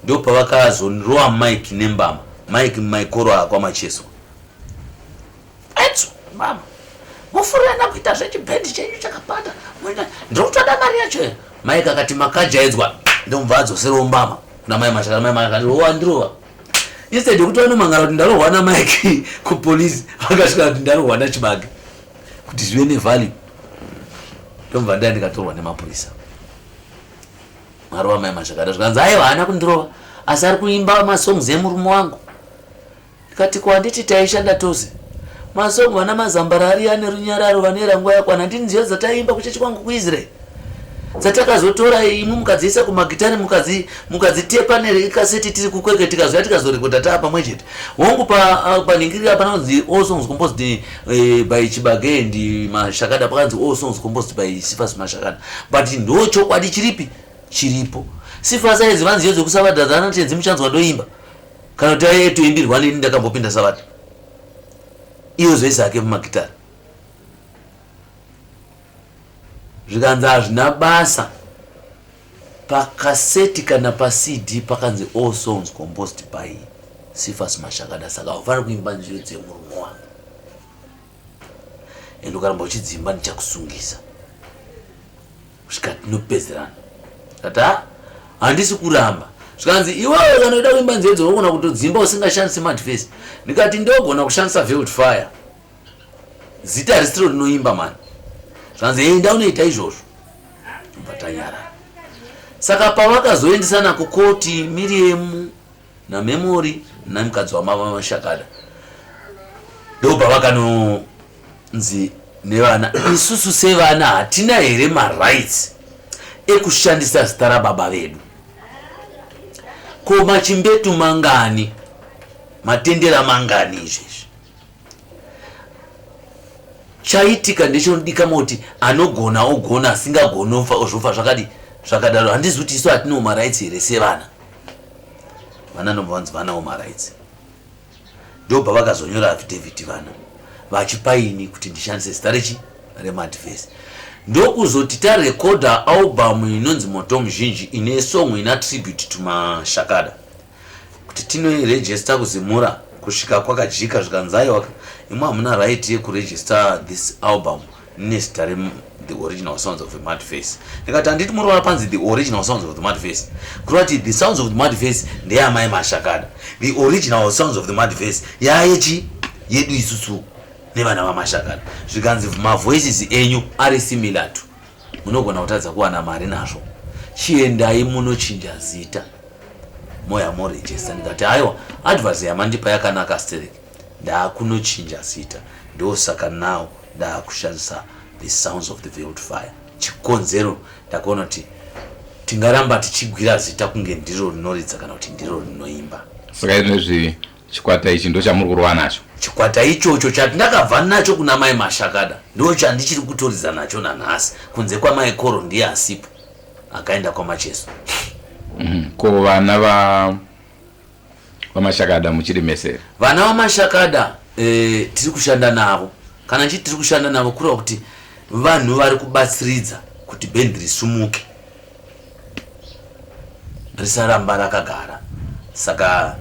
S18: Ndopavakazonrowa Mike nembama, Mike maikoro akwamacheso. Etso mama mufurana kuita zvechibhendi chenyu chakapata, ndinokutoda mari yacho. Mike akati makajaidzwa ndomva adzosera mbama kuna mai Mashakada. Mai Mashakada wandirova instead yekuti vanomangara kuti ndarohwa na Mike kupolisi, vakasvika kuti ndarohwa naChibage kuti zvive nevalue. Ndomva ndai ndikatorwa nemapurisa. Marova mai Mashakada zvikanzi aiwa haana kundirova asi ari kuimba masongs emurume wangu. Ndikati kwanditi taishanda tose masongo vana mazambarari ane runyararo vanera nguva yakwana. Ndini nziyo dzataimba kuchechi kwangu kuIsrael dzatakazotora imwe mukadziisa kumagitari mukadzitepa nekaseti tiri kukweke tikazoya tikazorekota taa pamwe chete. Hongu paningirira panonzi all songs composed by Chibage and Mashakada, pakanzi all songs composed by Cephas Mashakada. But ndo chokwadi chiripo. Cephas aizi vanziyo dzekusavadhadza tenzi muchanzwa doimba kana kuti aitoimbirwa nini ndakambopinda savadha iyo zvoisa ake mumagitari. Zvikanzi hazvina basa pakaseti kana paCD pakanzi all songs composed by Cephas Mashakada. Saka ufanira kuimba nziro dzemurume wangu ende ukaramba uchidzimba ndichakusungisa kusvika tinopedzerana. Kata handisi kuramba. Zvikanzi iwewe kana uda kuimba nziro dzinogona kutodzimba usingashandisi madface. Ndikati ndogona kushandisa Velvet Fire, zita risiro rinoimba mani. Zvikanzi enda unoita izvozvo batanyara. Saka pavakazoendesana kukoti Miriam naMemory namukadzi wamama Mashakada, ndo pavakanonzi nevana isusu sevana hatina here marights ekushandisa zita rababa vedu. Ko machimbetu mangani, matendera mangani izvezvi. Chaitika ndechonodika moti anogona ogona, asingagoni ozvofa zvakadaro. Handisi kuti isu hatinawo marights here sevana. Vana ndomvanzi vanawo marights. Ndo pavakazonyora affidavit vana vachipaini kuti ndishandise zita remadface. Ndokuzoti tarekoda album inonzi Moto Muzhinji ine song ina tribute to Mashakada kuti tinoiregister kuzimura kusvika kwakajika. Zvikanzi aiwa imwe hamuna right yekuregister this album nezita the original sounds of the Madface. Ndikati handiti muri panzi the original sounds of the Madface, kurati the sounds of the Madface ndeyamai Mashakada, the original sounds of the Madface yayechi yedu isusu nevana vaMashakada. Zvikanzi mavoices enyu ari similar to, munogona kutadza kuwana mari nazvo, chiendai munochinja zita moya moregister. Ndikati aiwa advice yamandipa yakanaka stereki, ndakunochinja zita. Ndosaka now ndakushandisa the sounds of the Velvet Fire. Chikonzero ndakaona kuti tingaramba tichigwira zita kunge ndiro rinoridza kana kuti ndiro rinoimba.
S17: Saka izvozvi chikwata ichi ndo chamuri kurova nacho.
S18: Chikwata ichocho chandakabva nacho kuna mai Mashakada ndo chandichiri kutoridza nacho nanhasi. Kunze kwamai Koro ndiye asipo, akaenda kwamacheso.
S17: Ko vana vaMashakada muchiri mesere?
S18: Vana vaMashakada tiri kushanda navo. Kana nchiti tiri kushanda navo kureva kuti vanhu vari kubatsiridza kuti bhendi risumuke risaramba rakagara. Saka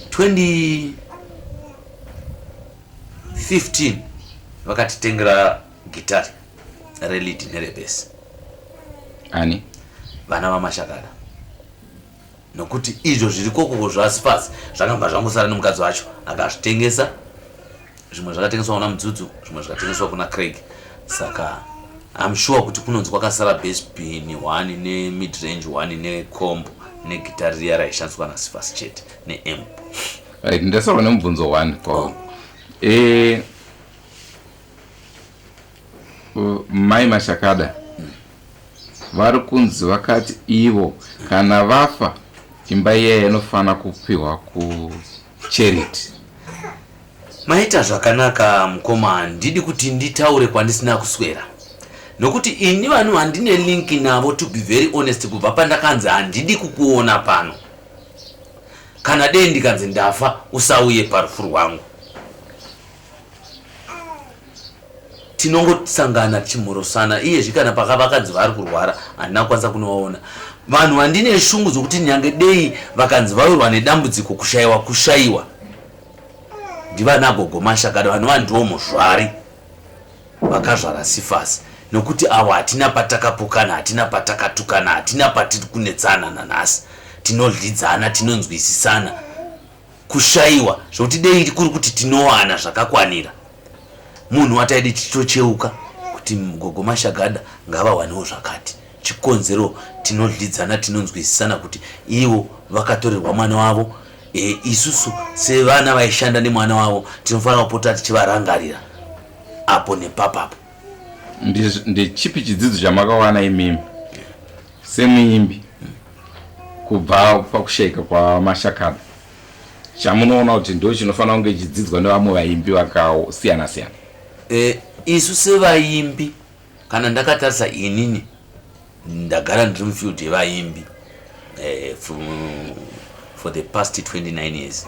S18: 2015 vakatitengera gitari relidi nerebesi.
S17: Ani?
S18: Vana vaMashakada. Nokuti izvo zviri kokoko zvaSephas zvakamba zvangosara nomukadzi wacho akazvitengesa. Zvimwe zvakatengeswa kuna Mudzudzu, zvimwe zvakatengeswa kuna Craig. Saka I'm sure kuti kunonzi kwakasara bass pin 1 ne mid range 1 ne combo ne gitari riya raishandiswa naSephas chete ne amp.
S17: Right, ndasara nemubvunzo 1 kwa mai Mashakada vari kunzi vakati ivo kana vafa imba iye inofana kupiwa ku charity.
S18: Maita zvakanaka mukoma, ndidi kuti nditaure kwandisina kuswera. Nokuti ini vanhu handine link navo, to be very honest, kubva pandakanzi handidi kukuona pano. Kana dei ndikanzi ndafa usauye parufu rwangu. Tinongosangana tichimhorosana, iyezvi kana pakavanzi vari kurwara handina kukwanisa kunovaona. Vanhu handine shungu dzokuti nyange dei vakanzi vaurwa nedambudziko kushayiwa. Ndivana gogo Mashakada, vanhu vandiwo muzvari vakazvara Cephas. Nokuti avo hatina patakapokana, hatina patakatukana, hatina patiri kunetsana nanhasi. Tinodlidzana, tinonzwisisana. Kushayiwa zvokuti dei kuri kuti tinowana zvakakwanira. Munhu wataidi chichocheuka kuti gogo Mashakada ngavawanewo zvakati. Chikonzero tinodlidzana, tinonzwisisana kuti ivo vakatorerwa mwana wavo. Isusu sevana vaishanda nemwana wavo tinofanira kupota tichivarangarira apo nepapapo.
S17: Ndechipi chidzidzo chamakawana imimi semuimbi kubva pakushayika kwa Mashakada chamunoona kuti ndo chinofanira kunge chidzidzwa nevamwe vaimbi vakasiyana siyana?
S18: Isu sevaimbi, kana ndakatarisa inini ndagara ndiri mufield yevaimbi for the past 29 years,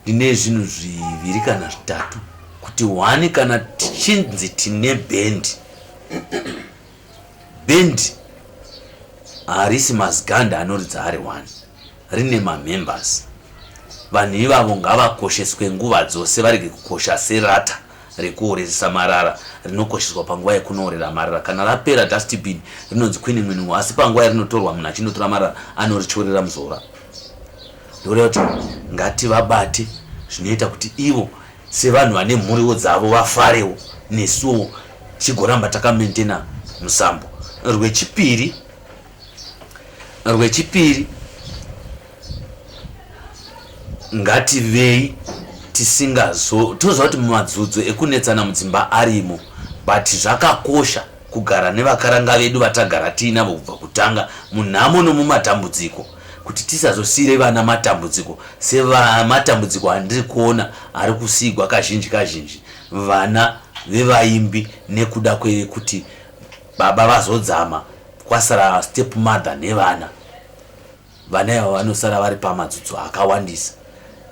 S18: ndine zvinhu zviviri kana zvitatu. Kuti one, kana tichinzi tine band harisi maziganda anoridza ari one, rine mamembers. Vanhu ivavo ngavakosheswe nguva dzose, varege kukosha serata rekuoresa marara rinokosheswa panguva yekunoorera marara. Kana rapera dustbin rinonzi kwini, asi panguva yarinotorwa munhu achinotora marara anorichorera muzora. Ndokureva kuti ngativabate zvinoita kuti ivo sevanhu vane mhuriwo dzavo vafarewo, nesuwo tigoramba takamaintaina musambo. Rwechipiri, ngativei toziva kuti mumadzudzu ekunetsana mudzimba arimo, but zvakakosha kugara nevakaranga vedu vatagara tiinavo kubva kutanga munhamo nomumatambudziko, kuti tisazosiyire vana matambudziko. Matambudziko handiri kuona ari kusigwa kazhinji vana vevaimbi nekuda kwekuti baba vazodzama, kwasara step mother nevana. Vana ava vanosara vari pamadzudzu akawandisa,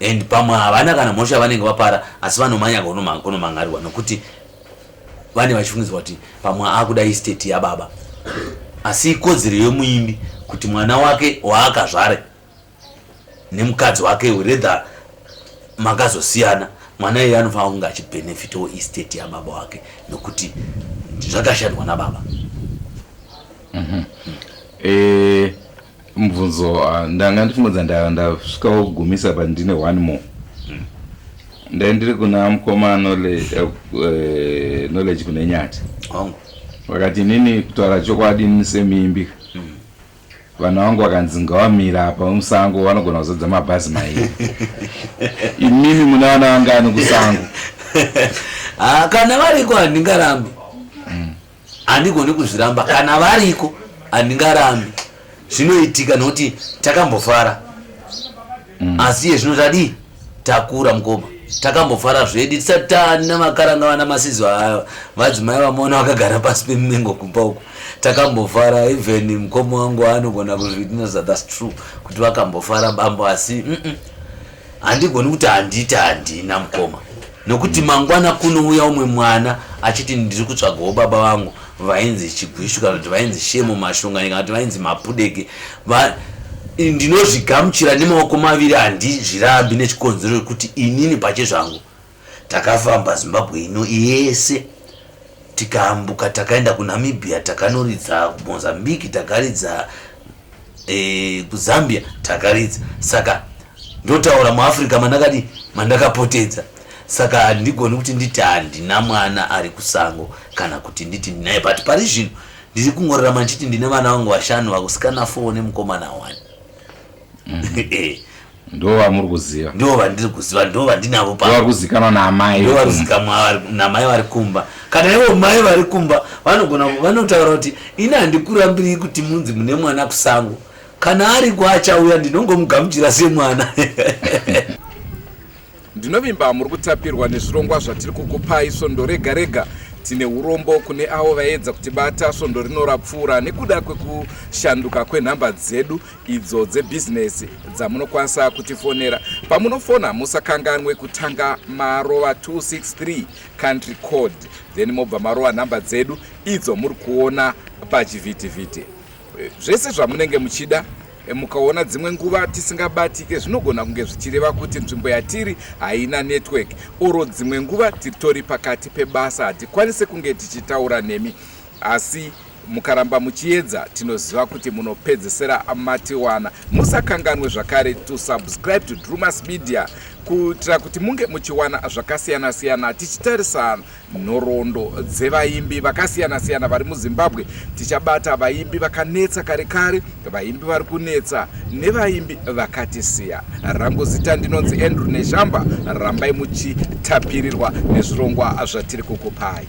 S18: and pamwe havana kana mhosva vanenge vapara, asi vanomanya kunomangarirwa nokuti vane vachifungidzwa kuti pamwe akuda estate yababa. Asi ikodzero yemuimbi kuti mwana wake waakazvare nemukadzi wake redha makazosiyana, mwana iye anofanira kunge achibhenefitawo estate yababa wake nokuti zvakashandwa nababa.
S17: Mubvunzo ndanga ndifumudza ndasvikawo kugumisa pandine one more. Ndandiri kuna mukoma knowledge kune Nyati. Wakati nini kutaura chokwadi semuimbi, vanhu vangu vakanzi ngavamira apa musango vanogona kuzodza mabhazi mairi. Imimi muna vana vangani kusango?
S18: Kana variko handingarambi, handigoni kuzviramba. Kana variko handingarambi, zvinoitika nokuti takambofara. Asi iye zvinotadi takura mukoma, takambofara zvedu tisati taana makaranga vana masizo ayo madzimai vamona vakagara pasi pemumengo kumba uko. Takambofara, even mukoma wangu anogona kuzvitinasa, that's true, kuti vakambofara bambo. Asi handigoni kuti handina mukoma, nokuti mangwana kunouya umwe mwana achiti ndiri kutsvagawo baba vangu vainzi Chigwishu kana kuti vainzi Shemo Mashonga kana kuti vainzi Mapudeke. Ndinozvigamuchira nemaoko maviri, handizvirambi nechikonzero kuti inini pache zvangu takafamba Zimbabwe ino yese, tikaambuka takaenda kuNamibia, takanoridza kuMozambique, takaridza kuZambia, takaridza. Saka ndotaura muAfrica mandakapotedza. Saka handigoni kuti nditi handina mwana ari kusango kana kuti nditi ndinaye, but pari zvino ndiri kungorera manchiti ndine vana vangu vashanu, vakusikana 4 nemukomana 1.
S17: Ndo vamuri kuziva?
S18: Ndo vandiri kuziva, ndo vandinavo
S17: pa. Ndo vakuzikanwa namai.
S18: Ndo vakuzikanwa namai vari kumba. Kana ivo mai vari kumba vanotaura kuti ina handikurambiri kuti munzi mune mwana kusango, kana ari kwachauya ndinongomugamuchira semwana.
S1: Ndinovimba muri kutapirwa nezvirongwa zvatiri kukupai svondo rega rega. Tine urombo kune avo vaedza kutibata svondo rinorapfuura nekuda kwekushanduka kwenhamba dzedu idzo dzebhizinesi dzamunokwanisa kutifonera. Pamunofona musakanganwe kutanga marova 263 country code, then mobva marova nhamba dzedu idzo muri kuona pachivhitivhiti. Zvese zvamunenge muchida, mukaona dzimwe nguva tisingabatike zvinogona kunge zvichireva kuti nzvimbo yatiri haina network, oro dzimwe nguva titori pakati pebasa hatikwanise kunge tichitaura nemi, asi mukaramba muchiedza tinoziva kuti munopedzesera matiwana. Musakanganwe zvakare to subscribe to Drumas Media kuitira kuti munge muchiwana zvakasiyana siyana tichitarisa nhoroondo dzevaimbi vakasiyana siyana vari muZimbabwe. Tichabata vaimbi vakanetsa kare kare, vaimbi vari kunetsa nevaimbi vakatisiya. Rangu zita ndinonzi Andrew Neshamba. Rambai muchitapirirwa nezvirongwa zvatiri kukupai.